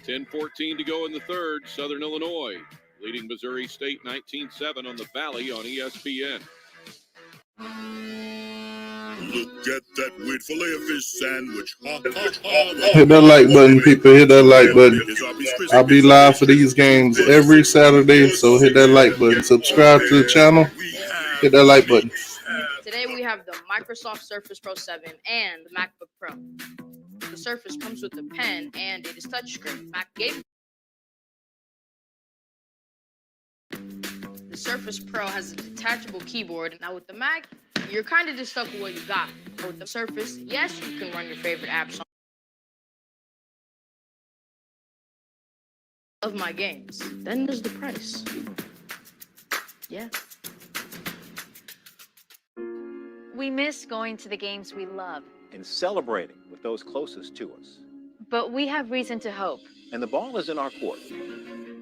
10-14 to go in the third. Southern Illinois leading Missouri State 19-7 on the Valley on ESPN. Look at that weird filet of fish sandwich. Hit that like button, people. Hit that like button. I'll be live for these games every Saturday, so hit that like button. Subscribe to the channel. Hit that like button. Today we have the Microsoft Surface Pro 7 and the MacBook Pro. The Surface comes with a pen and it is touchscreen. Mac gave. The Surface Pro has a detachable keyboard. Now with the Mac, you're kind of just stuck with what you got. But with the Surface, yes, you can run your favorite apps on. Of my games. Then there's the price. Yeah. We miss going to the games we love, and celebrating with those closest to us. but we have reason to hope. And the ball is in our court.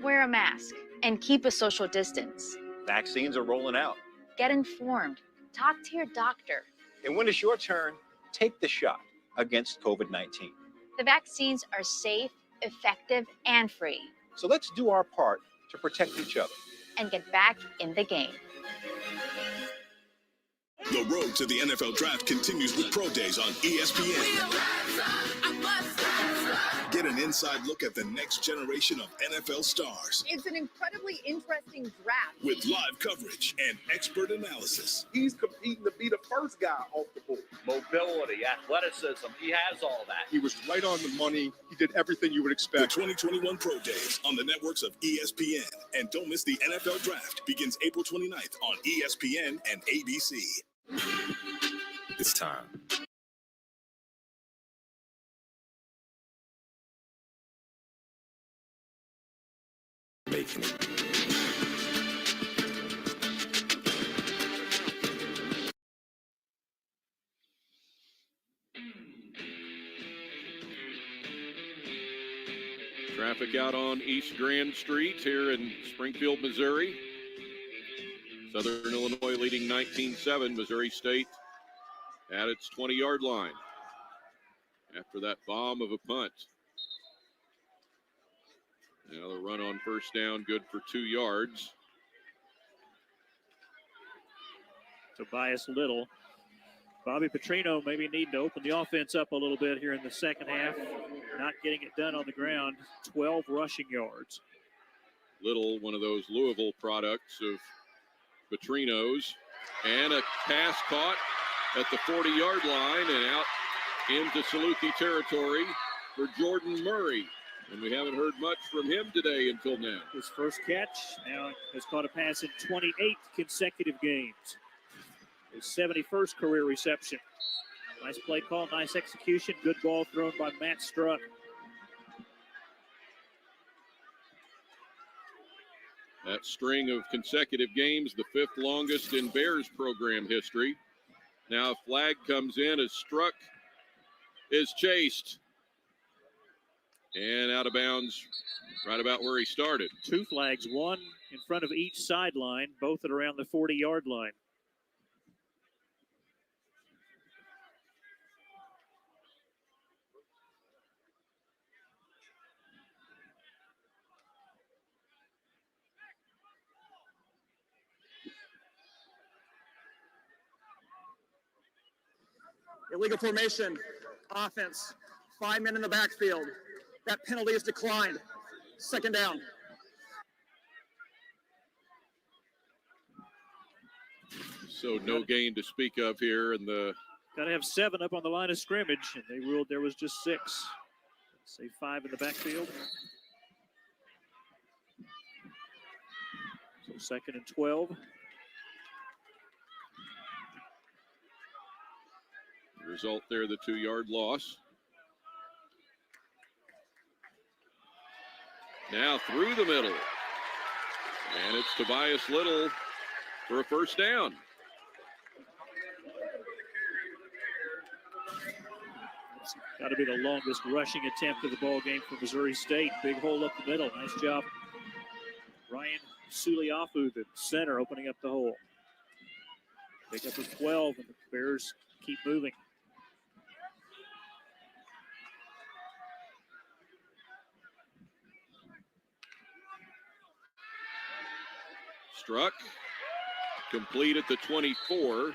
Wear a mask and keep a social distance. Vaccines are rolling out. Get informed. Talk to your doctor. And when it's your turn, take the shot against COVID-19. The vaccines are safe, effective, and free. So let's do our part to protect each other. And get back in the game. The road to the NFL Draft continues with Pro Days on ESPN. Get an inside look at the next generation of NFL stars It's an incredibly interesting draft. with live coverage and expert analysis. He's competing to be the first guy off the board. Mobility, athleticism, he has all that. He was right on the money. He did everything you would The expect. 2021 Pro Days on the networks of ESPN. And don't miss the NFL Draft. Begins April 29th on ESPN and ABC. It's time. Making it. Traffic out on East Grand Street here in Springfield, Missouri. Southern Illinois leading 19-7. Missouri State at its 20-yard line after that bomb of a punt. Now the run on first down, good for 2 yards. Tobias Little. Bobby Petrino maybe needing to open the offense up a little bit here in the second half. Not getting it done on the ground. 12 rushing yards. Little, one of those Louisville products of Petrino's. And a pass caught at the 40-yard line and out into Saluki territory for Jordan Murray. And we haven't heard much from him today until now. His first catch now has caught a pass in 28 consecutive games. His 71st career reception. Nice play call, nice execution. Good ball thrown by Matt Struck. That string of consecutive games, the 5th longest in Bears program history. Now a flag comes in as Struck is chased. And out of bounds right about where he started. 2 flags, one in front of each sideline, both at around the 40-yard line. Illegal formation, offense, 5 men in the backfield. That penalty is declined. Second down. So no gain to speak of here in the. Got to have 7 up on the line of scrimmage, and they ruled there was just 6. Say 5 in the backfield. So 2nd and 12. The result there, the 2-yard loss. Now through the middle. And it's Tobias Little for a first down. Got to be the longest rushing attempt of the ball game for Missouri State. Big hole up the middle. Nice job. Ryan Suliafu, the center, opening up the hole. Pick up a 12, and the Bears keep moving. Struck. Complete at the 24.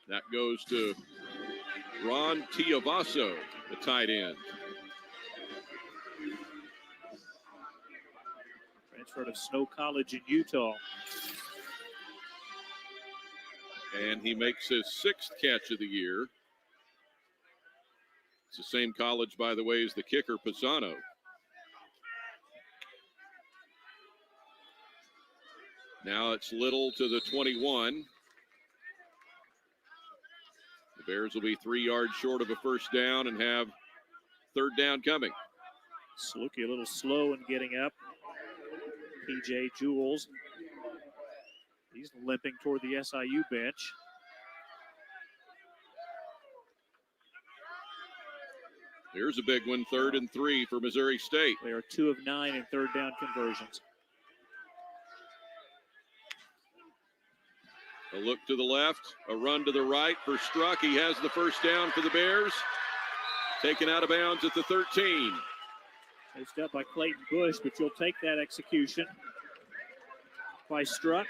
That goes to Ron Tiavaso, the tight end. Transferred of Snow College in Utah. And he makes his 6th catch of the year. It's the same college, by the way, as the kicker, Pisano. Now it's Little to the 21. The Bears will be 3 yards short of a first down and have 3rd down coming. Saluki a little slow in getting up. PJ Jules. He's limping toward the SIU bench. Here's a big one, 3rd and 3 for Missouri State. They are 2 of 9 in 3rd down conversions. A look to the left, a run to the right for Struck. He has the first down for the Bears. Taken out of bounds at the 13. Chased up by Clayton Bush, but you'll take that execution by Struck.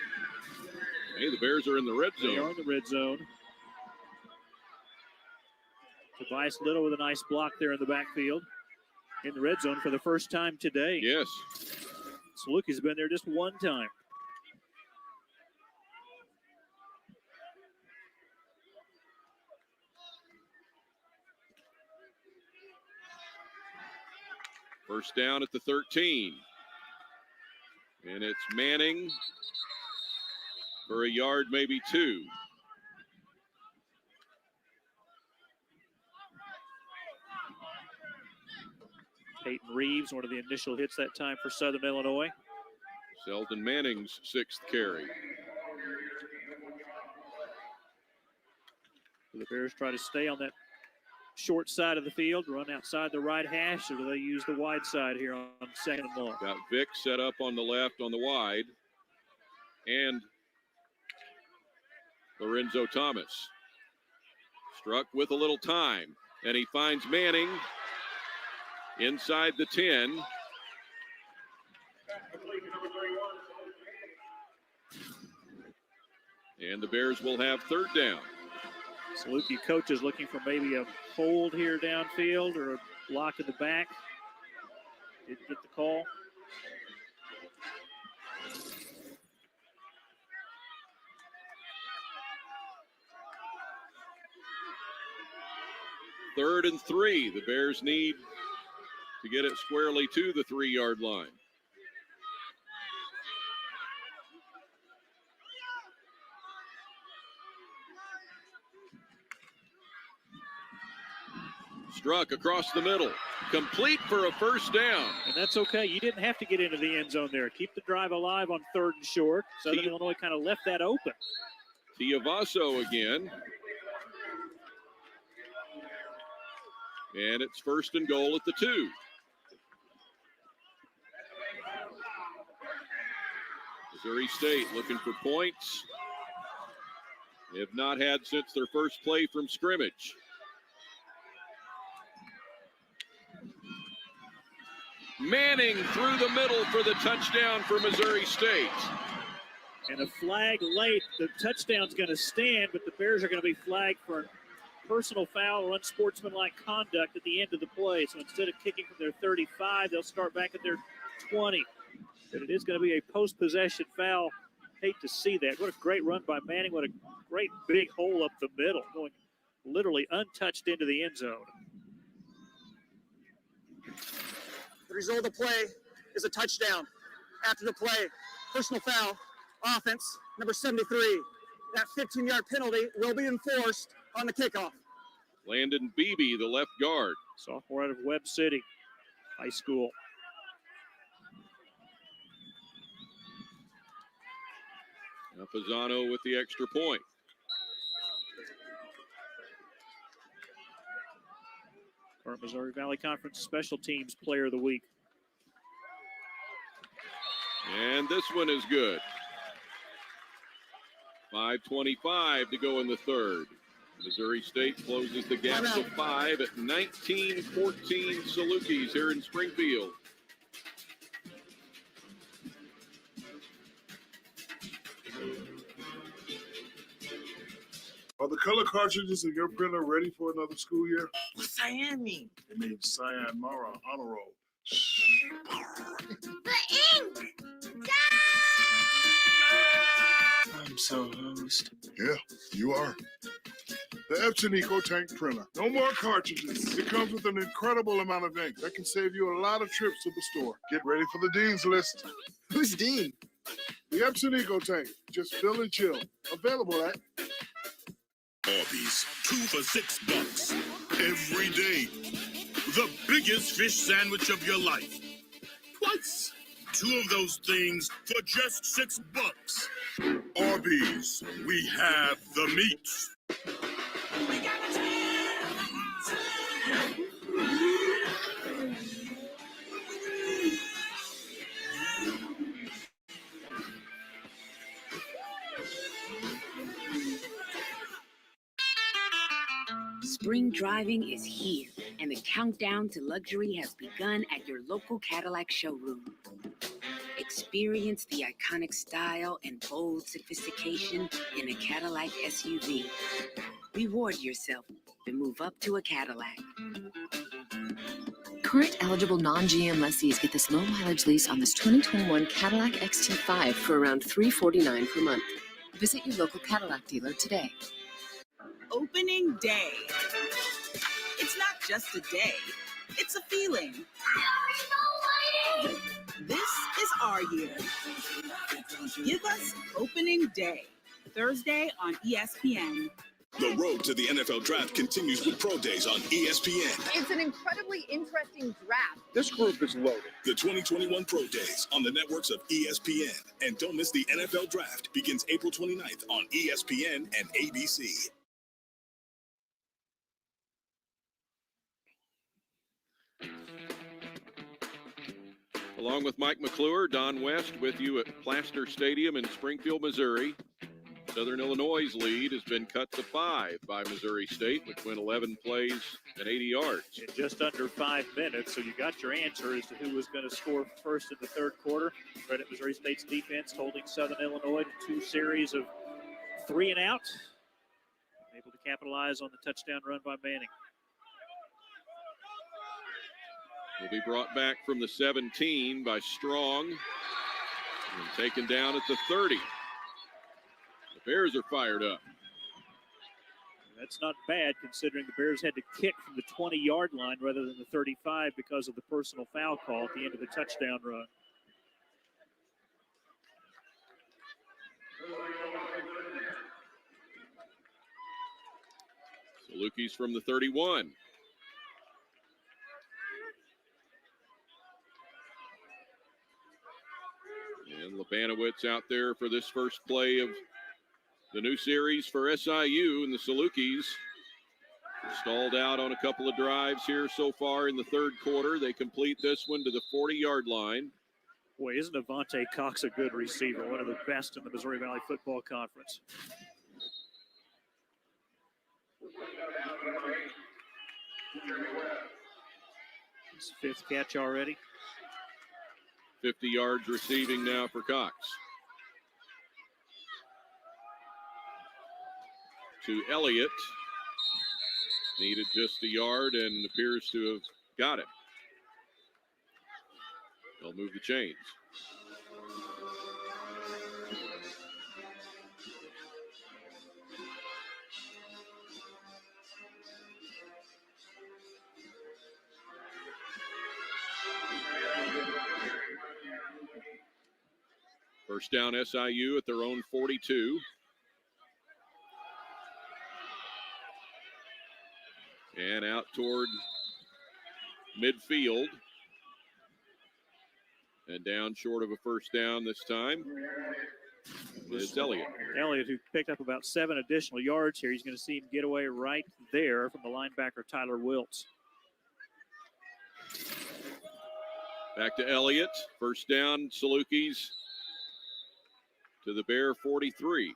Hey, the Bears are in the red zone. They are in the red zone. Tobias Little with a nice block there in the backfield. In the red zone for the first time today. Yes. Saluki's been there just one time. First down at the 13. And it's Manning for a yard, maybe 2. Peyton Reeves, one of the initial hits that time for Southern Illinois. Selden Manning's 6th carry. So the Bears try to stay on that short side of the field, run outside the right hash, or do they use the wide side here on 2nd and long? Got Vick set up on the left on the wide. And Lorenzo Thomas. Struck with a little time. And he finds Manning inside the 10. And the Bears will have 3rd down. Saluki coach is looking for maybe a hold here downfield or a block in the back. Didn't get the call. Third and 3. The Bears need to get it squarely to the 3-yard line. Struck across the middle. Complete for a first down. And that's okay. You didn't have to get into the end zone there. Keep the drive alive on 3rd and short. Southern Illinois kind of left that open. Tiavaso again. And it's 1st and goal at the 2. Missouri State looking for points. They have not had since their first play from scrimmage. Manning through the middle for the touchdown for Missouri State. And a flag late. The touchdown's going to stand, but the Bears are going to be flagged for a personal foul or unsportsmanlike conduct at the end of the play. So instead of kicking from their 35, they'll start back at their 20. But it is going to be a post-possession foul. Hate to see that. What a great run by Manning. What a great big hole up the middle, going literally untouched into the end zone. The result of the play is a touchdown. After the play, personal foul, offense, number 73. That 15-yard penalty will be enforced on the kickoff. Landon Beebe, the left guard. Sophomore out of Webb City High School. Now Pisano with the extra point. Current Missouri Valley Conference Special Teams Player of the Week. And this one is good. 5:25 to go in the third. Missouri State closes the gap to 5 at 19-14 Salukis here in Springfield. Are the color cartridges in your printer ready for another school year? What's cyan mean? It means cyan Mara honor roll. The ink! I'm so hosed. Yeah, you are. The Epson EcoTank printer. No more cartridges. It comes with an incredible amount of ink that can save you a lot of trips to the store. Get ready for the Dean's List. Who's Dean? The Epson EcoTank. Just fill and chill. Available at Arby's, 2 for $6 every day. The biggest fish sandwich of your life. Twice. 2 of those things for just $6. Arby's, we have the meats. Spring driving is here, and the countdown to luxury has begun at your local Cadillac showroom. Experience the iconic style and bold sophistication in a Cadillac SUV. Reward yourself and move up to a Cadillac. Current eligible non-GM lessees get this low-mileage lease on this 2021 Cadillac XT5 for around $349 per month. Visit your local Cadillac dealer today. Opening day. It's not just a day, it's a feeling. This is our year. Give us opening day, Thursday on ESPN. The road to the NFL draft continues with Pro Days on ESPN. It's an incredibly interesting draft. This group is loaded. The 2021 Pro Days on the networks of ESPN. And don't miss the NFL draft. Begins April 29th on ESPN and ABC. Along with Mike McClure, Don West with you at Plaster Stadium in Springfield, Missouri. Southern Illinois' lead has been cut to 5 by Missouri State, which went 11 plays and 80 yards. In just under 5 minutes, so you got your answer as to who was going to score first in the third quarter. Credit Missouri State's defense holding Southern Illinois to 2 series of 3 and out. Able to capitalize on the touchdown run by Manning. Will be brought back from the 17 by Strong and taken down at the 30. The Bears are fired up. That's not bad considering the Bears had to kick from the 20-yard line rather than the 35 because of the personal foul call at the end of the touchdown run. Salukis from the 31. And Labanowitz out there for this first play of the new series for SIU, and the Salukis stalled out on a couple of drives here so far in the third quarter. They complete this one to the 40-yard line. Boy, isn't Avante Cox a good receiver? One of the best in the Missouri Valley Football Conference. His 5th catch already. 50 yards receiving now for Cox. to Elliott. Needed just a yard and appears to have got it. They'll move the chains. First down SIU at their own 42. And out toward midfield. And down short of a first down this time is Elliott. Elliott, who picked up about 7 additional yards here. He's going to see him get away right there from the linebacker, Tyler Wiltz. Back to Elliott. First down, Salukis to the Bear 43.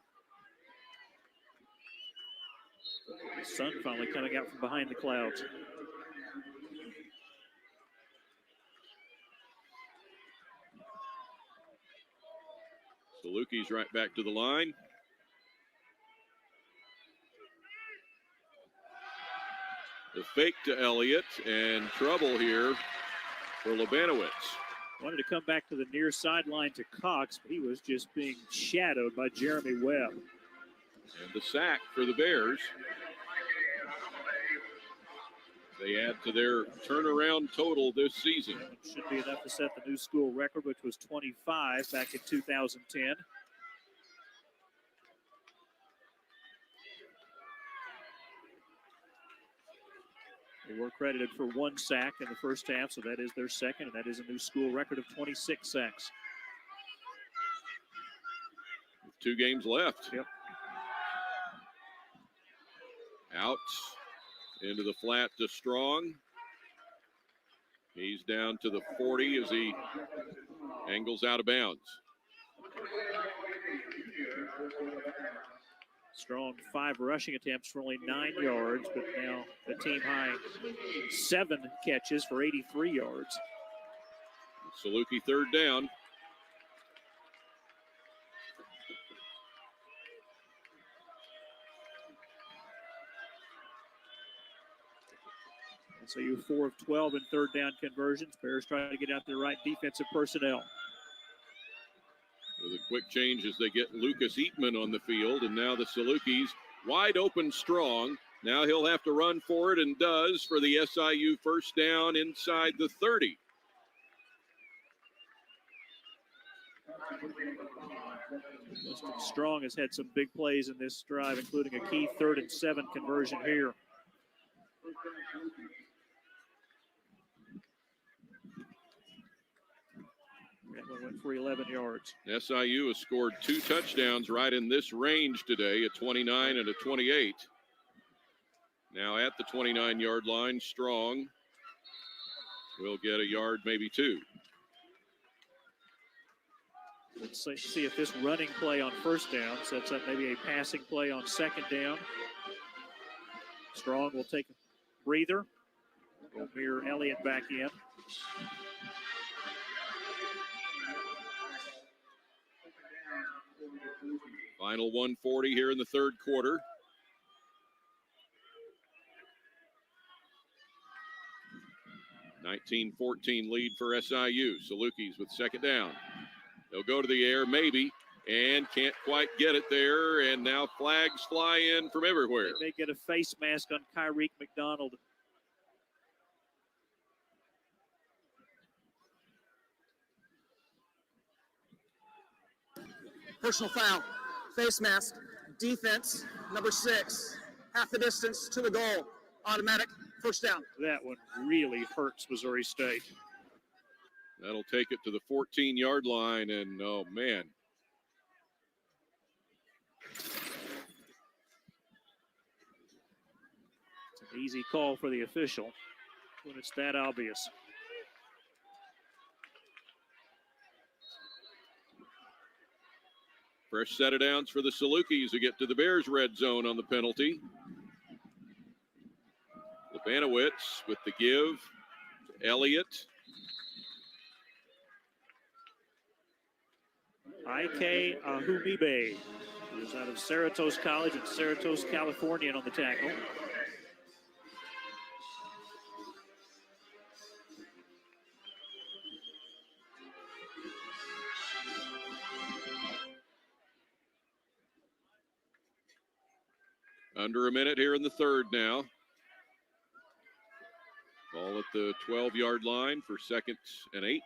The sun finally coming out from behind the clouds. Salukis right back to the line. The fake to Elliott, and trouble here for Labanowitz. Wanted to come back to the near sideline to Cox, but he was just being shadowed by Jeremy Webb. And the sack for the Bears. They add to their turnaround total this season. Should be enough to set the new school record, which was 25 back in 2010. They were credited for 1 sack in the first half, so that is their second, and that is a new school record of 26 sacks. With 2 games left. Yep. Out into the flat to Strong. He's down to the 40 as he angles out of bounds. Strong 5 rushing attempts for only 9 yards, but now the team high 7 catches for 83 yards. Saluki third down. So you 4 of 12 in third down conversions. Bears trying to get out their right defensive personnel. With a quick change as they get Lucas Eatman on the field, and now the Salukis wide open Strong. Now he'll have to run for it, and does, for the SIU first down inside the 30. Justin Strong has had some big plays in this drive, including a key 3rd and 7 conversion here. That one went for 11 yards. SIU has scored 2 touchdowns right in this range today, a 29 and a 28. Now at the 29-yard line, Strong will get a yard, maybe 2. Let's see if this running play on first down sets up maybe a passing play on second down. Strong will take a breather. We'll mirror Elliott back in. Final 140 here in the third quarter. (19-14) lead for SIU. Salukis with second down. They'll go to the air, maybe, and can't quite get it there. And now flags fly in from everywhere. They may get a face mask on Kyrique McDonald. Personal foul, face mask, defense, number 6, half the distance to the goal, automatic first down. That one really hurts Missouri State. That'll take it to the 14-yard line, and oh man. It's an easy call for the official when it's that obvious. Fresh set of downs for the Salukis who get to the Bears' red zone on the penalty. Labanowitz with the give to Elliott. Ike Ahumibe He's out of Cerritos College in Cerritos, California, on the tackle. Under a minute here in the third now. Ball at the 12-yard line for 2nd and 8.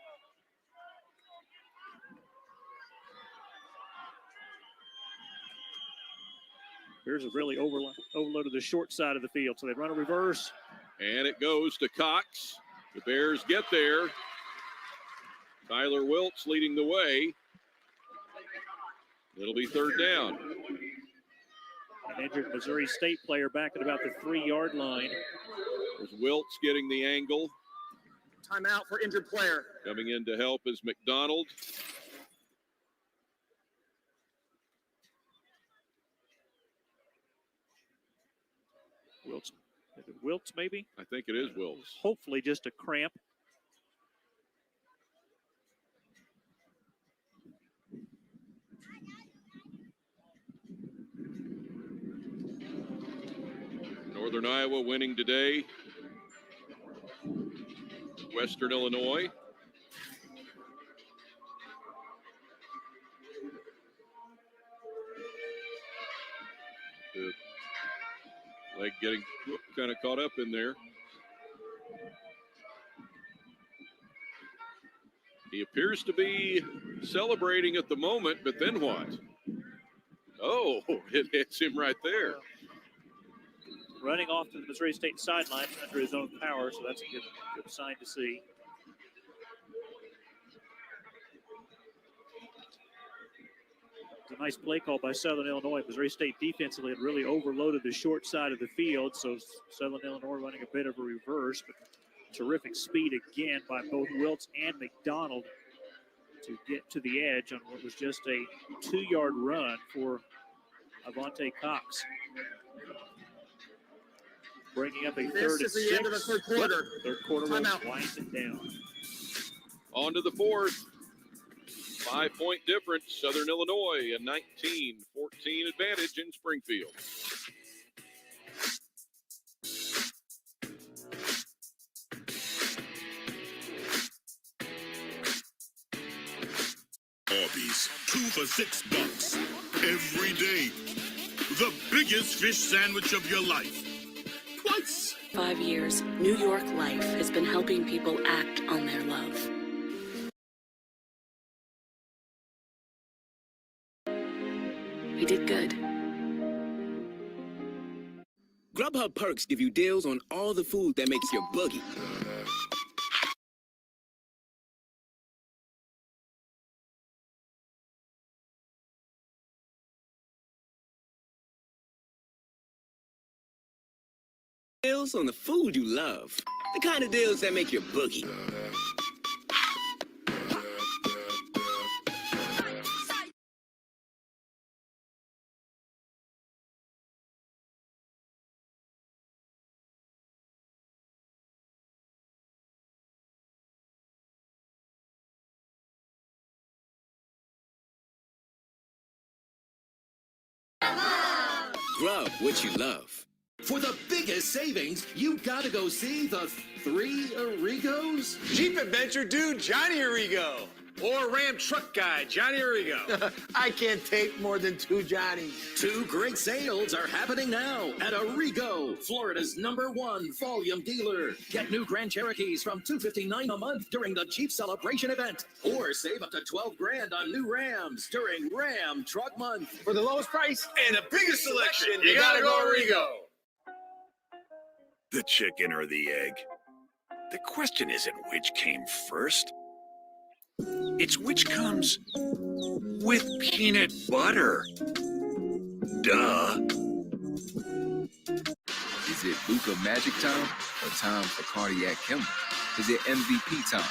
Bears have really overloaded the short side of the field, so they run a reverse. And it goes to Cox. The Bears get there. Tyler Wiltz leading the way. It'll be 3rd down. An injured Missouri State player back at about the 3-yard line. There's Wiltz getting the angle. Timeout for injured player. Coming in to help is McDonald. Wiltz, maybe? I think it is Wiltz. Hopefully just a cramp. Northern Iowa winning today. Western Illinois. The leg getting kind of caught up in there. He appears to be celebrating at the moment, but then what? Oh, it hits him right there. Running off to the Missouri State sideline under his own power, so that's a good sign to see. It's a nice play call by Southern Illinois. Missouri State defensively had really overloaded the short side of the field, so Southern Illinois running a bit of a reverse, but terrific speed again by both Wiltz and McDonald to get to the edge on what was just a 2-yard run for Avante Cox. Bringing up a third and 6. End of the third quarter. Third quarter will wind it down. On to the 4th. 5-point difference. Southern Illinois a 19-14 advantage in Springfield. Arby's, 2 for $6 every day. The biggest fish sandwich of your life. Twice. 5 years, New York Life has been helping people act on their love. We did good. Grubhub Perks give you deals on all the food that makes your boogie. Deals on the food you love. The kind of deals that make your boogie. Grub what you love. For the biggest savings, you gotta go see the 3 Arrigos. Jeep Adventure dude, Johnny Arrigo. Or Ram truck guy, Johnny Arrigo. I can't take more than 2 Johnnies. 2 great sales are happening now at Arrigo, Florida's #1 volume dealer. Get new Grand Cherokees from $259 a month during the Jeep Celebration event. Or save up to $12 grand on new Rams during Ram Truck Month. For the lowest price and the biggest selection, you gotta go Arrigo. The chicken or the egg? The question isn't which came first. It's which comes with peanut butter. Duh. Is it Luka Magic time or time for Cardiac Kimber? Is it MVP time?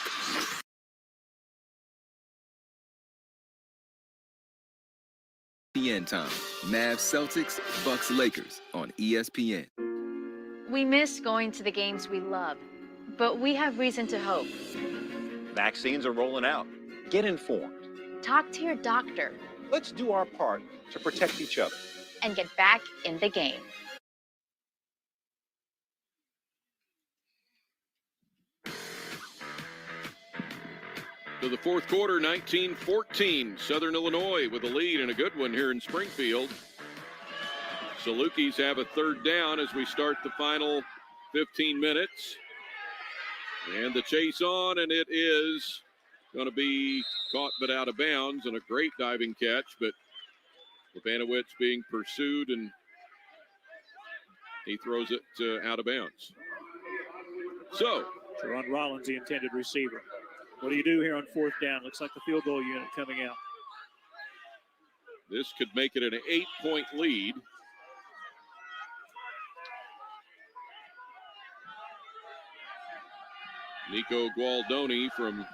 ESPN time. Mavs Celtics, Bucks Lakers on ESPN. We miss going to the games we love, but we have reason to hope. Vaccines are rolling out. Get informed. Talk to your doctor. Let's do our part to protect each other. And get back in the game. To the fourth quarter, 19-14. Southern Illinois with a lead and a good one here in Springfield. Salukis have a third down as we start the final 15 minutes. And the chase on, and it is going to be caught but out of bounds, and a great diving catch, but Lepanowicz being pursued, and he throws it out of bounds. So, Jerron Rollins, the intended receiver. What do you do here on fourth down? Looks like the field goal unit coming out. This could make it an 8-point lead. Nico Gualdoni from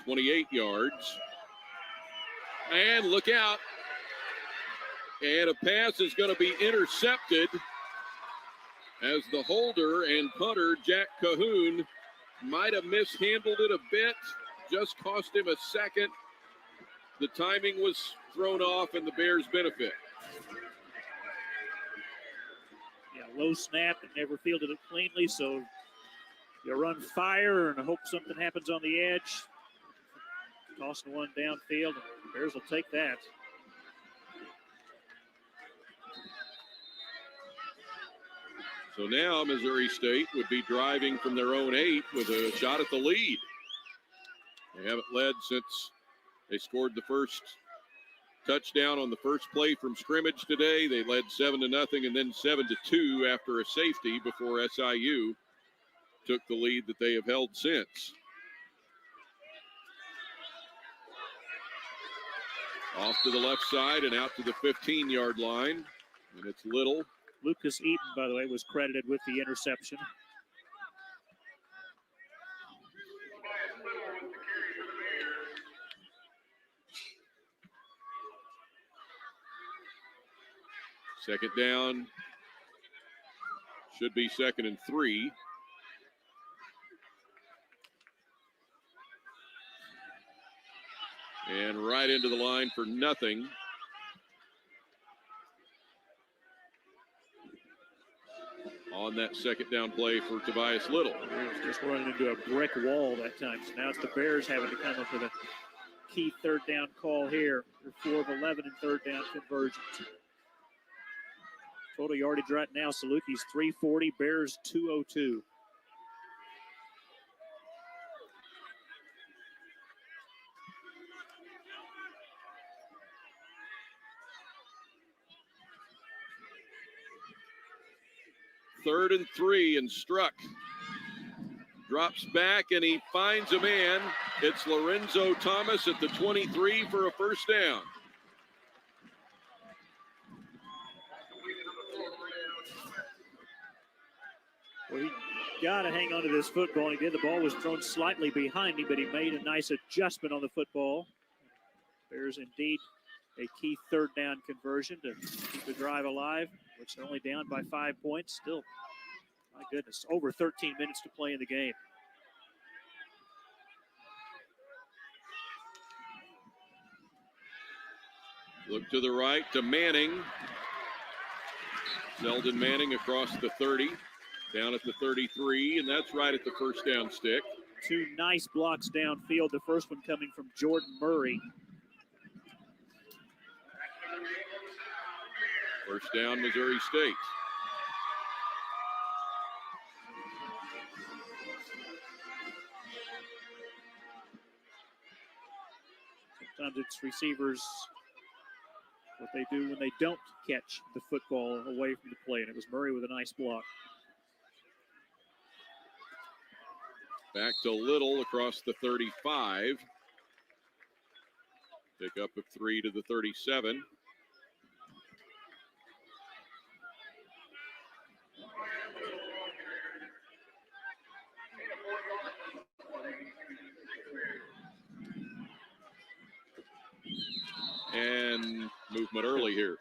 28 yards. And look out. And a pass is going to be intercepted as the holder and punter, Jack Cahoon, might have mishandled it a bit. Just cost him a second. The timing was thrown off and the Bears benefit. Yeah, low snap and never fielded it cleanly, so you run fire and hope something happens on the edge. Tossing one downfield, and the Bears will take that. So now Missouri State would be driving from their own 8 with a shot at the lead. They haven't led since they scored the first touchdown on the first play from scrimmage today. They led 7-0 and then 7-2 after a safety before SIU took the lead that they have held since. Off to the left side and out to the 15-yard line, and it's Little. Lucas Eaton, by the way, was credited with the interception. Second down. Should be 2nd and 3. And right into the line for nothing. On that second down play for Tobias Little. Just running into a brick wall that time. So now it's the Bears having to come up with a key third down call here. They're 4 of 11 in third down conversions. Total yardage right now, Salukis 340, Bears 202. Third and 3, and Struck drops back and he finds a man. It's Lorenzo Thomas at the 23 for a first down. Well, he got to hang on to this football. He did. The ball was thrown slightly behind him, but he made a nice adjustment on the football. Bears indeed a key third down conversion to keep the drive alive, which they're only down by 5 points. Still, my goodness, over 13 minutes to play in the game. Look to the right to Manning. Zeldin Manning across the 30, down at the 33, and that's right at the first down stick. 2 nice blocks downfield. The first one coming from Jordan Murray. First down, Missouri State. Sometimes it's receivers, what they do when they don't catch the football away from the play, and it was Murray with a nice block. Back to Little across the 35. Pick up of 3 to the 37. And movement early here.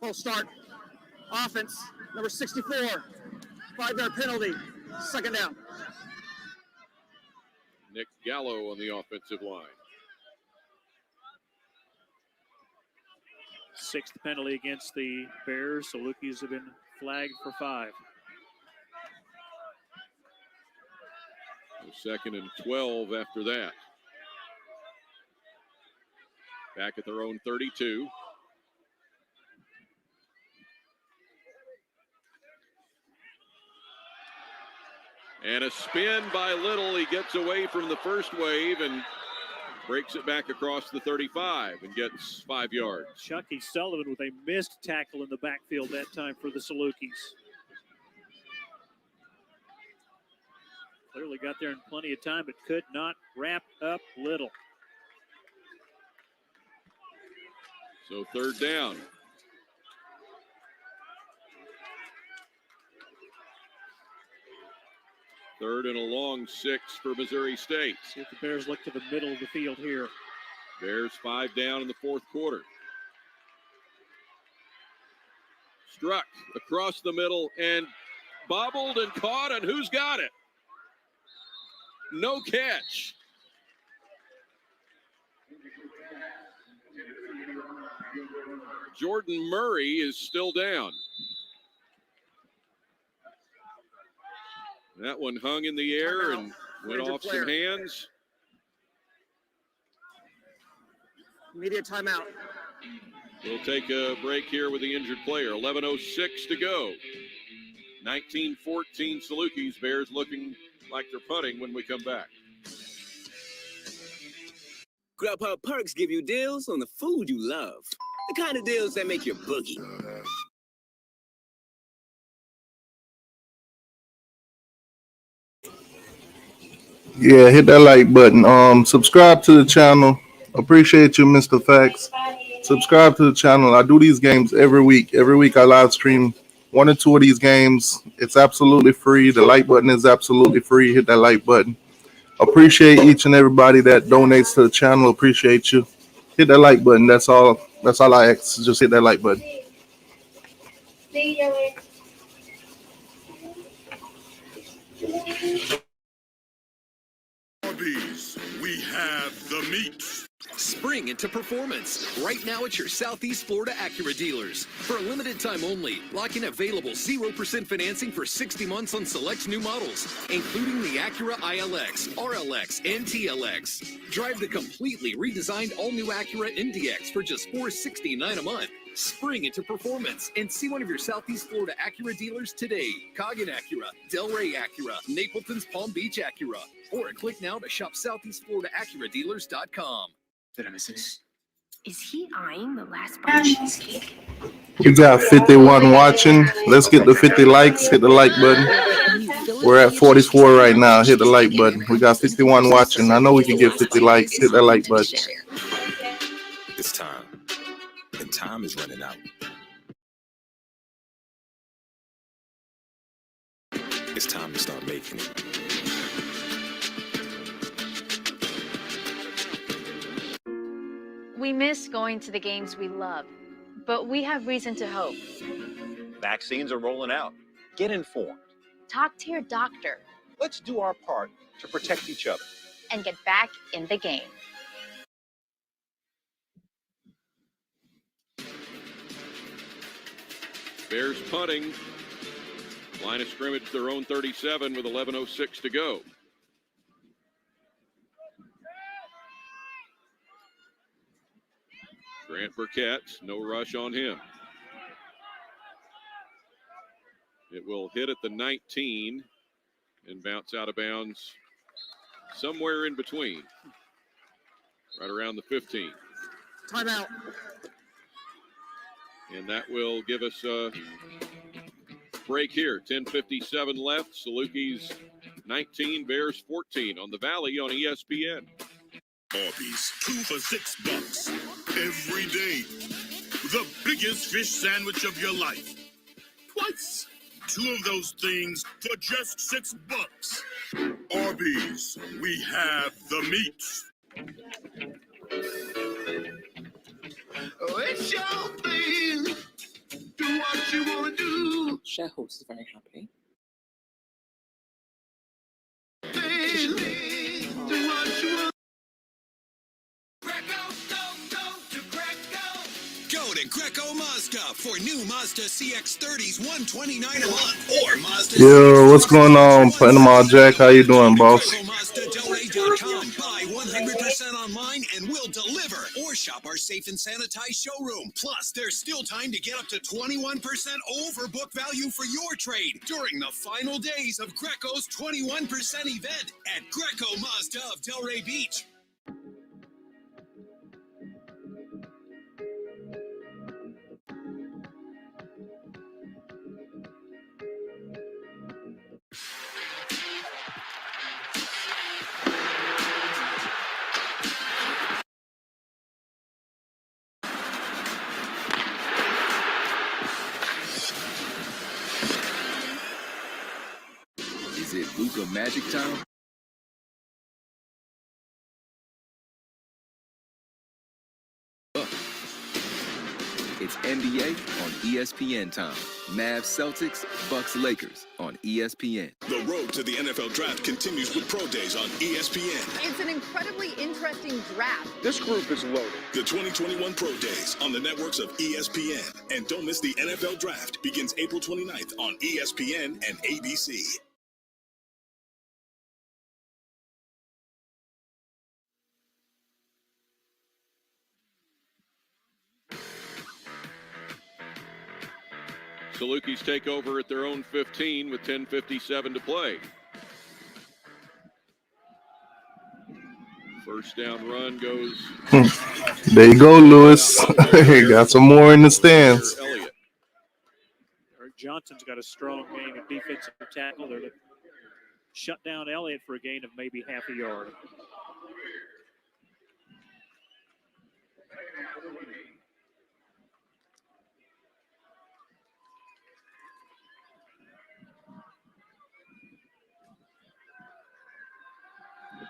Full start. Offense, number 64. 5-yard penalty, second down. Nick Gallo on the offensive line. Sixth penalty against the Bears. Salukis have been flagged for 5. Second and 12 after that. Back at their own 32. And a spin by Little. He gets away from the first wave and breaks it back across the 35 and gets 5 yards. Chucky Sullivan with a missed tackle in the backfield that time for the Salukis. Clearly got there in plenty of time, but could not wrap up Little. So third down. Third and a long 6 for Missouri State. See if the Bears look to the middle of the field here. Bears 5 down in the fourth quarter. Struck across the middle and bobbled and caught, and who's got it? No catch. Jordan Murray is still down. That one hung in the air and went off some hands. Immediate timeout. We'll take a break here with the injured player. 11:06 to go. 19-14 Salukis. Bears looking like they're punting when we come back. Grubhub Perks give you deals on the food you love. The kind of deals that make your boogie. Yeah, hit that like button. Subscribe to the channel. Appreciate you, Mr. Facts. Subscribe to the channel. I do these games every week. Every week I live stream 1 or 2 of these games. It's absolutely free. The like button is absolutely free. Hit that like button. Appreciate each and everybody that donates to the channel. Appreciate you. Hit that like button. That's all I ask. Just hit that like button. Arby's, we have the meat. Spring into performance. Right now at your Southeast Florida Acura dealers. For a limited time only, lock in available 0% financing for 60 months on select new models, including the Acura ILX, RLX, and TLX. Drive the completely redesigned all-new Acura NDX for just $469 a month. Spring into performance and see one of your Southeast Florida Acura dealers today. Coggin Acura, Delray Acura, Napleton's Palm Beach Acura. Or click now to shop SoutheastFloridaAcuraDealers.com. Did I miss it? Is he eyeing the last bite of cheesecake? You got 51 watching. Let's get the 50 likes. Hit the like button. We're at 44 right now. Hit the like button. We got 51 watching. I know we can get 50 likes. Hit that like button. It's time. And time is running out. It's time to start making it. We miss going to the games we love, but we have reason to hope. Vaccines are rolling out. Get informed. Talk to your doctor. Let's do our part to protect each other. And get back in the game. Bears punting. Line of scrimmage, their own 37 with 11:06 to go. Grant Burkett, no rush on him. It will hit at the 19 and bounce out of bounds somewhere in between, right around the 15. Timeout. And that will give us a break here. 10:57 left. Salukis 19, Bears 14 on the Valley on ESPN. Arby's, 2 for $6 every day. The biggest fish sandwich of your life. Twice. 2 of those things for just $6. Arby's, we have the meat. Oh, it's your thing. Do what you want to do. Shareholders of a company up for new Mazda CX-30s, $129 a month, or Mazda. Yo, what's going on, Panama Jack? How you doing, boss? GrecoMazdaDelray.com. Buy 100% online and we'll deliver. Or shop our safe and sanitized showroom. Plus, there's still time to get up to 21% over book value for your trade during the final days of Greco's 21% event at Greco Mazda of Delray Beach. Is it Luka Magic time? It's NBA on ESPN time. Mavs Celtics, Bucks Lakers on ESPN. The road to the NFL draft continues with Pro Days on ESPN. It's an incredibly interesting draft. This group is loaded. The 2021 Pro Days on the networks of ESPN. And don't miss the NFL draft. Begins April 29th on ESPN and ABC. Salukis take over at their own 15 with 10:57 to play. First down run goes. There you go, Lewis. Got some more in the stands. Eric Johnson's got a strong game at defensive tackle. They're to shut down Elliott for a gain of maybe half a yard.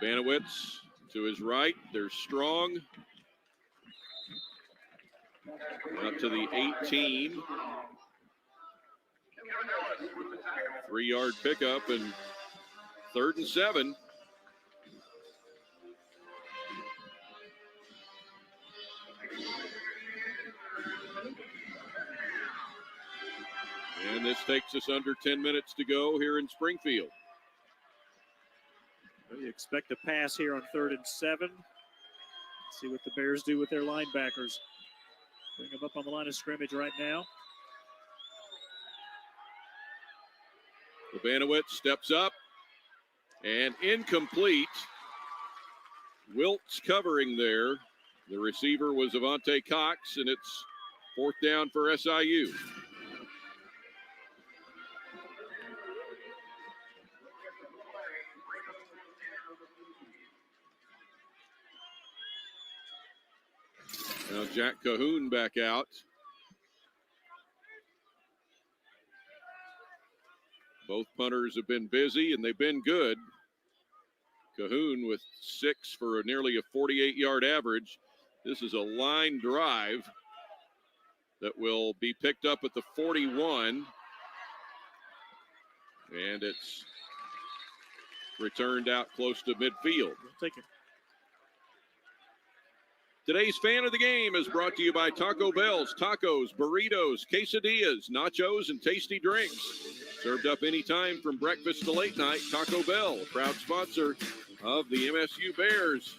Banowitz to his right. They're strong. Up to the 18. 3-yard pickup and 3rd and 7. And this takes us under 10 minutes to go here in Springfield. You expect a pass here on 3rd and 7. See what the Bears do with their linebackers. Bring them up on the line of scrimmage right now. Banowitz steps up and incomplete. Wiltz covering there. The receiver was Avante Cox, and it's 4th down for SIU. Now Jack Cahoon back out. Both punters have been busy, and they've been good. Cahoon with 6 for nearly a 48-yard average. This is a line drive that will be picked up at the 41. And it's returned out close to midfield. Take it. Today's Fan of the Game is brought to you by Taco Bell's. Tacos, burritos, quesadillas, nachos, and tasty drinks. Served up anytime from breakfast to late night, Taco Bell, a proud sponsor of the MSU Bears.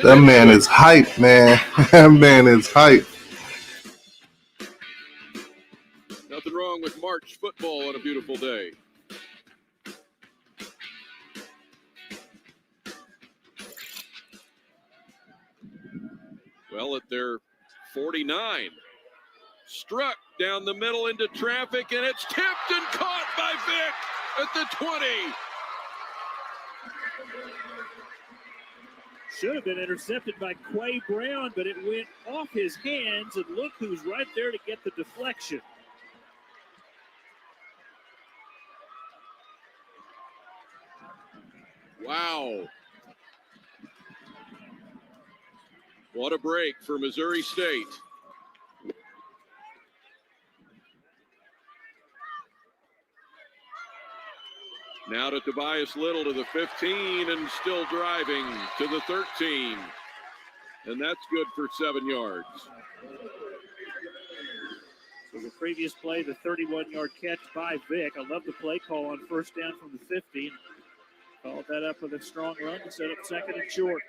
That man is hype, man. That man is hype. Nothing wrong with March football on a beautiful day. Well, at their 49, struck down the middle into traffic, and it's tipped and caught by Vick at the 20. Should have been intercepted by Quay Brown, but it went off his hands, and look who's right there to get the deflection. Wow. What a break for Missouri State. Now to Tobias Little to the 15 and still driving to the 13. And that's good for 7 yards. So the previous play, the 31-yard catch by Vick. I love the play call on first down from the 50. Followed that up with a strong run to set up second and short.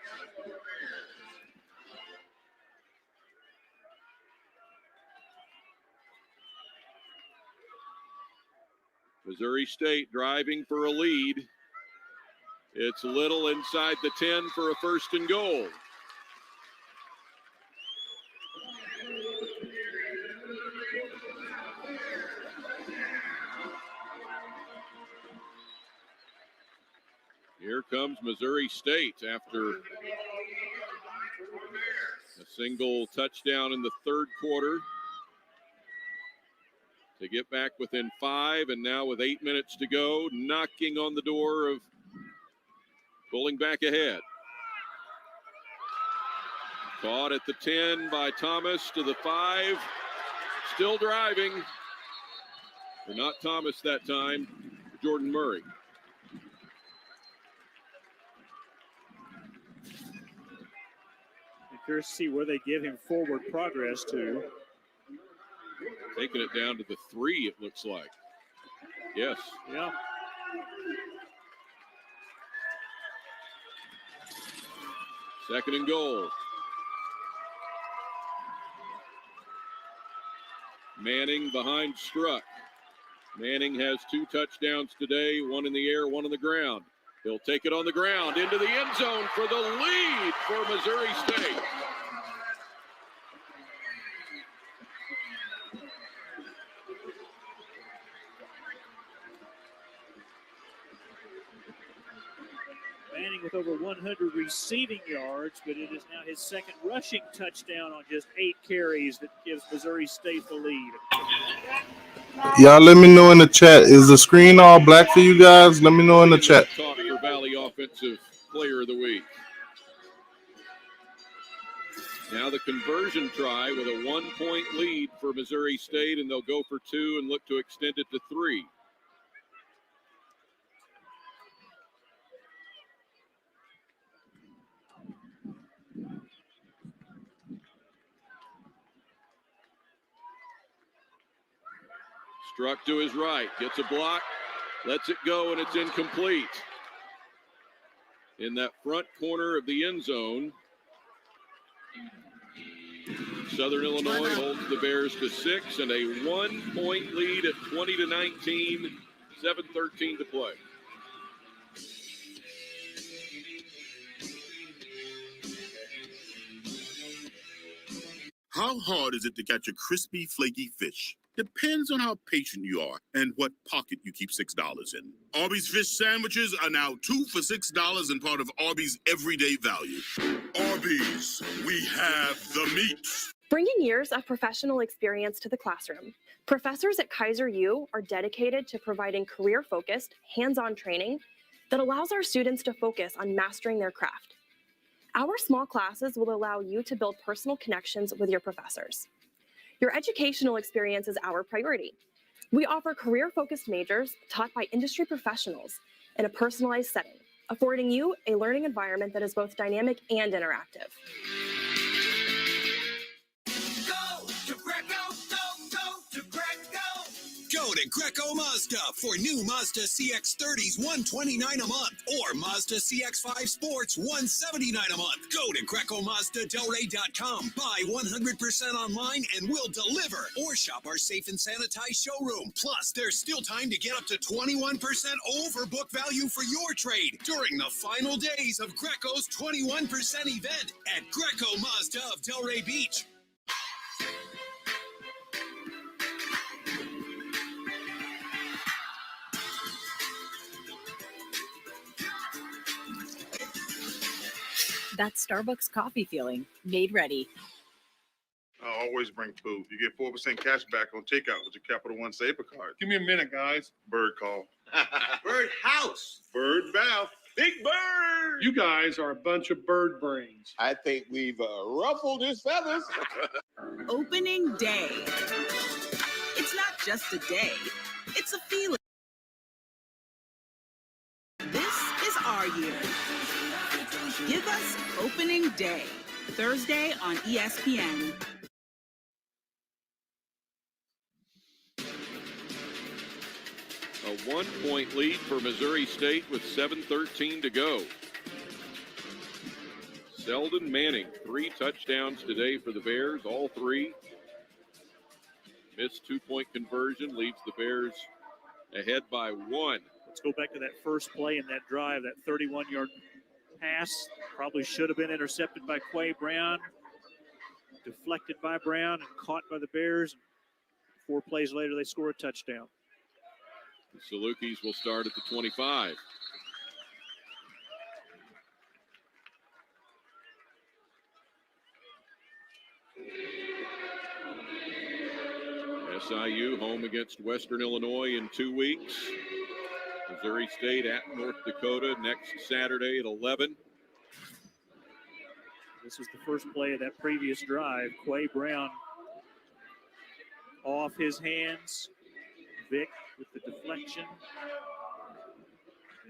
Missouri State driving for a lead. It's Little inside the 10 for a first and goal. Here comes Missouri State after a single touchdown in the third quarter to get back within 5, and now with 8 minutes to go, knocking on the door of pulling back ahead. Caught at the 10 by Thomas to the 5, still driving. But not Thomas that time, Jordan Murray. Curious to see where they give him forward progress to. Taking it down to the 3, it looks like. Yes. Yeah. Second and goal. Manning behind Struck. Manning has 2 touchdowns today, 1 in the air, 1 on the ground. He'll take it on the ground into the end zone for the lead for Missouri State. Manning with over 100 receiving yards, but it is now his second rushing touchdown on just 8 carries that gives Missouri State the lead. Y'all let me know in the chat. Is the screen all black for you guys? Let me know in the chat. Talk for Valley Offensive Player of the Week. Now the conversion try with a 1-point lead for Missouri State, and they'll go for 2 and look to extend it to 3. Struck to his right, gets a block, lets it go, and it's incomplete. In that front corner of the end zone, Southern Illinois holds the Bears to 6 and a 1-point lead at 20-19, 7:13 to play. How hard is it to catch a crispy, flaky fish? Depends on how patient you are and what pocket you keep $6 in. Arby's fish sandwiches are now 2 for $6 and part of Arby's everyday value. Arby's, we have the meat. Bringing years of professional experience to the classroom, professors at Kaiser U are dedicated to providing career-focused, hands-on training that allows our students to focus on mastering their craft. Our small classes will allow you to build personal connections with your professors. Your educational experience is our priority. We offer career-focused majors taught by industry professionals in a personalized setting, affording you a learning environment that is both dynamic and interactive. Go to Greco Mazda for new Mazda CX-30s, $129 a month, or Mazda CX-5 Sports, $179 a month. Go to GrecoMazdaDelray.com. Buy 100% online and we'll deliver. Or shop our safe and sanitized showroom. Plus, there's still time to get up to 21% over book value for your trade during the final days of Greco's 21% event at Greco Mazda of Delray Beach. That Starbucks coffee feeling, made ready. I always bring food. You get 4% cash back on takeout with your Capital One Saver card. Give me a minute, guys. Bird call. Bird house. Bird bath. Big bird. You guys are a bunch of bird brains. I think we've ruffled his feathers. Opening day. It's not just a day, it's a feeling. This is our year. Give us opening day. Thursday on ESPN. A 1-point lead for Missouri State with 7:13 to go. Selden Manning, 3 touchdowns today for the Bears, all 3. Missed 2-point conversion, leaves the Bears ahead by 1. Let's go back to that first play in that drive, that 31-yard pass. Probably should have been intercepted by Quay Brown, deflected by Brown and caught by the Bears. 4 plays later, they score a touchdown. The Salukis will start at the 25. SIU home against Western Illinois in 2 weeks. Missouri State at North Dakota next Saturday at 11. This was the first play of that previous drive. Quay Brown off his hands. Vic with the deflection.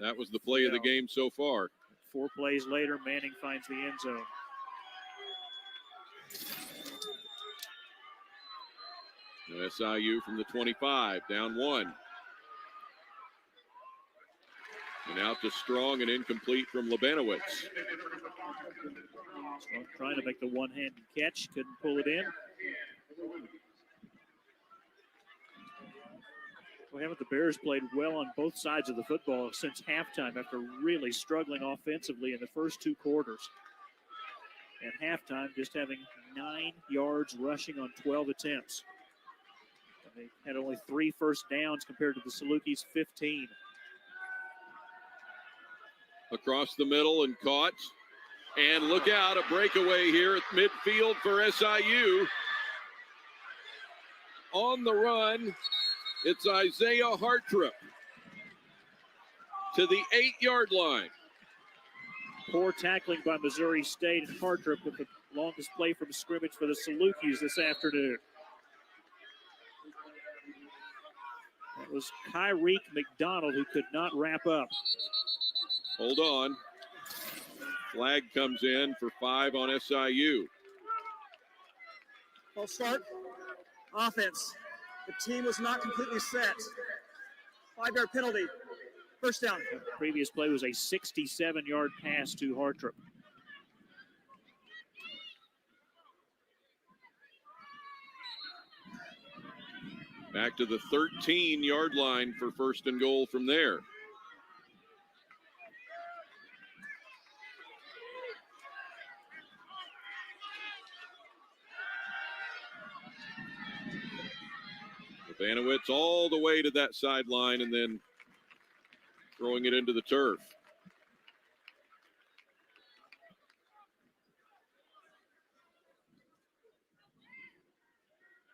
That was the play of the game so far. 4 plays later, Manning finds the end zone. SIU from the 25, down 1. And out to Strong and incomplete from Labanowitz. Strong trying to make the one-handed catch, couldn't pull it in. Well, haven't the Bears played well on both sides of the football since halftime after really struggling offensively in the first 2 quarters? At halftime, just having 9 yards rushing on 12 attempts. They had only 3 first downs compared to the Salukis' 15. Across the middle and caught. And look out, a breakaway here at midfield for SIU. On the run, it's Isaiah Hartrip to the 8-yard line. Poor tackling by Missouri State. Hartrip with the longest play from scrimmage for the Salukis this afternoon. That was Kyreek McDonald who could not wrap up. Hold on. Flag comes in for 5 on SIU. False start. Offense. The team was not completely set. 5-yard penalty. First down. The previous play was a 67-yard pass to Hartrip. Back to the 13-yard line for first and goal from there. Labanowitz all the way to that sideline and then throwing it into the turf.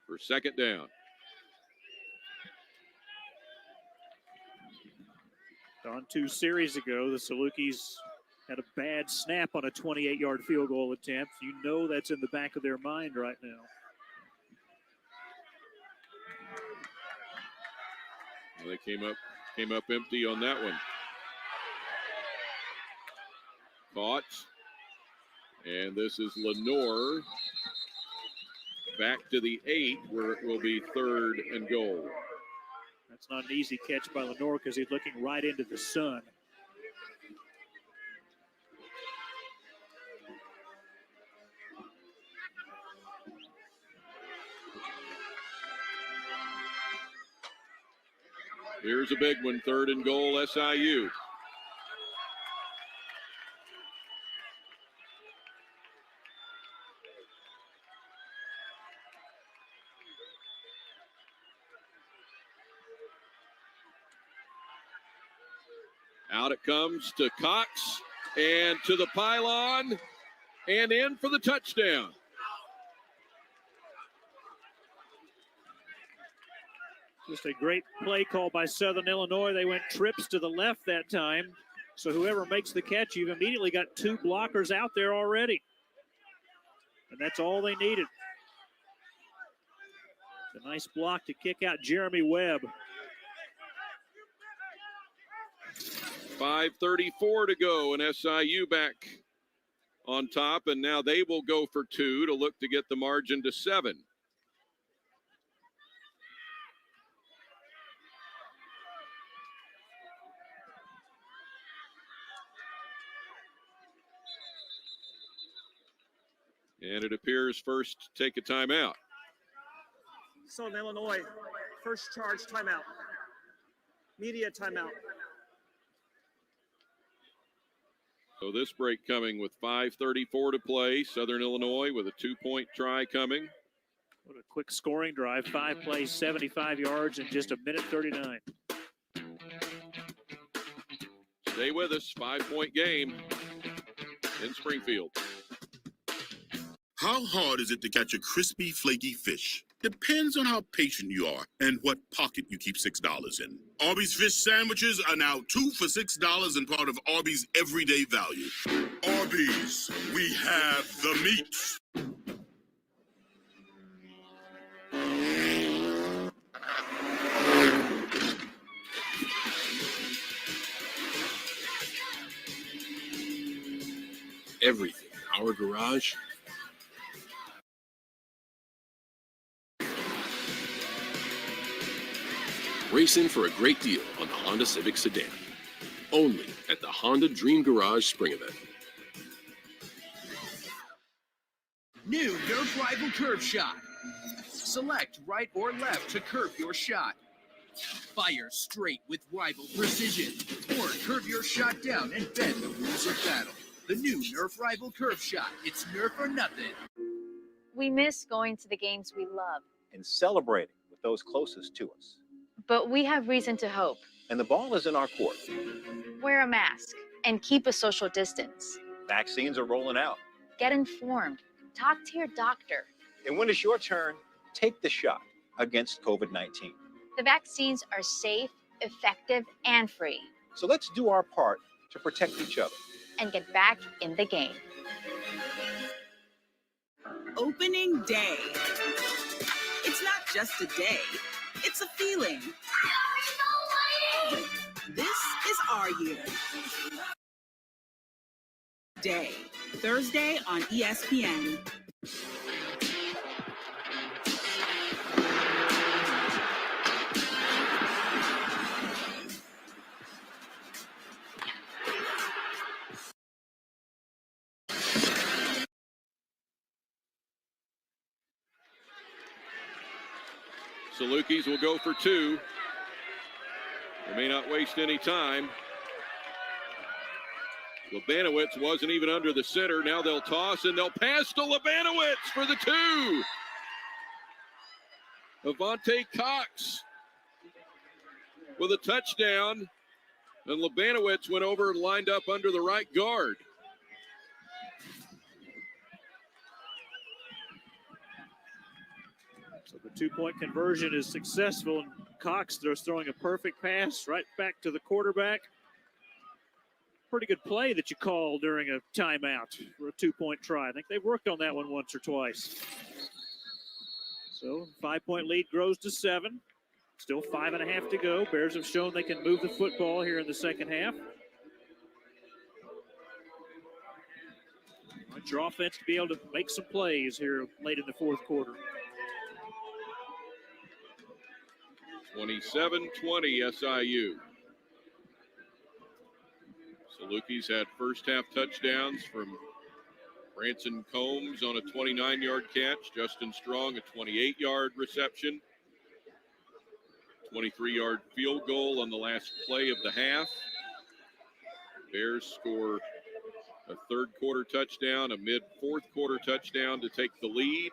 For second down. On 2 series ago, the Salukis had a bad snap on a 28-yard field goal attempt. You know that's in the back of their mind right now. They came up empty on that one. Caught. And this is Lenore back to the 8 where it will be 3rd and goal. That's not an easy catch by Lenore because he's looking right into the sun. Here's a big one, 3rd and goal, SIU. Out it comes to Cox and to the pylon and in for the touchdown. Just a great play call by Southern Illinois. They went trips to the left that time. So whoever makes the catch, you've immediately got 2 blockers out there already. And that's all they needed. It's a nice block to kick out Jeremy Webb. 5:34 to go, and SIU back on top, and now they will go for 2 to look to get the margin to 7. And it appears first take a timeout. Southern Illinois, first charge timeout. Media timeout. So this break coming with 5:34 to play. Southern Illinois with a 2-point try coming. What a quick scoring drive. 5 plays, 75 yards in just a minute 39. Stay with us. 5-point game in Springfield. How hard is it to catch a crispy, flaky fish? Depends on how patient you are and what pocket you keep $6 in. Arby's fish sandwiches are now 2 for $6 and part of Arby's everyday value. Arby's, we have the meat. Everything in our garage . Racing for a great deal on the Honda Civic Sedan. Only at the Honda Dream Garage Spring Event. New Nerf Rival Curve Shot. Select right or left to curve your shot. Fire straight with Rival Precision. Or curve your shot down and bend the rules of battle. The new Nerf Rival Curve Shot. It's Nerf or nothing. We miss going to the games we love, And celebrating with those closest to us. but we have reason to hope. And the ball is in our court. Wear a mask and keep a social distance. Vaccines are rolling out. Get informed. Talk to your doctor. And when it's your turn, take the shot against COVID-19. The vaccines are safe, effective, and free. So let's do our part to protect each other. And get back in the game. Opening day. It's not just a day, it's a feeling. This is our year. Day, Thursday on ESPN. Salukis will go for 2. They may not waste any time. Labanowitz wasn't even under the center. Now they'll toss and they'll pass to Labanowitz for the 2. Avante Cox with a touchdown. And Labanowitz went over and lined up under the right guard. So the 2-point conversion is successful, and Cox throwing a perfect pass right back to the quarterback. Pretty good play that you called during a timeout for a 2-point try. I think they've worked on that one once or twice. So 5-point lead grows to 7. Still 5.5 to go. Bears have shown they can move the football here in the second half. Want your offense to be able to make some plays here late in the fourth quarter. 27-20 SIU. Salukis had first half touchdowns from Branson Combs on a 29-yard catch, Justin Strong a 28-yard reception, 23-yard field goal on the last play of the half. Bears score a third quarter touchdown, a mid-fourth quarter touchdown to take the lead.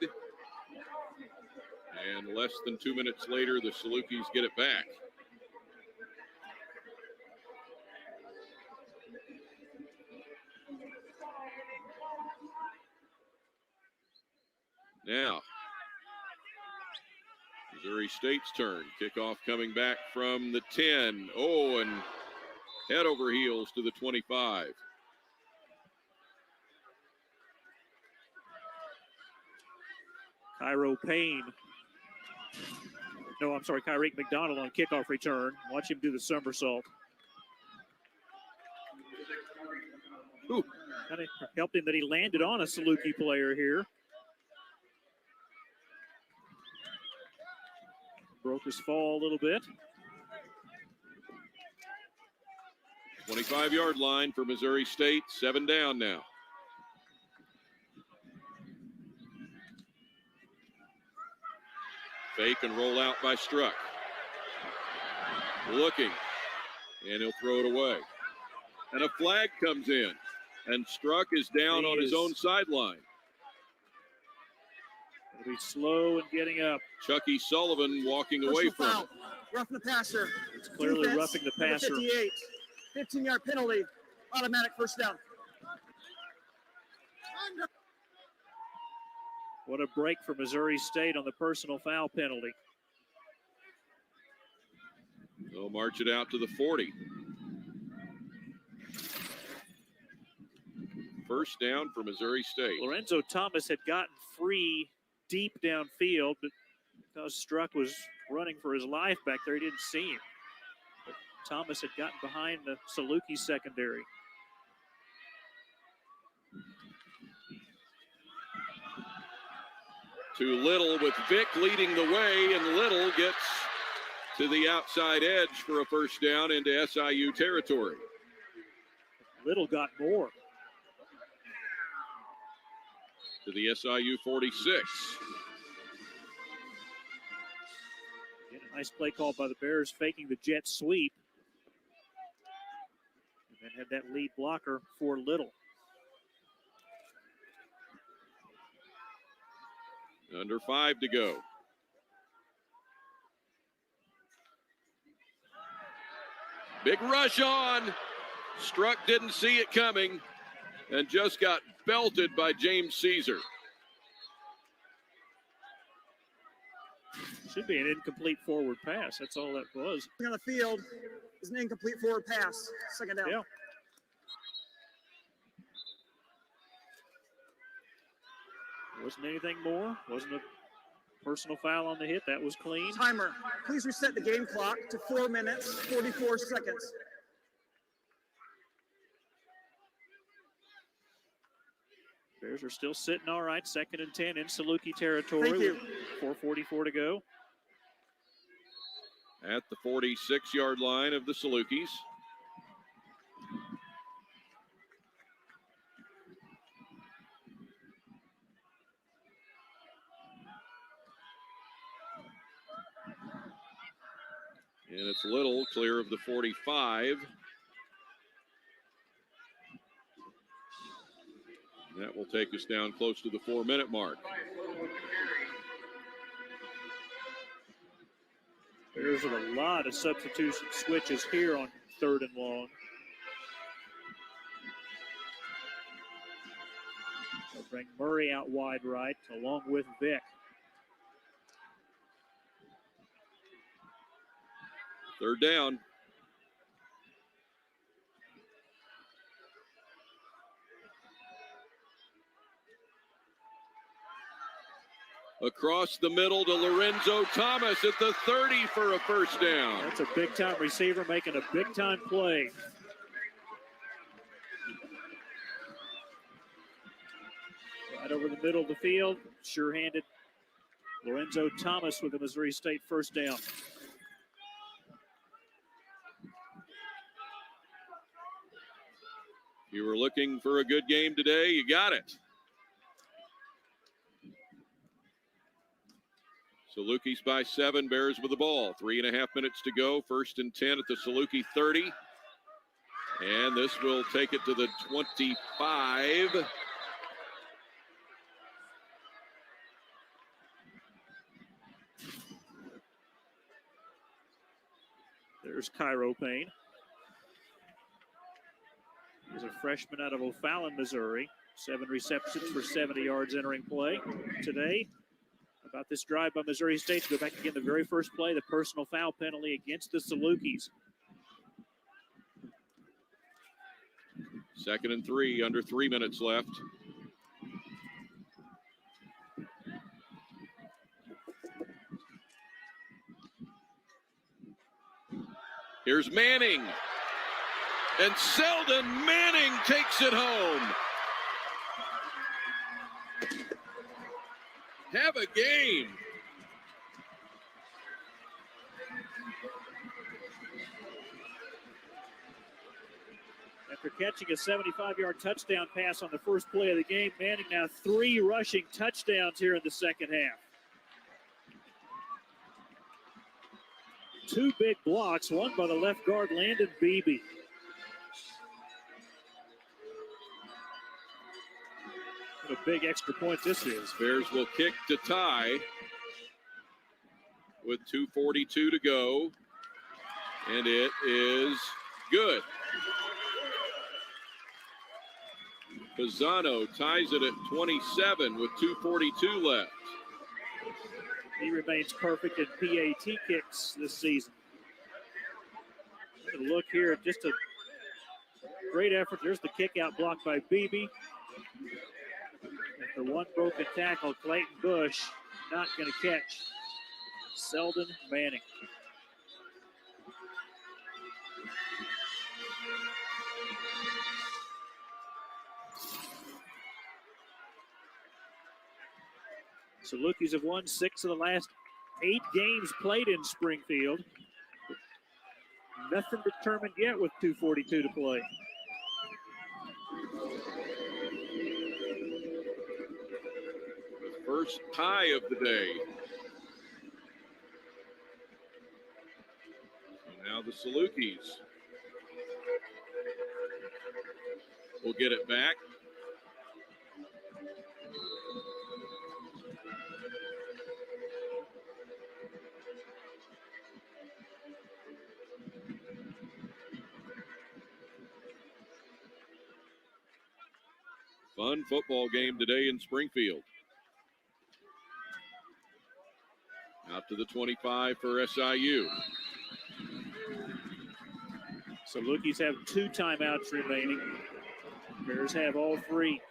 And less than 2 minutes later, the Salukis get it back. Now, Missouri State's turn. Kickoff coming back from the 10. Oh, and head over heels to the 25. Cairo Payne. No, I'm sorry, Kyrique McDonald on kickoff return. Watch him do the somersault. Kind of helped him that he landed on a Saluki player here. Broke his fall a little bit. 25-yard line for Missouri State. 7 down now. Fake and roll out by Struck. Looking, and he'll throw it away. And a flag comes in, and Struck is down on his own sideline. It'll be slow and getting up. Chucky Sullivan walking away from it. Roughing the passer. It's clearly roughing the passer. 58. 15-yard penalty. Automatic first down. What a break for Missouri State on the personal foul penalty. They'll march it out to the 40. First down for Missouri State. Lorenzo Thomas had gotten free deep downfield, but because Struck was running for his life back there, he didn't see him. But Thomas had gotten behind the Saluki secondary. To Little with Vick leading the way, and Little gets to the outside edge for a first down into SIU territory. Little got more. To the SIU 46. Again, a nice play call by the Bears, faking the jet sweep. And then had that lead blocker for Little. Under 5 to go. Big rush on. Struck didn't see it coming and just got belted by James Caesar. Should be an incomplete forward pass. That's all that was. On the field is an incomplete forward pass. Second down. Yeah. Wasn't anything more. Wasn't a personal foul on the hit. That was clean. Timer. Please reset the game clock to 4 minutes, 44 seconds. Bears are still sitting all right. 2nd and 10 in Saluki territory. Thank you. With 4:44 to go. At the 46-yard line of the Salukis. And it's Little clear of the 45. That will take us down close to the 4-minute mark. Bears with a lot of substitution switches here on 3rd and long. They'll bring Murray out wide right along with Vick. Third down. Across the middle to Lorenzo Thomas at the 30 for a first down. That's a big-time receiver making a big-time play. Right over the middle of the field, sure-handed Lorenzo Thomas with the Missouri State first down. You were looking for a good game today, you got it. Salukis by 7, Bears with the ball. 3.5 minutes to go. 1st and 10 at the Saluki 30. And this will take it to the 25. There's Cairo Payne. He's a freshman out of O'Fallon, Missouri. 7 receptions for 70 yards entering play today. About this drive by Missouri State to go back again, the very first play, the personal foul penalty against the Salukis. 2nd and 3, under 3 minutes left. Here's Manning. And Selden Manning takes it home. Have a game. After catching a 75-yard touchdown pass on the first play of the game, Manning now 3 rushing touchdowns here in the second half. 2 big blocks, one by the left guard, Landon Beebe. What a big extra point this is. Bears will kick to tie with 2:42 to go. And it is good. Pisano ties it at 27 with 2:42 left. He remains perfect in PAT kicks this season. Look here, just a great effort. There's the kick out block by Beebe. After one broken tackle, Clayton Bush not going to catch Selden Manning. Salukis have won 6 of the last 8 games played in Springfield. Nothing determined yet with 2:42 to play. The first tie of the day. So now the Salukis will get it back. Fun football game today in Springfield. Out to the 25 for SIU. Salukis have 2 timeouts remaining. Bears have all 3.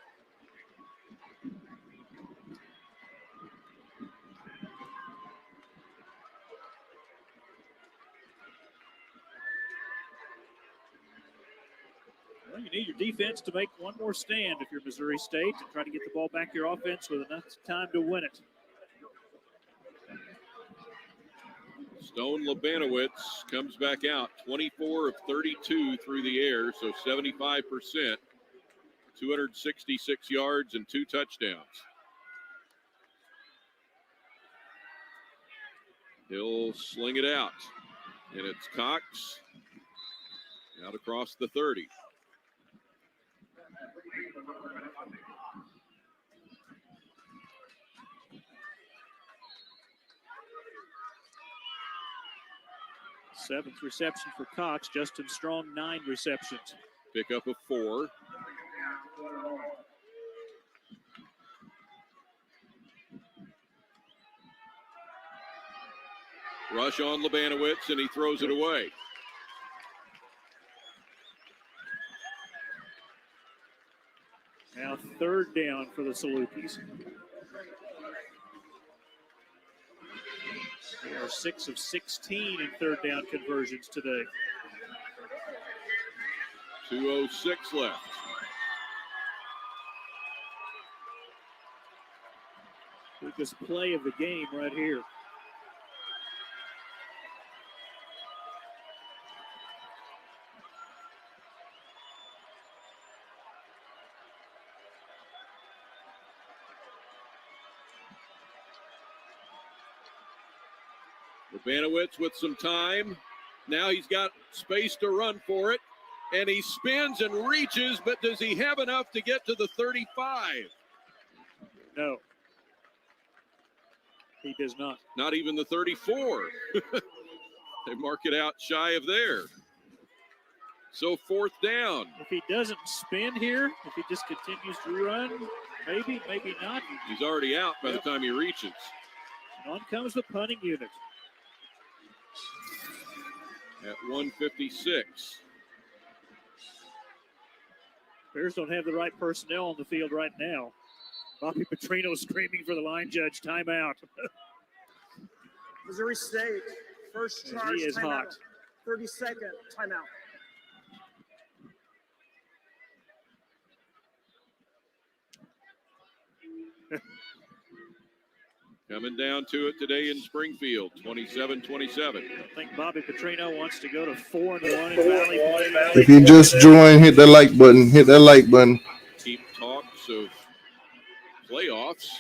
Well, you need your defense to make one more stand if you're Missouri State and try to get the ball back to your offense with enough time to win it. Stone Labanowitz comes back out, 24 of 32 through the air, so 75%, 266 yards and 2 touchdowns. He'll sling it out, and it's Cox out across the 30. Seventh reception for Cox. Justin Strong, 9 receptions. Pick up of 4. Rush on Labanowitz, and he throws it away. Now 3rd down for the Salukis. They are 6 of 16 in 3rd down conversions today. 2:06 left. Biggest play of the game right here. Labanowitz with some time. Now he's got space to run for it. And he spins and reaches, but does he have enough to get to the 35? No. He does not. Not even the 34. They mark it out shy of there. So 4th down. If he doesn't spin here, if he just continues to run, maybe, maybe not. He's already out by the time he reaches. And on comes the punting unit. At 1:56. Bears don't have the right personnel on the field right now. Bobby Petrino screaming for the line judge, timeout. Missouri State, first charge he is timeout. hot. 30-second timeout. Coming down to it today in Springfield, 27-27. I think Bobby Petrino wants to go to 4-1 in Valley play. If you just joined, hit that like button. Hit that like button. Keep talks of playoffs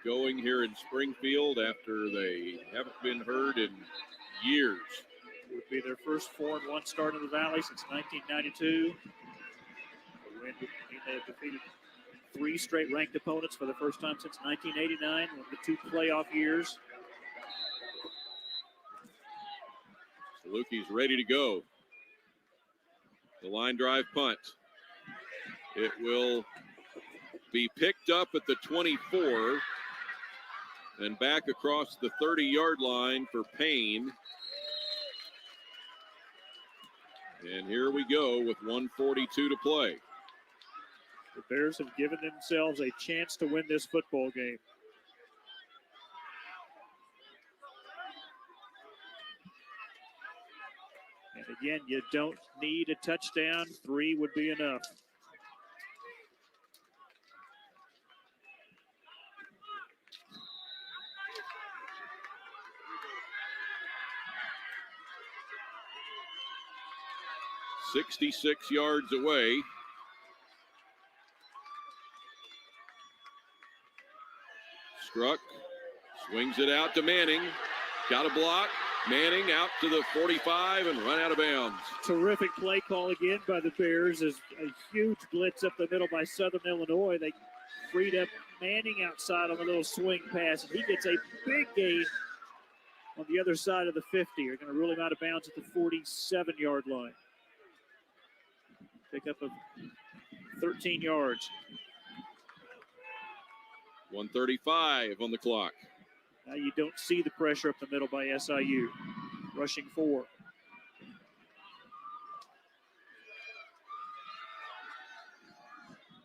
going here in Springfield after they haven't been heard in years. It would be their first 4-1 start in the Valley since 1992. The win would mean they have defeated 3 straight ranked opponents for the first time since 1989, one of the 2 playoff years. Salukis ready to go. The line drive punt. It will be picked up at the 24 and back across the 30-yard line for Payne. And here we go with 1:42 to play. The Bears have given themselves a chance to win this football game. And again, you don't need a touchdown. 3 would be enough. $66 yards away. Struck, swings it out to Manning. Got a block. Manning out to the 45 and run out of bounds. Terrific play call again by the Bears. As a huge blitz up the middle by Southern Illinois. They freed up Manning outside on a little swing pass, and he gets a big gain on the other side of the 50. They're going to rule him out of bounds at the 47-yard line. Pick up of 13 yards. 1:35 on the clock. Now you don't see the pressure up the middle by SIU. Rushing 4.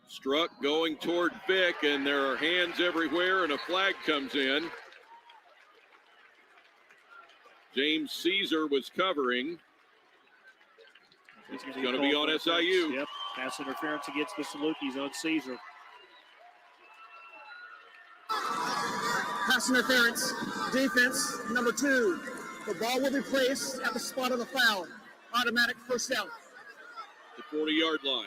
Struck going toward Vick, and there are hands everywhere, and a flag comes in. James Caesar was covering. It's going to be on SIU. Yep, pass interference against the Salukis on Caesar. Pass interference, defense, number 2. The ball will be placed at the spot of the foul. Automatic first down. The 40-yard line.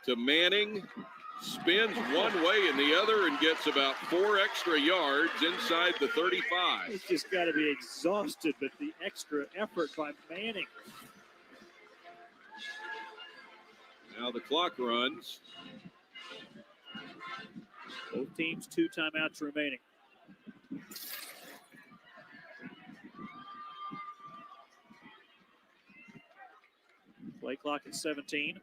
To Manning, spins one way and the other and gets about 4 extra yards inside the 35. He's just got to be exhausted, but the extra effort by Manning. Now the clock runs. Both teams 2 timeouts remaining. Play clock at 17.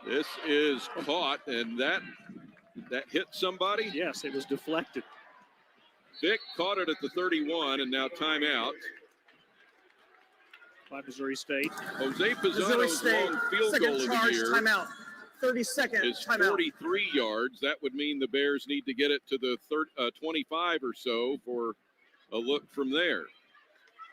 This is caught, and that hit somebody? Yes, it was deflected. Vick caught it at the 31, and now timeout. By Missouri State. Jose Pisano's long field goal of the year timeout. 30-second is timeout. 43 yards. That would mean the Bears need to get it to the 25 or so for a look from there.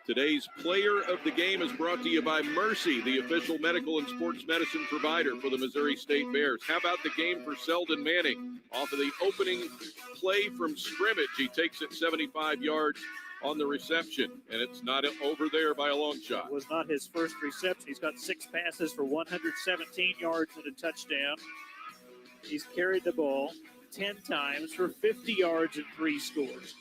Today's player of the game is brought to you by Mercy, the official medical and sports medicine provider for the Missouri State Bears. How about the game for Selden Manning? Off of the opening play from scrimmage, he takes it 75 yards on the reception, and it's not over there by a long shot. It was not his first reception. He's got 6 passes for 117 yards and a touchdown. He's carried the ball 10 times for 50 yards and 3 scores.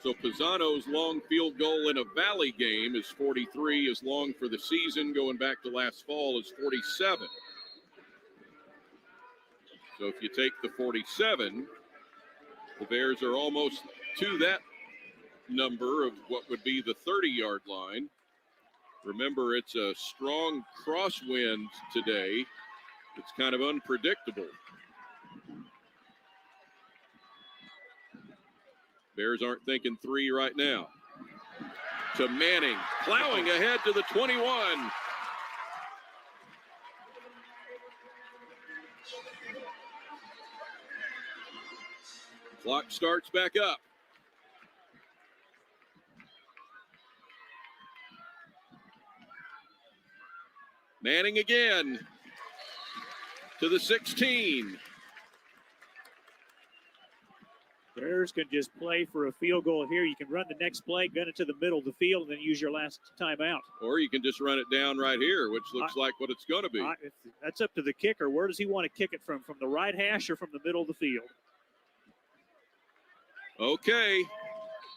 So Pisano's long field goal in a Valley game is 43. His long for the season, going back to last fall, is 47. So if you take the 47, the Bears are almost to that number of what would be the 30-yard line. Remember, it's a strong crosswind today. It's kind of unpredictable. Bears aren't thinking 3 right now. To Manning, plowing ahead to the 21. Clock starts back up. Manning again to the 16. Bears can just play for a field goal here. You can run the next play, gun it to the middle of the field, and then use your last timeout. Or you can just run it down right here, which looks like what it's going to be. That's up to the kicker. Where does he want to kick it from? From the right hash or from the middle of the field? Okay,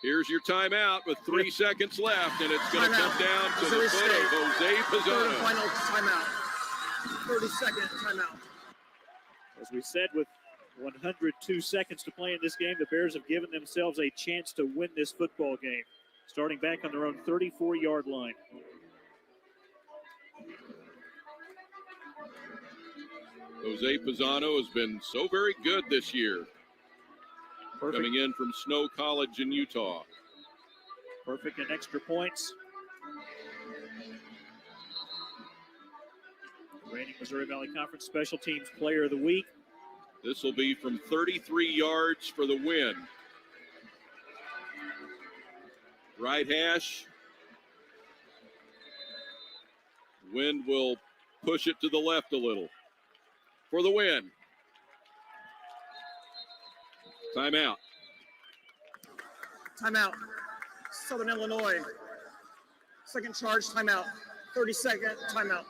here's your timeout with 3 seconds left, and it's going to come down to the foot of Jose Third and Pisano. final timeout. 30-second timeout. As we said, with 102 seconds to play in this game, the Bears have given themselves a chance to win this football game, starting back on their own 34-yard line. Jose Pisano has been so very good this year. Perfect. Coming in from Snow College in Utah. Perfect and extra points. Reigning Missouri Valley Conference Special Teams Player of the Week. This will be from 33 yards for the win. Right hash. Wind will push it to the left a little for the win. Timeout. Timeout. Southern Illinois. Second charge, timeout. 30-second timeout.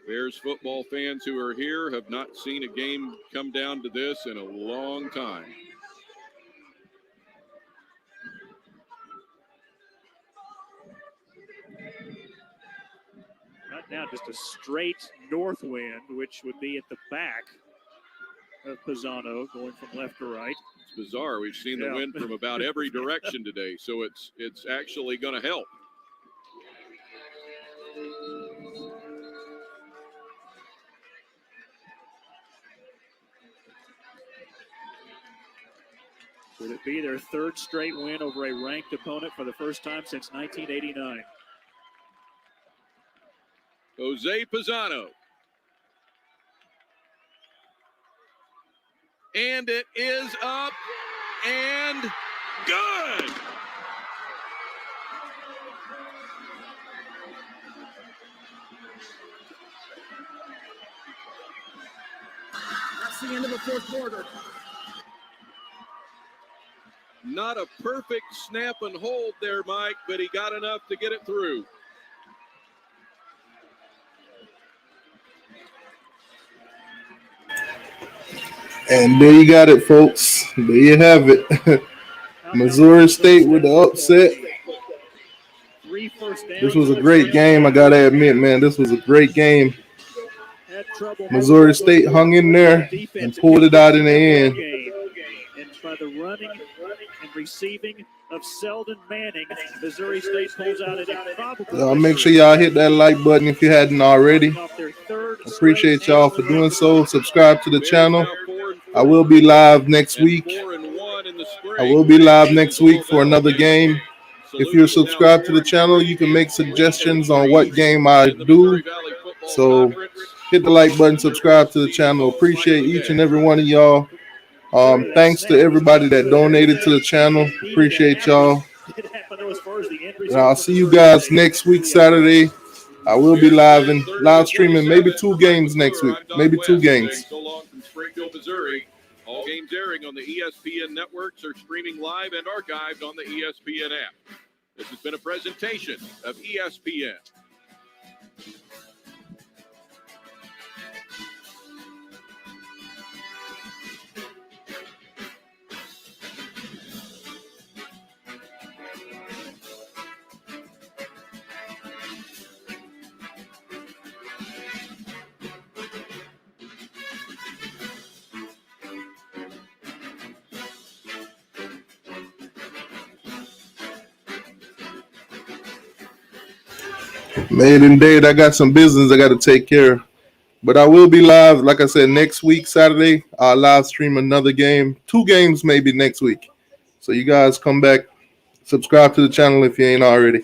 Bears football fans who are here have not seen a game come down to this in a long time. Right now, just a straight north wind, which would be at the back of Pisano, going from left to right. It's bizarre. We've seen the wind from about every direction today, so it's actually going to help. Would it be their third straight win over a ranked opponent for the first time since 1989? Jose Pisano. And it is up and good. That's the end of the fourth quarter. Not a perfect snap and hold there, Mike, but he got enough to get it through. And there you got it, folks. There you have it. Missouri State with the upset. This was a great game. I got to admit, man, this was a great game. Missouri State hung in there and pulled it out in the end. And by the running and receiving of Selden Manning, Missouri State pulls out an improbable. Make sure y'all hit that like button if you hadn't already. Appreciate y'all for doing so. Subscribe to the channel. I will be live next week. I will be live next week for another game. If you're subscribed to the channel, you can make suggestions on what game I do. So hit the like button, subscribe to the channel. Appreciate each and every one of y'all. Thanks to everybody that donated to the channel. Appreciate y'all. And I'll see you guys next week, Saturday. I will be live streaming maybe 2 games next week. Maybe 2 games. So long from Springfield, Missouri. All games airing on the ESPN networks are streaming live and archived on the ESPN app. This has been a presentation of ESPN. Made in date. I got some business I got to take care of. But I will be live, like I said, next week, Saturday. I'll live stream another game. 2 games maybe next week. So you guys come back. Subscribe to the channel if you ain't already.